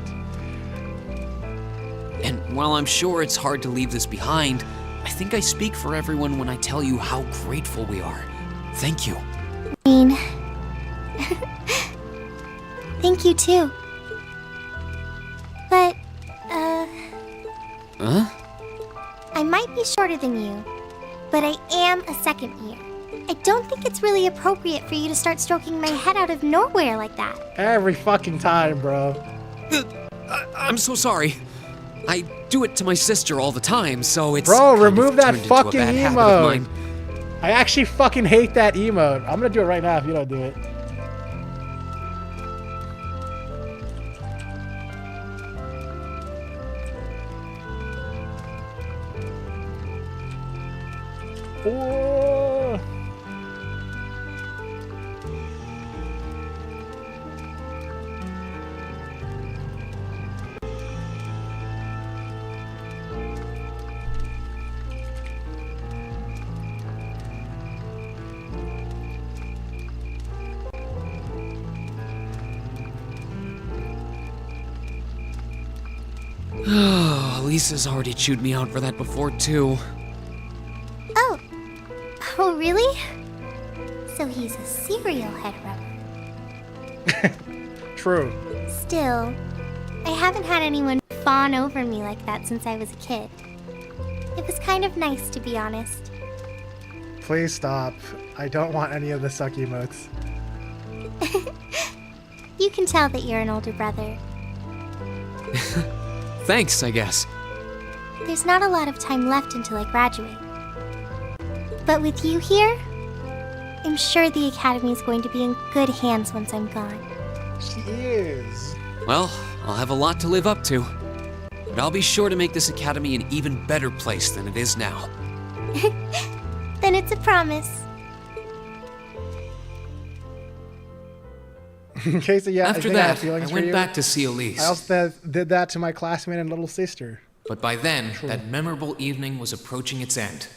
And while I'm sure it's hard to leave this behind, I think I speak for everyone when I tell you how grateful we are. Thank you. Thank you too. But, Huh? I might be shorter than you, but I am a second year. I don't think it's really appropriate for you to start stroking my head out of nowhere like that. Every fucking time, bro. I'm so sorry. I do it to my sister all the time, so it's Bro, kind of remove that turned into a fucking bad habit of emote. mine. I actually fucking hate that emote. I'm gonna do it right now if you don't do it. Oh. Lisa's already chewed me out for that before, too. Oh. Oh, really? So he's a serial head rubber. True. Still, I haven't had anyone fawn over me like that since I was a kid. It was kind of nice, to be honest. Please stop. I don't want any of the suck emotes. You can tell that you're an older brother. Thanks, I guess. There's not a lot of time left until I graduate. But with you here, I'm sure the Academy is going to be in good hands once I'm gone. She is. Well, I'll have a lot to live up to. But I'll be sure to make this academy an even better place than it is now. Then it's a promise. In case of, yeah, After I think I had that, feelings I for went you. back to see Elise. I also did that to my classmate and little sister. But by then, that memorable evening was approaching its end.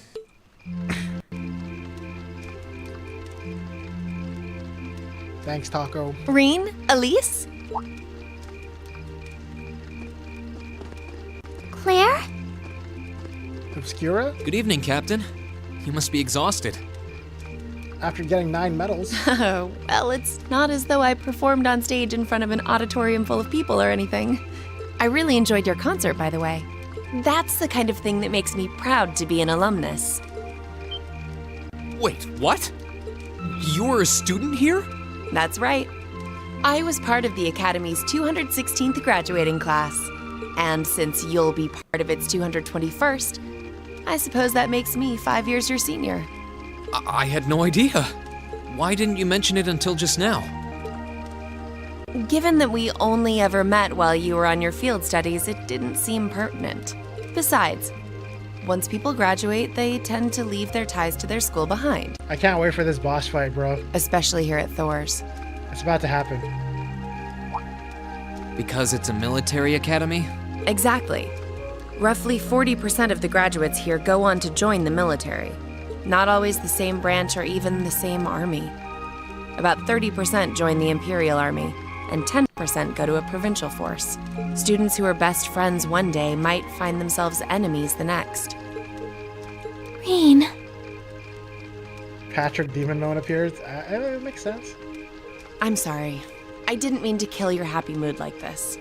Thanks, Taco. Reen? Elise? Claire? Obscura? Good evening, Captain. You must be exhausted. After getting 9 medals. Well, it's not as though I performed on stage in front of an auditorium full of people or anything. I really enjoyed your concert, by the way. That's the kind of thing that makes me proud to be an alumnus. Wait, what? You're a student here? That's right. I was part of the Academy's 216th graduating class. And since you'll be part of its 221st, I suppose that makes me 5 years your senior. I had no idea. Why didn't you mention it until just now? Given that we only ever met while you were on your field studies, it didn't seem pertinent. Besides, once people graduate, they tend to leave their ties to their school behind. I can't wait for this boss fight, bro. Especially here at Thor's. It's about to happen. Because it's a military academy? Exactly. Roughly 40% of the graduates here go on to join the military. Not always the same branch or even the same army. About 30% join the Imperial Army, and 10% go to a provincial force. Students who are best friends one day might find themselves enemies the next. Reen. Patrick Demon Moan appears. It makes sense. I'm sorry. I didn't mean to kill your happy mood like this.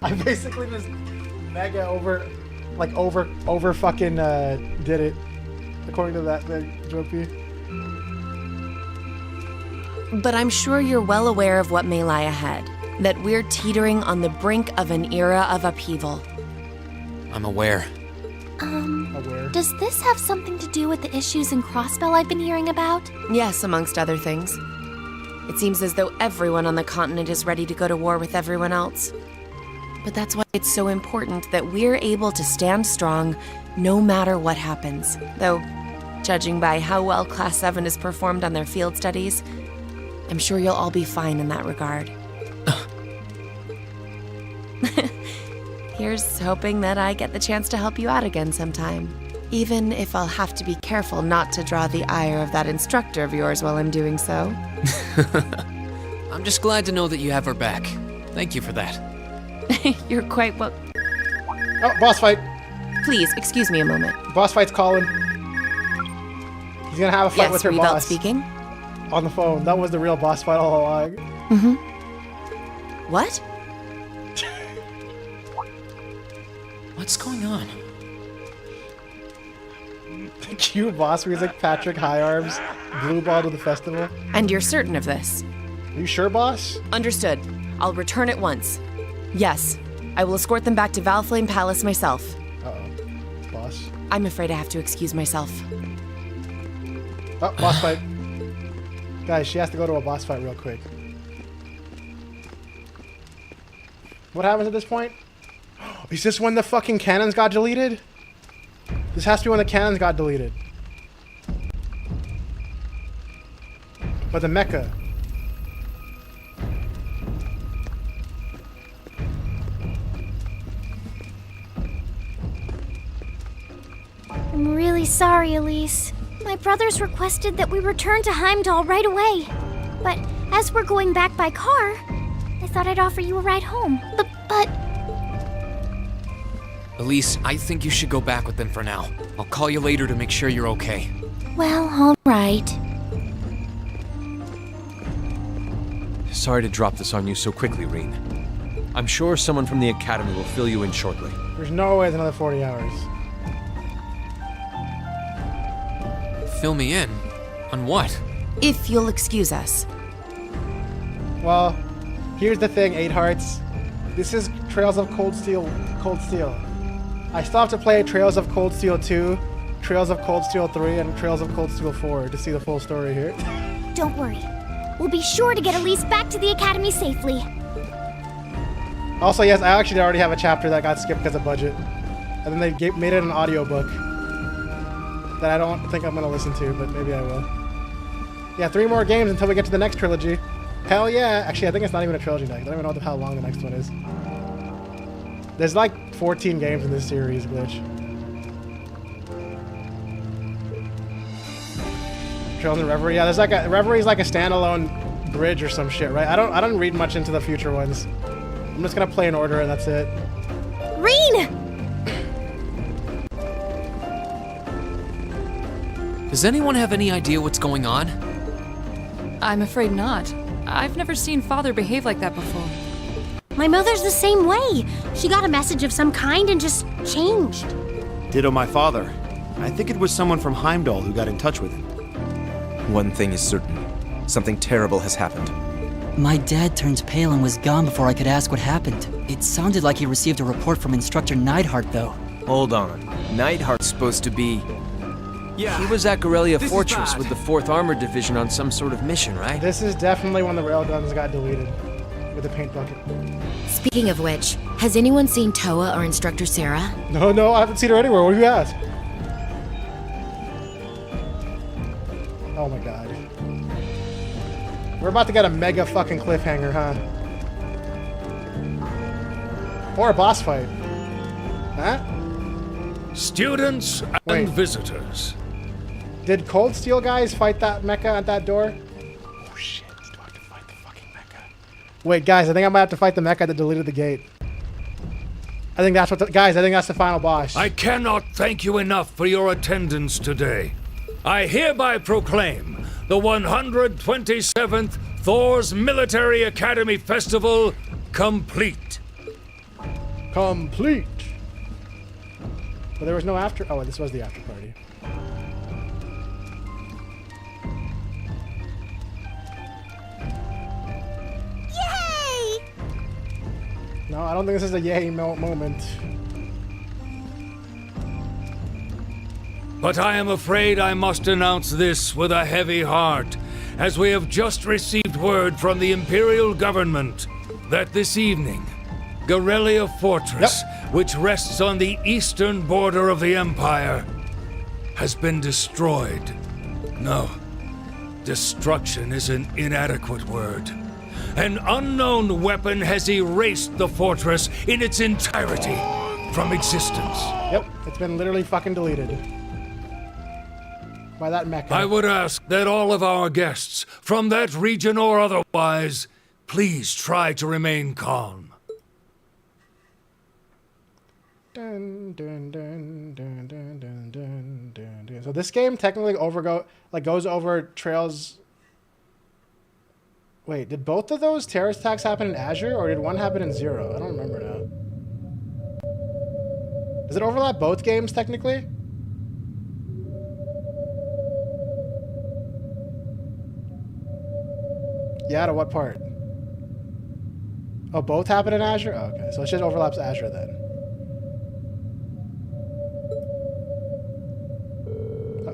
I basically just mega over fucking did it, according to that Jopi. But I'm sure you're well aware of what may lie ahead. That we're teetering on the brink of an era of upheaval. I'm aware. Aware. Does this have something to do with the issues in Crossbell I've been hearing about? Yes, amongst other things. It seems as though everyone on the continent is ready to go to war with everyone else. But that's why it's so important that we're able to stand strong no matter what happens. Though, judging by how well Class 7 has performed on their field studies, I'm sure you'll all be fine in that regard. Here's hoping that I get the chance to help you out again sometime. Even if I'll have to be careful not to draw the ire of that instructor of yours while I'm doing so. I'm just glad to know that you have her back. Thank you for that. You're quite well. Oh, boss fight. Please, excuse me a moment. Boss fight's calling. He's gonna have a fight with her Revolt boss. speaking. On the phone. That was the real boss fight all along. Mm-hmm. What? What's going on? Cute boss music, Patrick High Arms, blue ball to the festival. And you're certain of this? Are you sure, boss? Understood. I'll return at once. Yes, I will escort them back to Valflame Palace myself. Uh-oh. Boss. I'm afraid I have to excuse myself. Oh, boss fight. Guys, she has to go to a boss fight real quick. What happens at this point? Is this when the fucking cannons got deleted? This has to be when the cannons got deleted. But the mecha. I'm really sorry, Elise. My brothers requested that we return to Heimdall right away. But as we're going back by car, I thought I'd offer you a ride home. But... Elise, I think you should go back with them for now. I'll call you later to make sure you're okay. Well, all right. Sorry to drop this on you so quickly, Reen. I'm sure someone from the Academy will fill you in shortly. There's no way it's another 40 hours. Fill me in? On what? If you'll excuse us. Well, here's the thing, 8 Hearts. This is Trails of Cold Steel. I still have to play Trails of Cold Steel 2, Trails of Cold Steel 3, and Trails of Cold Steel 4 to see the full story here. Don't worry. We'll be sure to get Elise back to the Academy safely. Also, yes, I actually already have a chapter that got skipped because of budget. And then they made it an audiobook that I don't think I'm going to listen to, but maybe I will. Yeah, 3 more games until we get to the next trilogy. Hell yeah. Actually, I think it's not even a trilogy next. I don't even know how long the next one is. There's like 14 games in this series, Glitch. Trails and Reverie. Yeah, there's like a Reverie's like a standalone bridge or some shit, right? I don't read much into the future ones. I'm just gonna play in order and that's it. Reen! Does anyone have any idea what's going on? I'm afraid not. I've never seen Father behave like that before. My mother's the same way. She got a message of some kind and just changed. Ditto my father. I think it was someone from Heimdall who got in touch with him. One thing is certain. Something terrible has happened. My dad turned pale and was gone before I could ask what happened. It sounded like he received a report from Instructor Neidhart, though. Hold on. Neidhart's supposed to be... Yeah, he was at Gorelia Fortress with the 4th Armored Division on some sort of mission, right? This is definitely when the railguns got deleted with the paint bucket. Speaking of which, has anyone seen Toa or Instructor Sarah? No, I haven't seen her anywhere. What do you ask? Oh my god. We're about to get a mega fucking cliffhanger, huh? Or a boss fight. Huh? Students and visitors. Did Cold Steel guys fight that mecha at that door? Oh shit, do I have to fight the fucking mecha? Wait, guys, I think I might have to fight the mecha that deleted the gate. I think that's what guys, I think that's the final boss. I cannot thank you enough for your attendance today. I hereby proclaim the 127th Thor's Military Academy Festival complete. Complete. But there was no after. Oh, this was the after party. Yay! No, I don't think this is a yay moment. But I am afraid I must announce this with a heavy heart, as we have just received word from the Imperial Government that this evening, Gorelia Fortress, which rests on the eastern border of the Empire, has been destroyed. No, destruction is an inadequate word. An unknown weapon has erased the fortress in its entirety from existence. Yep, it's been literally fucking deleted. By that mecha. I would ask that all of our guests, from that region or otherwise, please try to remain calm. Dun, dun, dun, dun, dun, dun, dun, dun, dun. So this game technically goes over Trails. Wait, did both of those terrorist attacks happen in Azure, or did one happen in Zero? I don't remember now. Does it overlap both games technically? Yeah, to what part? Oh, both happen in Azure? Oh, okay, so it just overlaps Azure then.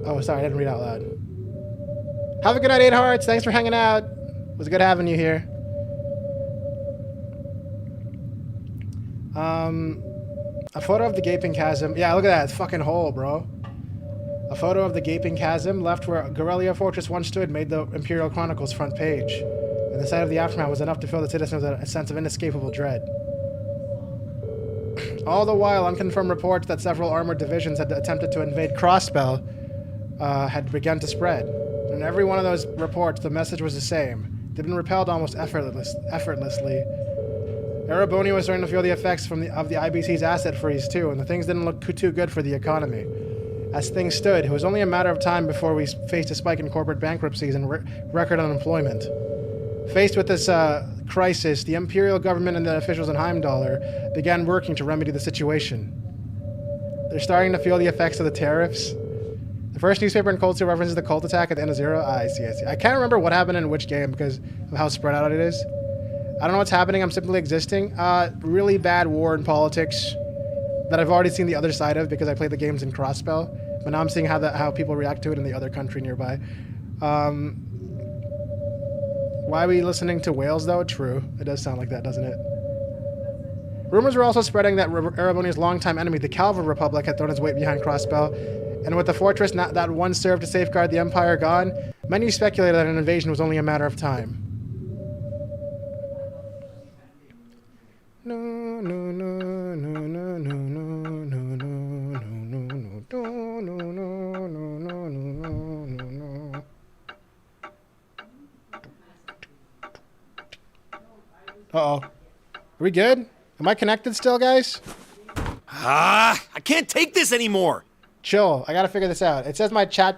Oh, sorry, I didn't read out loud. Have a good night, 8 Hearts. Thanks for hanging out. It was good having you here. A photo of the gaping chasm. Yeah, look at that. It's fucking hole, bro. A photo of the gaping chasm left where Gorelia Fortress once stood made the Imperial Chronicles front page. And the sight of the aftermath was enough to fill the citizens with a sense of inescapable dread. All the while, unconfirmed reports that several armored divisions had attempted to invade Crossbell had begun to spread. In every one of those reports, the message was the same. They'd been repelled almost effortlessly. Ereboni was starting to feel the effects of the IBC's asset freeze too, and the things didn't look too good for the economy. As things stood, it was only a matter of time before we faced a spike in corporate bankruptcies and record unemployment. Faced with this crisis, the Imperial government and the officials in Heimdall began working to remedy the situation. They're starting to feel the effects of the tariffs. The first newspaper in Cold Steel references the cult attack at the end of Zero. I see. I can't remember what happened in which game because of how spread out it is. I don't know what's happening. I'm simply existing. Really bad war in politics that I've already seen the other side of because I played the games in Crossbell. But now I'm seeing how people react to it in the other country nearby. Why are we listening to whales, though? True. It does sound like that, doesn't it? Rumors were also spreading that Ereboni's longtime enemy, the Calva Republic, had thrown its weight behind Crossbell. And with the fortress that once served to safeguard the Empire gone, many speculated that an invasion was only a matter of time. Uh-oh. Are we good? Am I connected still, guys? I can't take this anymore. Chill. I gotta figure this out. It says my chat